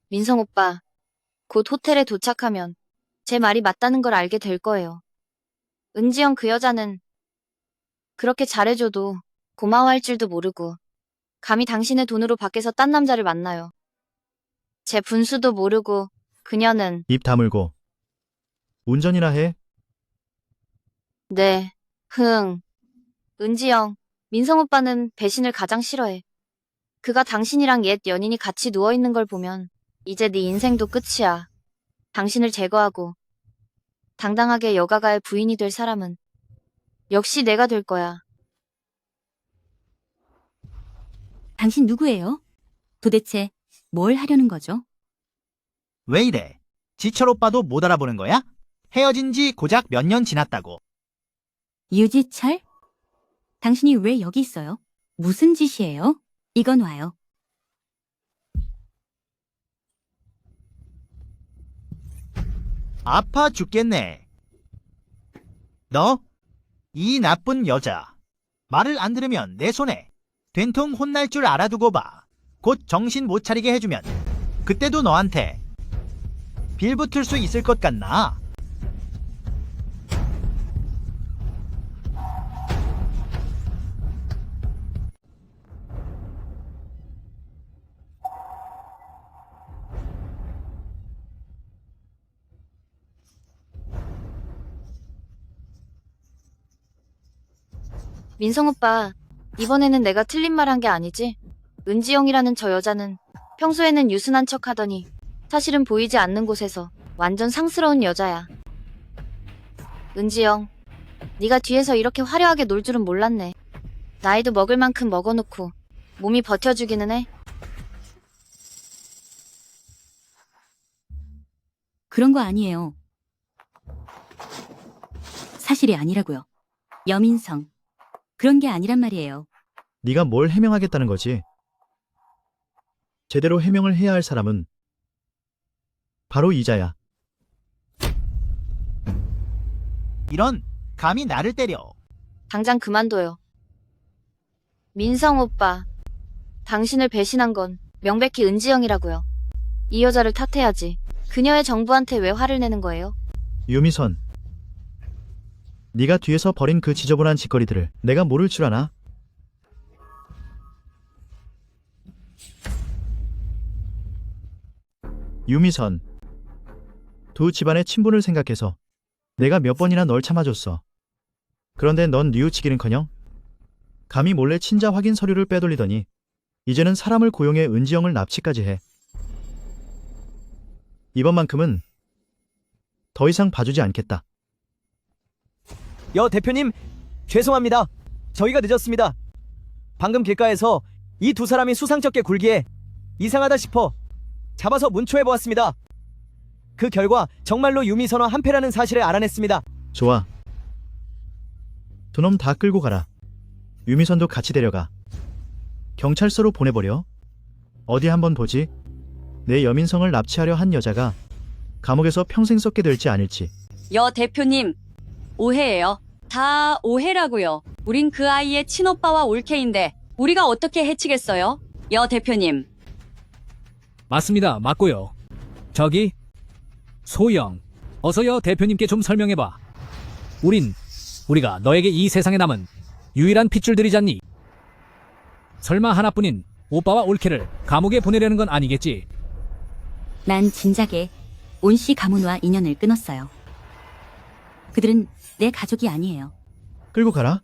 민성 오빠, 곧 호텔에 도착하면 제 말이 맞다는 걸 알게 될 거예요. 은지영 그 여자는 그렇게 잘해줘도 고마워할 줄도 모르고 감히 당신의 돈으로 밖에서 딴 남자를 만나요. 제 분수도 모르고 그녀는 입 다물고 운전이나 해. 네, 은지영, 민성 오빠는 배신을 가장 싫어해. 그가 당신이랑 옛 연인이 같이 누워있는 걸 보면 이제 네 인생도 끝이야. 당신을 제거하고 당당하게 여가가의 부인이 될 사람은 역시 내가 될 거야. 당신 누구예요? 도대체 뭘 하려는 거죠? 왜 이래? 지철 오빠도 못 알아보는 거야? 헤어진 지 고작 몇 년 지났다고. 유지철? 당신이 왜 여기 있어요? 무슨 짓이에요? 이건 와요. 아파 죽겠네. 너, 이 나쁜 여자. 말을 안 들으면 내 손에 된통 혼날 줄 알아두고 봐. 곧 정신 못 차리게 해주면 그때도 너한테 빌붙을 수 있을 것 같나? 민성 오빠, 이번에는 내가 틀린 말 한 게 아니지? 은지영이라는 저 여자는 평소에는 유순한 척 하더니 사실은 보이지 않는 곳에서 완전 상스러운 여자야. 은지영, 네가 뒤에서 이렇게 화려하게 놀 줄은 몰랐네. 나이도 먹을 만큼 먹어놓고 몸이 버텨주기는 해. 그런 거 아니에요. 사실이 아니라고요. 여민성. 그런 게 아니란 말이에요. 네가 뭘 해명하겠다는 거지? 제대로 해명을 해야 할 사람은 바로 이자야. 이런, 감히 나를 때려. 당장 그만둬요. 민성 오빠, 당신을 배신한 건 명백히 은지영이라고요. 이 여자를 탓해야지. 그녀의 정부한테 왜 화를 내는 거예요? 유미선. 네가 뒤에서 벌인 그 지저분한 짓거리들을 내가 모를 줄 아나? 유미선. 두 집안의 친분을 생각해서 내가 몇 번이나 널 참아줬어. 그런데 넌 뉘우치기는커녕 감히 몰래 친자 확인 서류를 빼돌리더니 이제는 사람을 고용해 은지영을 납치까지 해. 이번만큼은 더 이상 봐주지 않겠다. 여 대표님, 죄송합니다. 저희가 늦었습니다. 방금 길가에서 이 두 사람이 수상쩍게 굴기에 이상하다 싶어 잡아서 문초해 보았습니다. 그 결과 정말로 유미선화 한패라는 사실을 알아냈습니다. 좋아. 두 놈 다 끌고 가라. 유미선도 같이 데려가. 경찰서로 보내버려. 어디 한번 보지. 내 여민성을 납치하려 한 여자가 감옥에서 평생 썩게 될지 아닐지. 여 대표님, 오해예요. 다 오해라고요. 우린 그 아이의 친오빠와 올케인데 우리가 어떻게 해치겠어요? 여 대표님. 맞습니다. 맞고요. 저기 소영, 어서 여 대표님께 좀 설명해봐. 우리가 너에게 이 세상에 남은 유일한 핏줄들이잖니. 설마 하나뿐인 오빠와 올케를 감옥에 보내려는 건 아니겠지? 난 진작에 온씨 가문과 인연을 끊었어요. 그들은 내 가족이 아니에요. 끌고 가라.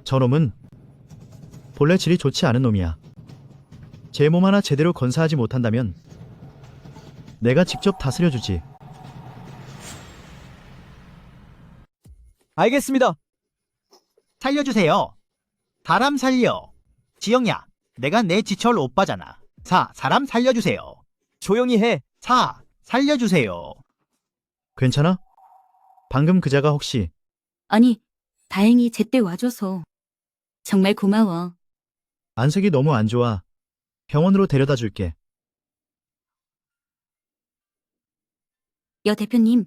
저놈은 본래 질이 좋지 않은 놈이야. 제 몸 하나 제대로 건사하지 못한다면 내가 직접 다스려주지. 알겠습니다. 살려주세요. 사람 살려. 지영야, 내가 내 지철 오빠잖아. 사람 살려주세요. 조용히 해. 살려주세요. 괜찮아? 방금 그자가 혹시 아니, 다행히 제때 와줘서 정말 고마워. 안색이 너무 안 좋아. 병원으로 데려다 줄게. 여 대표님,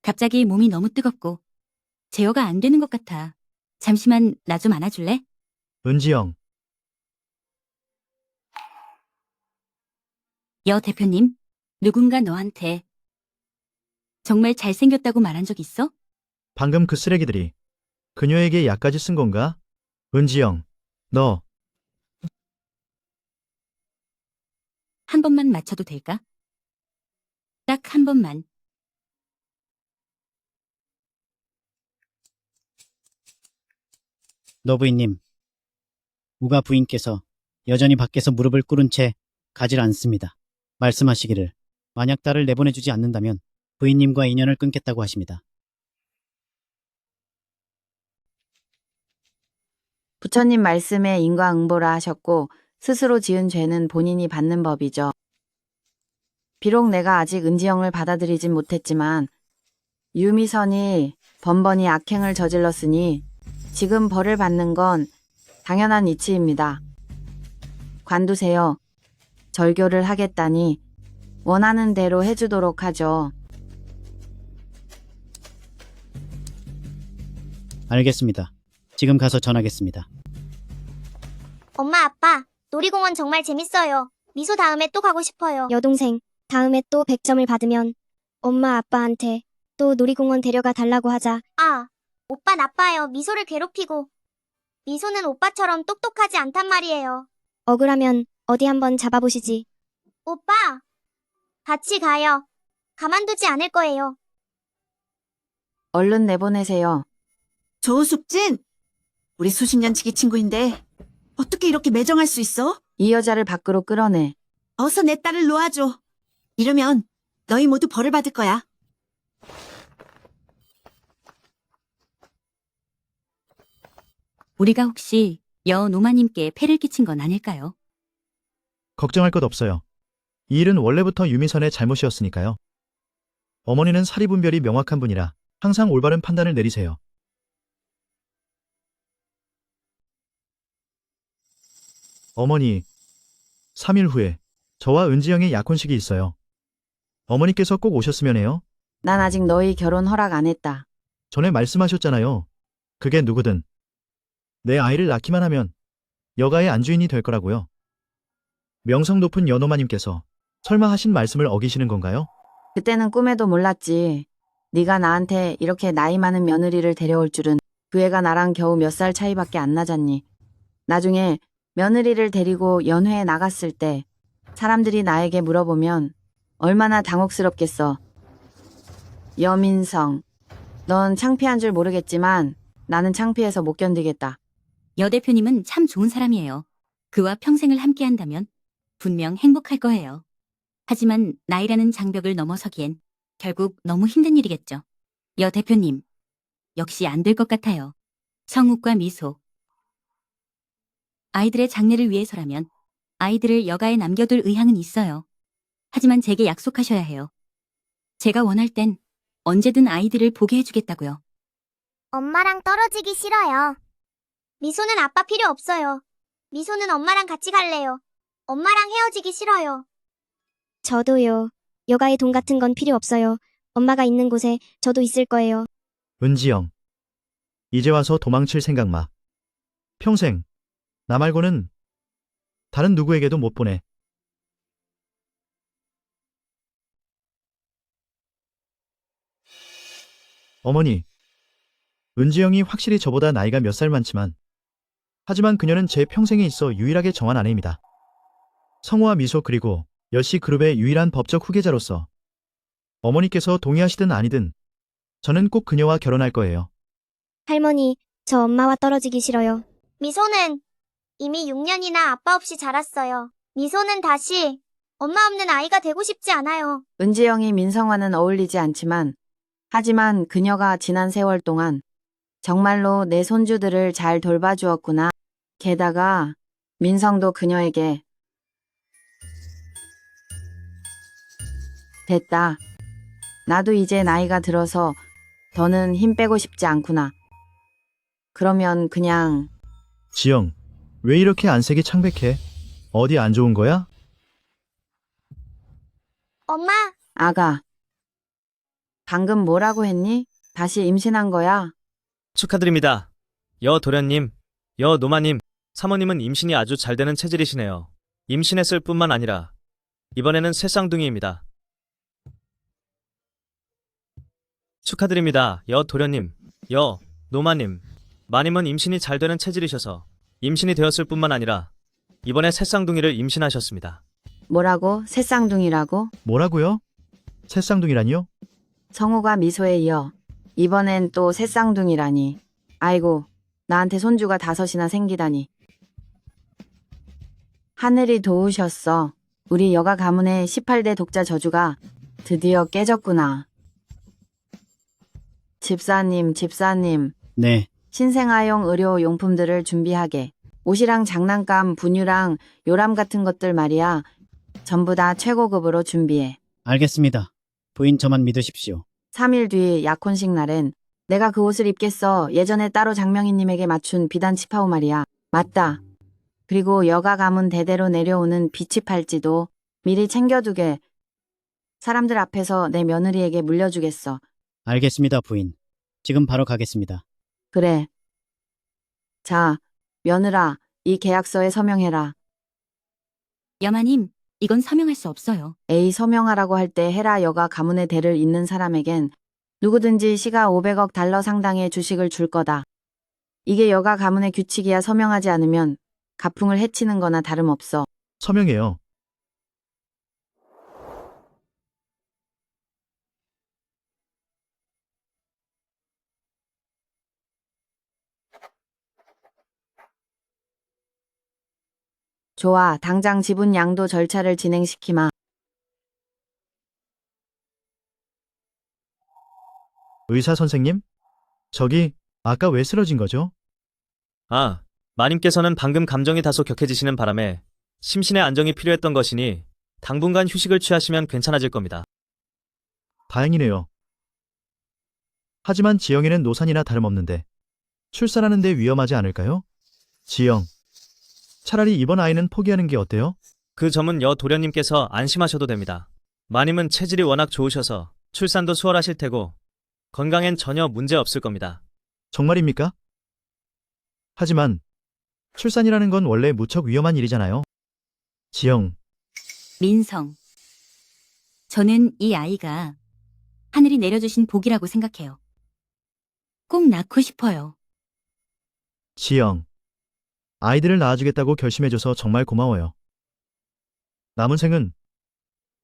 갑자기 몸이 너무 뜨겁고 제어가 안 되는 것 같아. 잠시만 나 좀 안아줄래? 은지영. 여 대표님, 누군가 너한테 정말 잘생겼다고 말한 적 있어? 방금 그 쓰레기들이 그녀에게 약까지 쓴 건가? 은지영, 너 한 번만 맞춰도 될까? 딱 한 번만. 노부인님, 우가 부인께서 여전히 밖에서 무릎을 꿇은 채 가질 않습니다. 말씀하시기를 만약 딸을 내보내주지 않는다면 부인님과 인연을 끊겠다고 하십니다. 부처님 말씀에 인과응보라 하셨고 스스로 지은 죄는 본인이 받는 법이죠. 비록 내가 아직 은지영을 받아들이진 못했지만 유미선이 번번이 악행을 저질렀으니 지금 벌을 받는 건 당연한 이치입니다. 관두세요. 절교를 하겠다니 원하는 대로 해주도록 하죠. 알겠습니다. 지금 가서 전하겠습니다. 엄마, 아빠, 놀이공원 정말 재밌어요. 미소 다음에 또 가고 싶어요. 여동생, 다음에 또 100점을 받으면 엄마 아빠한테 또 놀이공원 데려가 달라고 하자. 아, 오빠 나빠요. 미소를 괴롭히고. 미소는 오빠처럼 똑똑하지 않단 말이에요. 억울하면 어디 한번 잡아보시지. 오빠, 같이 가요. 가만두지 않을 거예요. 얼른 내보내세요. 조숙진, 우리 수십 년치기 친구인데 어떻게 이렇게 매정할 수 있어? 이 여자를 밖으로 끌어내. 어서 내 딸을 놓아줘. 이러면 너희 모두 벌을 받을 거야. 우리가 혹시 여 노마님께 폐를 끼친 건 아닐까요? 걱정할 것 없어요. 이 일은 원래부터 유미선의 잘못이었으니까요. 어머니는 사리분별이 명확한 분이라 항상 올바른 판단을 내리세요. 어머니, 3일 후에 저와 은지영의 약혼식이 있어요. 어머니께서 꼭 오셨으면 해요. 난 아직 너희 결혼 허락 안 했다. 전에 말씀하셨잖아요. 그게 누구든 내 아이를 낳기만 하면 여가의 안주인이 될 거라고요. 명성 높은 연호마님께서 설마 하신 말씀을 어기시는 건가요? 그때는 꿈에도 몰랐지. 네가 나한테 이렇게 나이 많은 며느리를 데려올 줄은. 그 애가 나랑 겨우 몇 살 차이밖에 안 나잖니. 나중에 며느리를 데리고 연회에 나갔을 때 사람들이 나에게 물어보면 얼마나 당혹스럽겠어. 여민성, 넌 창피한 줄 모르겠지만 나는 창피해서 못 견디겠다. 여 대표님은 참 좋은 사람이에요. 그와 평생을 함께한다면 분명 행복할 거예요. 하지만 나이라는 장벽을 넘어서기엔 결국 너무 힘든 일이겠죠. 여 대표님, 역시 안 될 것 같아요. 성욱과 미소. 아이들의 장래를 위해서라면 아이들을 여가에 남겨둘 의향은 있어요. 하지만 제게 약속하셔야 해요. 제가 원할 땐 언제든 아이들을 보게 해주겠다고요. 엄마랑 떨어지기 싫어요. 미소는 아빠 필요 없어요. 미소는 엄마랑 같이 갈래요. 엄마랑 헤어지기 싫어요. 저도요. 여가의 돈 같은 건 필요 없어요. 엄마가 있는 곳에 저도 있을 거예요. 은지영. 이제 와서 도망칠 생각 마. 평생 나 말고는 다른 누구에게도 못 보내. 어머니, 은지영이 확실히 저보다 나이가 몇 살 많지만 하지만 그녀는 제 평생에 있어 유일하게 정한 아내입니다. 성우와 미소 그리고 여씨 그룹의 유일한 법적 후계자로서 어머니께서 동의하시든 아니든 저는 꼭 그녀와 결혼할 거예요. 할머니, 저 엄마와 떨어지기 싫어요. 미소는 이미 6년이나 아빠 없이 자랐어요. 미소는 다시 엄마 없는 아이가 되고 싶지 않아요. 은지영이 민성과는 어울리지 않지만 하지만 그녀가 지난 세월 동안 정말로 내 손주들을 잘 돌봐주었구나. 게다가 민성도 그녀에게 됐다. 나도 이제 나이가 들어서 더는 힘 빼고 싶지 않구나. 그러면 그냥 지영, 왜 이렇게 안색이 창백해? 어디 안 좋은 거야? 엄마, 아가. 방금 뭐라고 했니? 다시 임신한 거야? 축하드립니다. 여 도련님, 여 노마님, 사모님은 임신이 아주 잘 되는 체질이시네요. 임신했을 뿐만 아니라 이번에는 새 쌍둥이입니다. 축하드립니다. 여 도련님, 여 노마님, 마님은 임신이 잘 되는 체질이셔서 임신이 되었을 뿐만 아니라 이번에 새 쌍둥이를 임신하셨습니다. 뭐라고? 새 쌍둥이라고? 뭐라고요? 새 쌍둥이라니요? 성우가 미소에 이어 이번엔 또 새 쌍둥이라니. 아이고, 나한테 손주가 5이나 생기다니. 하늘이 도우셨어. 우리 여가 가문의 18대 독자 저주가 드디어 깨졌구나. 집사님. 네, 신생아용 의료 용품들을 준비하게. 옷이랑 장난감, 분유랑 요람 같은 것들 말이야. 전부 다 최고급으로 준비해. 알겠습니다. 부인 저만 믿으십시오. 3일 뒤 약혼식 날엔 내가 그 옷을 입겠어. 예전에 따로 장명희님에게 맞춘 비단 치파오 말이야. 맞다. 그리고 여가 가문 대대로 내려오는 비치 팔찌도 미리 챙겨두게. 사람들 앞에서 내 며느리에게 물려주겠어. 알겠습니다, 부인. 지금 바로 가겠습니다. 그래. 자, 며느라, 이 계약서에 서명해라. 여마님, 이건 서명할 수 없어요. 에이, 서명하라고 할 때 헤라 여가 가문의 대를 잇는 사람에겐 누구든지 시가 500억 달러 상당의 주식을 줄 거다. 이게 여가 가문의 규칙이야. 서명하지 않으면 가풍을 해치는 거나 다름없어. 서명해요. 좋아, 당장 지분 양도 절차를 진행시키마. 의사 선생님? 저기 아까 왜 쓰러진 거죠? 아, 마님께서는 방금 감정이 다소 격해지시는 바람에 심신의 안정이 필요했던 것이니 당분간 휴식을 취하시면 괜찮아질 겁니다. 다행이네요. 하지만 지영이는 노산이나 다름없는데 출산하는데 위험하지 않을까요? 지영, 차라리 이번 아이는 포기하는 게 어때요? 그 점은 여 도련님께서 안심하셔도 됩니다. 마님은 체질이 워낙 좋으셔서 출산도 수월하실 테고 건강엔 전혀 문제 없을 겁니다. 정말입니까? 하지만 출산이라는 건 원래 무척 위험한 일이잖아요. 지영, 민성. 저는 이 아이가 하늘이 내려주신 복이라고 생각해요. 꼭 낳고 싶어요. 지영. 아이들을 낳아주겠다고 결심해줘서 정말 고마워요. 남은 생은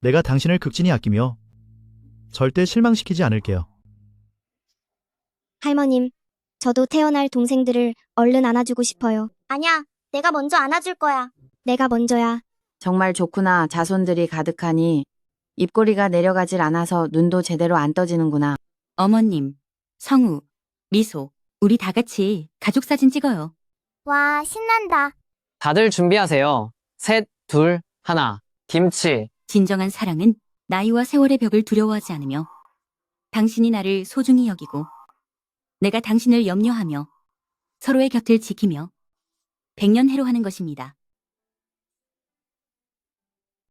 내가 당신을 극진히 아끼며 절대 실망시키지 않을게요. 할머님, 저도 태어날 동생들을 얼른 안아주고 싶어요. 아니야, 내가 먼저 안아줄 거야. 내가 먼저야. 정말 좋구나. 자손들이 가득하니 입꼬리가 내려가질 않아서 눈도 제대로 안 떠지는구나. 어머님, 성우, 미소, 우리 다 같이 가족 사진 찍어요. 와, 신난다. 다들 준비하세요. 셋, 둘, 하나. 김치. 진정한 사랑은 나이와 세월의 벽을 두려워하지 않으며 당신이 나를 소중히 여기고 내가 당신을 염려하며 서로의 곁을 지키며 백년 해로하는 것입니다.